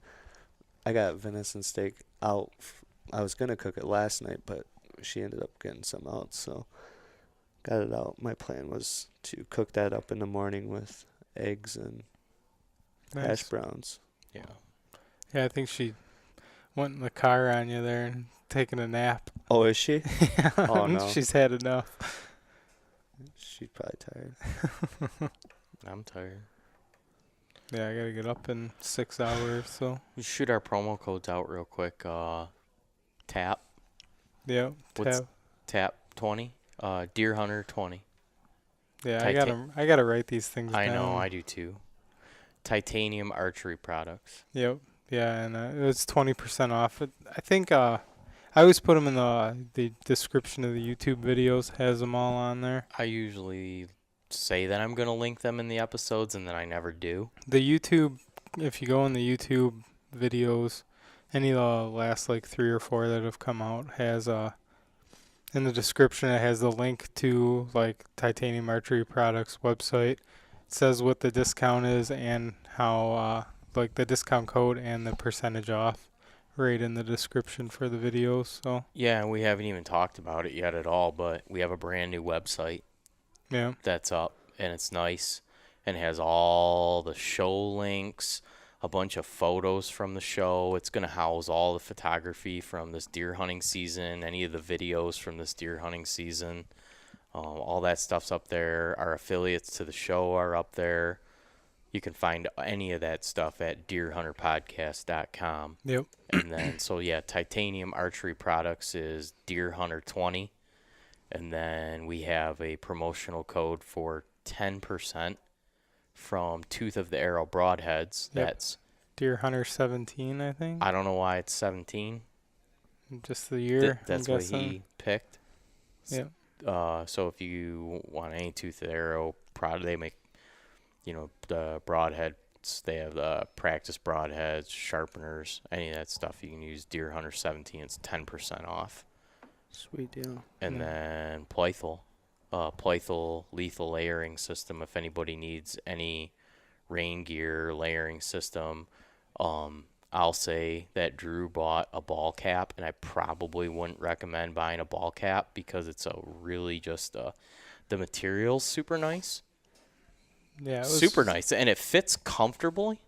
I got venison steak out. I was gonna cook it last night, but she ended up getting some out, so got it out. My plan was to cook that up in the morning with eggs and hash Nice. browns. Yeah. Yeah, I think she went in the car on you there and taking a nap. Oh, is she? Oh, no. She's had enough. She's probably tired. I'm tired. Yeah, I gotta get up in 6 hours, so. We shoot our promo codes out real quick. TAP. Yeah, What's TAP 20? Deer Hunter 20. yeah, Titan- I gotta write these things I down. know, I do too. Titanium archery products. Yep. Yeah, and it was 20% off. I think I always put them in the description of the YouTube videos. Has them all on there. I usually say that I'm going to link them in the episodes, and then I never do. The YouTube, if you go in the YouTube videos, any of the last like 3 or 4 that have come out has In the description, it has the link to like Titanium Archery Products website. It says what the discount is and how like the discount code and the percentage off right in the description for the videos. So Yeah, we haven't even talked about it yet at all, but we have a brand new website yeah, that's up, and it's nice and has all the show links, a bunch of photos from the show. It's going to house all the photography from this deer hunting season, any of the videos from this deer hunting season. All that stuff's up there. Our affiliates to the show are up there. You can find any of that stuff at deerhunterpodcast.com. yep, And then, so yeah, Titanium Archery Products is Deer Hunter 20. And then we have a promotional code for 10% from Tooth of the Arrow Broadheads. Yep. That's, Deer Hunter 17, I think. I don't know why it's 17. Just the year. That's I'm what guessing. he picked. Yep. So if you want any Tooth of the Arrow product, they make, the broadheads. They have the practice broadheads, sharpeners, any of that stuff. You can use Deer Hunter 17. It's 10% off. Sweet deal. And then Plythel lethal layering system. If anybody needs any rain gear layering system, I'll say that Drew bought a ball cap, and I probably wouldn't recommend buying a ball cap because it's a really just the material's super nice. Yeah, it was Super nice, and it fits comfortably.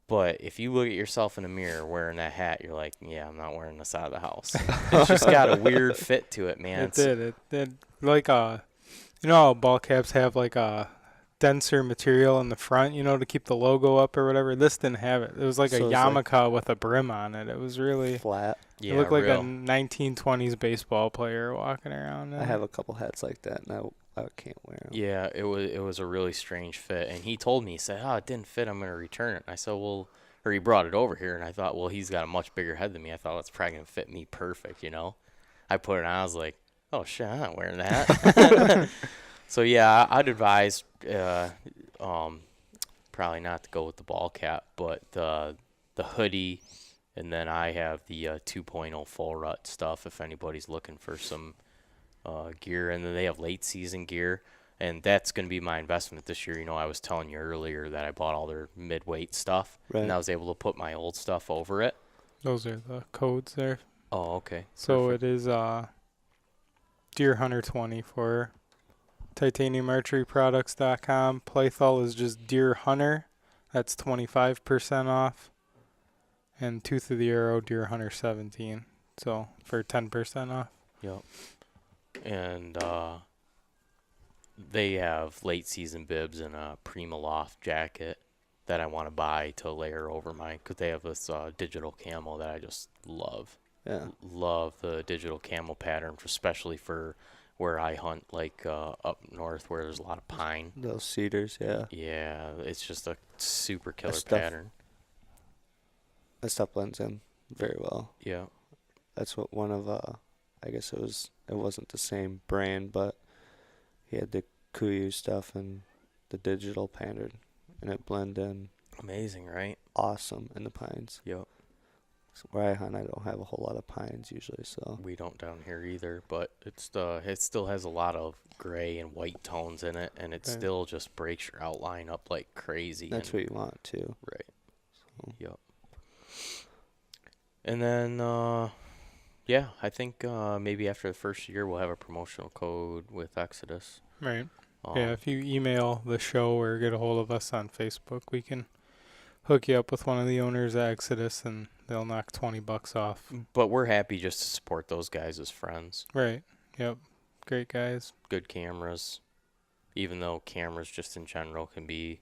But if you look at yourself in the mirror wearing that hat, you're like, yeah, I'm not wearing this out of the house. It's just got a weird fit to it, man. It did. It did. Like how ball caps have like a denser material in the front, to keep the logo up or whatever. This didn't have it. It was like So a it's like Yarmulke with a brim on it. It was really. Flat. Yeah, it looked like real. a 1920s baseball player walking around. I have a couple hats like that, and I can't wear them. Yeah, it was a really strange fit, and he told me, he said, "Oh, it didn't fit. I'm gonna return it." And I said, "Well," or he brought it over here, and I thought, "Well, he's got a much bigger head than me. I thought that's probably gonna fit me perfect, I put it on. I was like, "Oh shit, I'm not wearing that." So yeah, I'd advise probably not to go with the ball cap, but the hoodie, and then I have the 2.0 full rut stuff if anybody's looking for some gear, and then they have late season gear, and that's going to be my investment this year. I was telling you earlier that I bought all their mid-weight stuff, Right. and I was able to put my old stuff over it. Those are the codes there. Oh, okay. So Perfect. it is Deer Hunter 20 for titaniumarcheryproducts.com. Playthal is just Deer Hunter. That's 25% off. And Tooth of the Arrow, Deer Hunter 17. So for 10% off. Yep. And they have late season bibs and a Prima Loft jacket that I want to buy to layer over because they have this digital camo that I just love. Yeah. Love the digital camo pattern, especially for where I hunt, like up north where there's a lot of pine. Those cedars, yeah. Yeah, it's just a super killer stuff- pattern. That stuff blends in very well. Yeah. That's what one of I guess it wasn't the same brand, but he had the Coed stuff and the digital pattern, and it blended in Amazing, right? awesome in the pines. Yep. So where I hunt, I don't have a whole lot of pines usually, so We don't down here either, but it still has a lot of gray and white tones in it, and it Right. still just breaks your outline up like crazy. that's what you want too. Right. So, Yep. And then, yeah, I think maybe after the first year we'll have a promotional code with Exodus. Right. Um, Yeah, if you email the show or get a hold of us on Facebook, we can hook you up with one of the owners at Exodus, and they'll knock $20 off. But we're happy just to support those guys as friends. Right. Yep. Great guys. Good cameras, even though cameras just in general can be.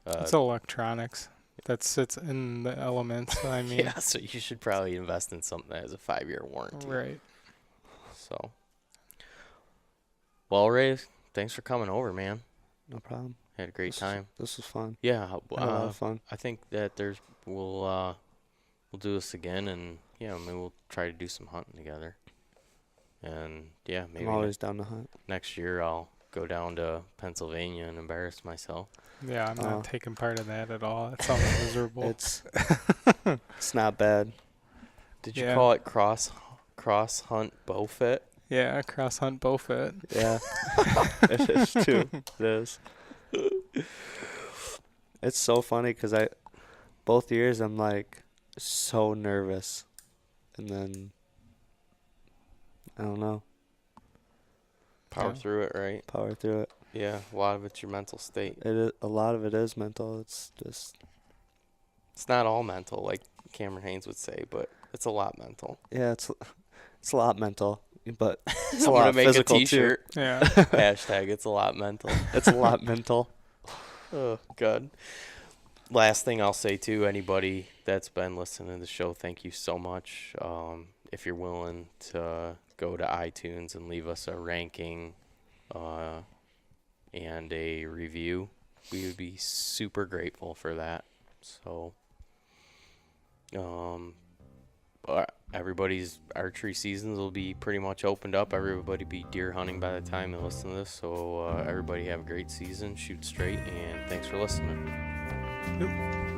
It's electronics. That sits in the elements. I mean, Yeah, so you should probably invest in something that has a 5-year warranty. right. So, well, Ray, thanks for coming over, man. no problem. Had a great time. This was fun. Yeah, I had a lot of fun. I think that we'll do this again, and yeah, maybe we'll try to do some hunting together. And yeah, maybe I'm always down to hunt. next year I'll go down to Pennsylvania and embarrass myself. Yeah, I'm not Oh. taking part in that at all. It sounds miserable. It's it's not bad. Did you Yeah. call it cross hunt bow fit? Yeah, cross hunt bow fit. Yeah, it is too. It is. It's so funny because both years I'm like so nervous, and then I don't know, Power Yeah. through it, right? power through it. Yeah, a lot of it's your mental state. A lot of it is mental. It's just It's not all mental, like Cameron Haynes would say, but it's a lot mental. yeah, it's a lot mental, but it's a I'm lot gonna make a physical too. T-shirt. Yeah. Hashtag it's a lot mental. It's a lot mental. Oh, God. Last thing I'll say to anybody that's been listening to the show, thank you so much. If you're willing to go to iTunes and leave us a ranking and a review, we would be super grateful for that. So, everybody's archery seasons will be pretty much opened up. Everybody be deer hunting by the time they listen to this. So, everybody have a great season, shoot straight, and thanks for listening. Yep.